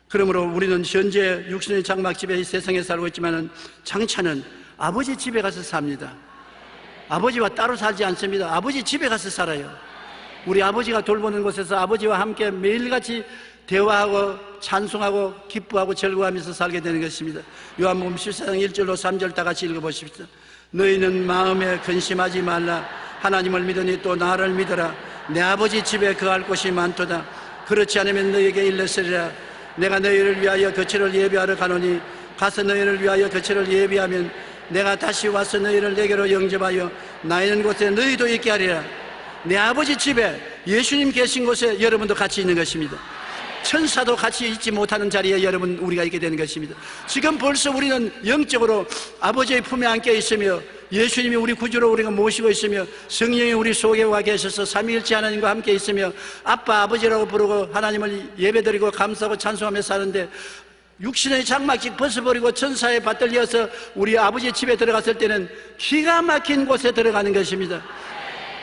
그러므로 우리는 현재 육신의 장막집에 이 세상에 살고 있지만 장차는 아버지 집에 가서 삽니다. 아버지와 따로 살지 않습니다. 아버지 집에 가서 살아요. 우리 아버지가 돌보는 곳에서 아버지와 함께 매일같이 대화하고 찬송하고 기뻐하고 즐거워하면서 살게 되는 것입니다. 요한복음 14장 1절로 3절 다 같이 읽어보십시오. 너희는 마음에 근심하지 말라. 하나님을 믿으니 또 나를 믿어라. 내 아버지 집에 거할 곳이 많도다. 그렇지 않으면 너희에게 일렀으리라. 내가 너희를 위하여 거처를 예비하러 가노니 가서 너희를 위하여 거처를 예비하면 내가 다시 와서 너희를 내게로 영접하여 나 있는 곳에 너희도 있게 하리라. 내 아버지 집에 예수님 계신 곳에 여러분도 같이 있는 것입니다. 천사도 같이 있지 못하는 자리에 여러분 우리가 있게 되는 것입니다. 지금 벌써 우리는 영적으로 아버지의 품에 안겨 있으며 예수님이 우리 구주로 우리가 모시고 있으며 성령이 우리 속에 와 계셔서 삼위일체 하나님과 함께 있으며 아빠 아버지라고 부르고 하나님을 예배드리고 감사하고 찬송하며 사는데, 육신의 장막씩 벗어버리고 천사에 받들려서 우리 아버지 집에 들어갔을 때는 기가 막힌 곳에 들어가는 것입니다.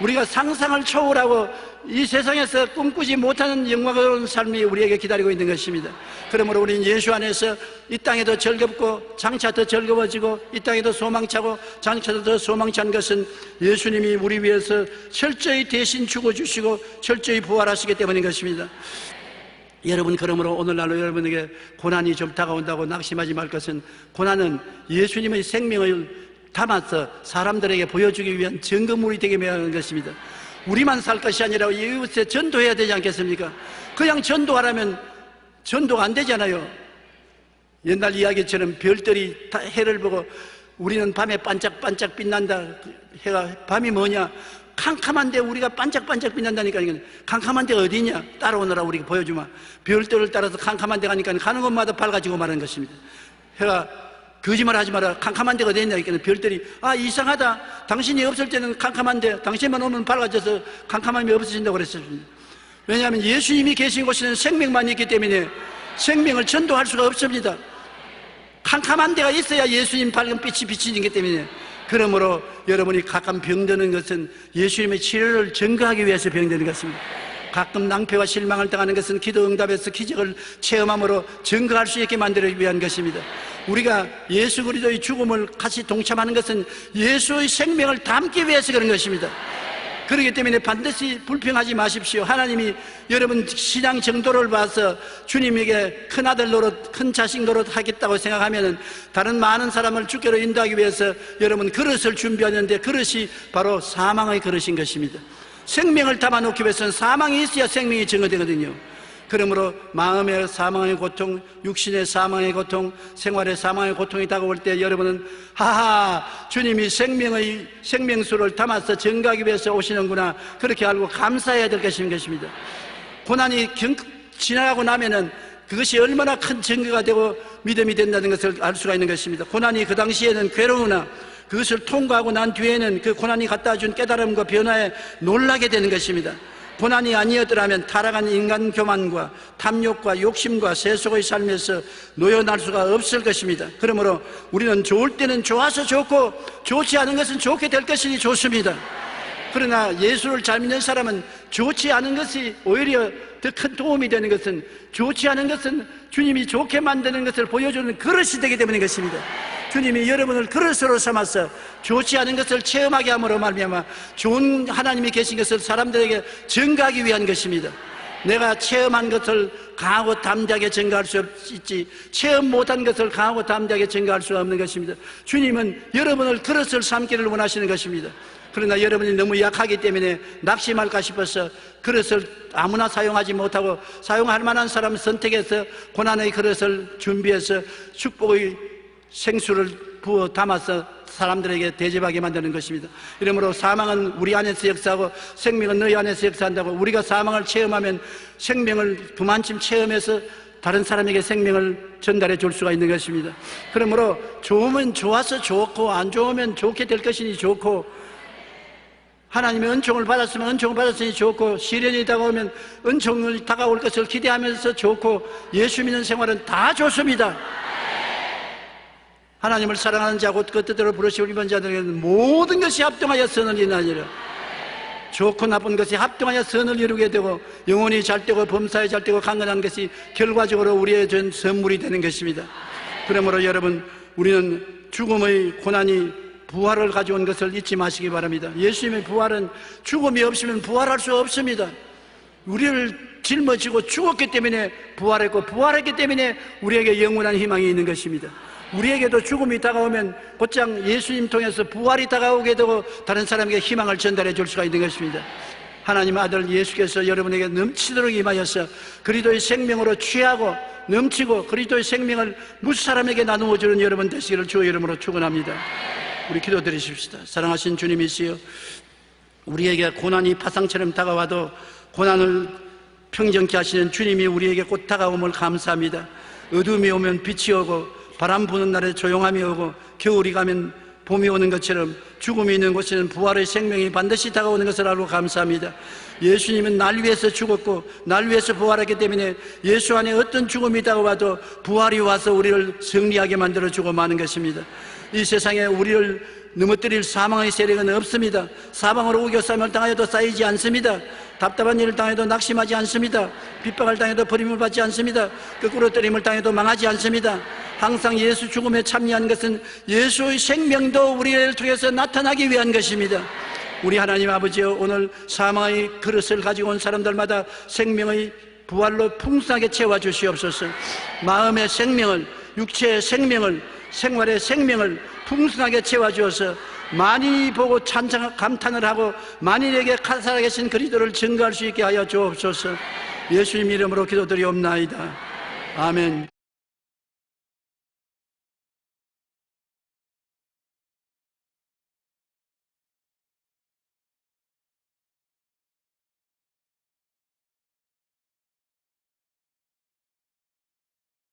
우리가 상상을 초월하고 이 세상에서 꿈꾸지 못하는 영광스러운 삶이 우리에게 기다리고 있는 것입니다. 그러므로 우리는 예수 안에서 이 땅에도 즐겁고 장차 더 즐거워지고 이 땅에도 소망차고 장차도 더 소망찬 것은 예수님이 우리 위해서 철저히 대신 죽어주시고 철저히 부활하시기 때문인 것입니다. 여러분, 그러므로 오늘날로 여러분에게 고난이 좀 다가온다고 낙심하지 말 것은, 고난은 예수님의 생명을 담아서 사람들에게 보여주기 위한 증거물이 되게 하는 것입니다. 우리만 살 것이 아니라 이웃에 전도해야 되지 않겠습니까? 그냥 전도하라면 전도가 안 되잖아요. 옛날 이야기처럼 별들이 다 해를 보고 우리는 밤에 반짝반짝 빛난다. 해가 밤이 뭐냐? 캄캄한데 우리가 반짝반짝 빛난다니까. 캄캄한 데가 어디냐? 따라오느라 우리가 보여주마. 별들을 따라서 캄캄한 데 가니까 가는 곳마다 밝아지고 마는 것입니다. 해가 거짓말 하지 마라. 캄캄한 데가 어디 있냐? 별들이 이상하다. 당신이 없을 때는 캄캄한데 당신만 오면 밝아져서 캄캄함이 없어진다고 그랬습니다. 왜냐하면 예수님이 계신 곳에는 생명만 있기 때문에 생명을 전도할 수가 없습니다. 캄캄한 데가 있어야 예수님 밝은 빛이 비치는 것 때문에. 그러므로 여러분이 가끔 병드는 것은 예수님의 치료를 증거하기 위해서 병드는 것입니다. 가끔 낭패와 실망을 당하는 것은 기도 응답에서 기적을 체험함으로 증거할 수 있게 만들기 위한 것입니다. 우리가 예수 그리스도의 죽음을 같이 동참하는 것은 예수의 생명을 담기 위해서 그런 것입니다. 그렇기 때문에 반드시 불평하지 마십시오. 하나님이 여러분 신앙 정도를 봐서 주님에게 큰 아들 노릇, 큰 자식 노릇 하겠다고 생각하면 다른 많은 사람을 주께로 인도하기 위해서 여러분 그릇을 준비하는데, 그릇이 바로 사망의 그릇인 것입니다. 생명을 담아놓기 위해서는 사망이 있어야 생명이 증거되거든요. 그러므로 마음의 사망의 고통, 육신의 사망의 고통, 생활의 사망의 고통이 다가올 때 여러분은 하하, 주님이 생명의 생명수를 담아서 증거하기 위해서 오시는구나, 그렇게 알고 감사해야 될 것입니다. 고난이 지나가고 나면은 그것이 얼마나 큰 증거가 되고 믿음이 된다는 것을 알 수가 있는 것입니다. 고난이 그 당시에는 괴로우나 그것을 통과하고 난 뒤에는 그 고난이 갖다 준 깨달음과 변화에 놀라게 되는 것입니다. 고난이 아니었더라면 타락한 인간 교만과 탐욕과 욕심과 세속의 삶에서 놓여날 수가 없을 것입니다. 그러므로 우리는 좋을 때는 좋아서 좋고 좋지 않은 것은 좋게 될 것이니 좋습니다. 그러나 예수를 잘 믿는 사람은 좋지 않은 것이 오히려 더 큰 도움이 되는 것은, 좋지 않은 것은 주님이 좋게 만드는 것을 보여주는 그릇이 되기 때문인 것입니다. 주님이 여러분을 그릇으로 삼아서 좋지 않은 것을 체험하게 함으로 말미암아 좋은 하나님이 계신 것을 사람들에게 증거하기 위한 것입니다. 내가 체험한 것을 강하고 담대하게 증거할 수 있지 체험 못한 것을 강하고 담대하게 증거할 수 없는 것입니다. 주님은 여러분을 그릇을 삼기를 원하시는 것입니다. 그러나 여러분이 너무 약하기 때문에 낙심할까 싶어서 그릇을 아무나 사용하지 못하고 사용할 만한 사람을 선택해서 고난의 그릇을 준비해서 축복의 생수를 부어 담아서 사람들에게 대접하게 만드는 것입니다. 이러므로 사망은 우리 안에서 역사하고 생명은 너희 안에서 역사한다고, 우리가 사망을 체험하면 생명을 그만큼 체험해서 다른 사람에게 생명을 전달해 줄 수가 있는 것입니다. 그러므로 좋으면 좋아서 좋고 안 좋으면 좋게 될 것이니 좋고, 하나님의 은총을 받았으면 은총을 받았으니 좋고, 시련이 다가오면 은총을 다가올 것을 기대하면서 좋고, 예수 믿는 생활은 다 좋습니다. 하나님을 사랑하는 자 곧 그 뜻대로 부르시고 이번 자들에게는 모든 것이 합동하여 선을 이루느니라. 좋고 나쁜 것이 합동하여 선을 이루게 되고 영혼이 잘되고 범사에 잘되고 강건한 것이 결과적으로 우리의 전 선물이 되는 것입니다. 그러므로 여러분, 우리는 죽음의 고난이 부활을 가져온 것을 잊지 마시기 바랍니다. 예수님의 부활은 죽음이 없으면 부활할 수 없습니다. 우리를 짊어지고 죽었기 때문에 부활했고, 부활했기 때문에 우리에게 영원한 희망이 있는 것입니다. 우리에게도 죽음이 다가오면 곧장 예수님 통해서 부활이 다가오게 되고 다른 사람에게 희망을 전달해 줄 수가 있는 것입니다. 하나님 아들 예수께서 여러분에게 넘치도록 임하여서 그리스도의 생명으로 취하고 넘치고 그리스도의 생명을 무수 사람에게 나누어 주는 여러분 되시기를 주의 이름으로 축원합니다. 우리 기도드리십시다. 사랑하신 주님이시여, 우리에게 고난이 파상처럼 다가와도 고난을 평정케 하시는 주님이 우리에게 곧 다가옴을 감사합니다. 어둠이 오면 빛이 오고 바람 부는 날에 조용함이 오고 겨울이 가면 봄이 오는 것처럼 죽음이 있는 곳에는 부활의 생명이 반드시 다가오는 것을 알고 감사합니다. 예수님은 날 위해서 죽었고 날 위해서 부활했기 때문에 예수 안에 어떤 죽음이 다가와도 부활이 와서 우리를 승리하게 만들어주고 마는 것입니다. 이 세상에 우리를 넘어뜨릴 사망의 세력은 없습니다. 사방으로 우겨싸임을 당하여도 쌓이지 않습니다. 답답한 일을 당해도 낙심하지 않습니다. 핍박을 당해도 버림을 받지 않습니다. 거꾸로 때림을 당해도 망하지 않습니다. 항상 예수 죽음에 참여한 것은 예수의 생명도 우리를 통해서 나타나기 위한 것입니다. 우리 하나님 아버지여, 오늘 사망의 그릇을 가지고 온 사람들마다 생명의 부활로 풍성하게 채워주시옵소서. 마음의 생명을, 육체의 생명을, 생활의 생명을 풍성하게 채워주어서 만인이 보고 감탄을 하고 만인에게 살아계신 그리스도를 증거할 수 있게 하여 주옵소서. 예수님 이름으로 기도드리옵나이다. 아멘.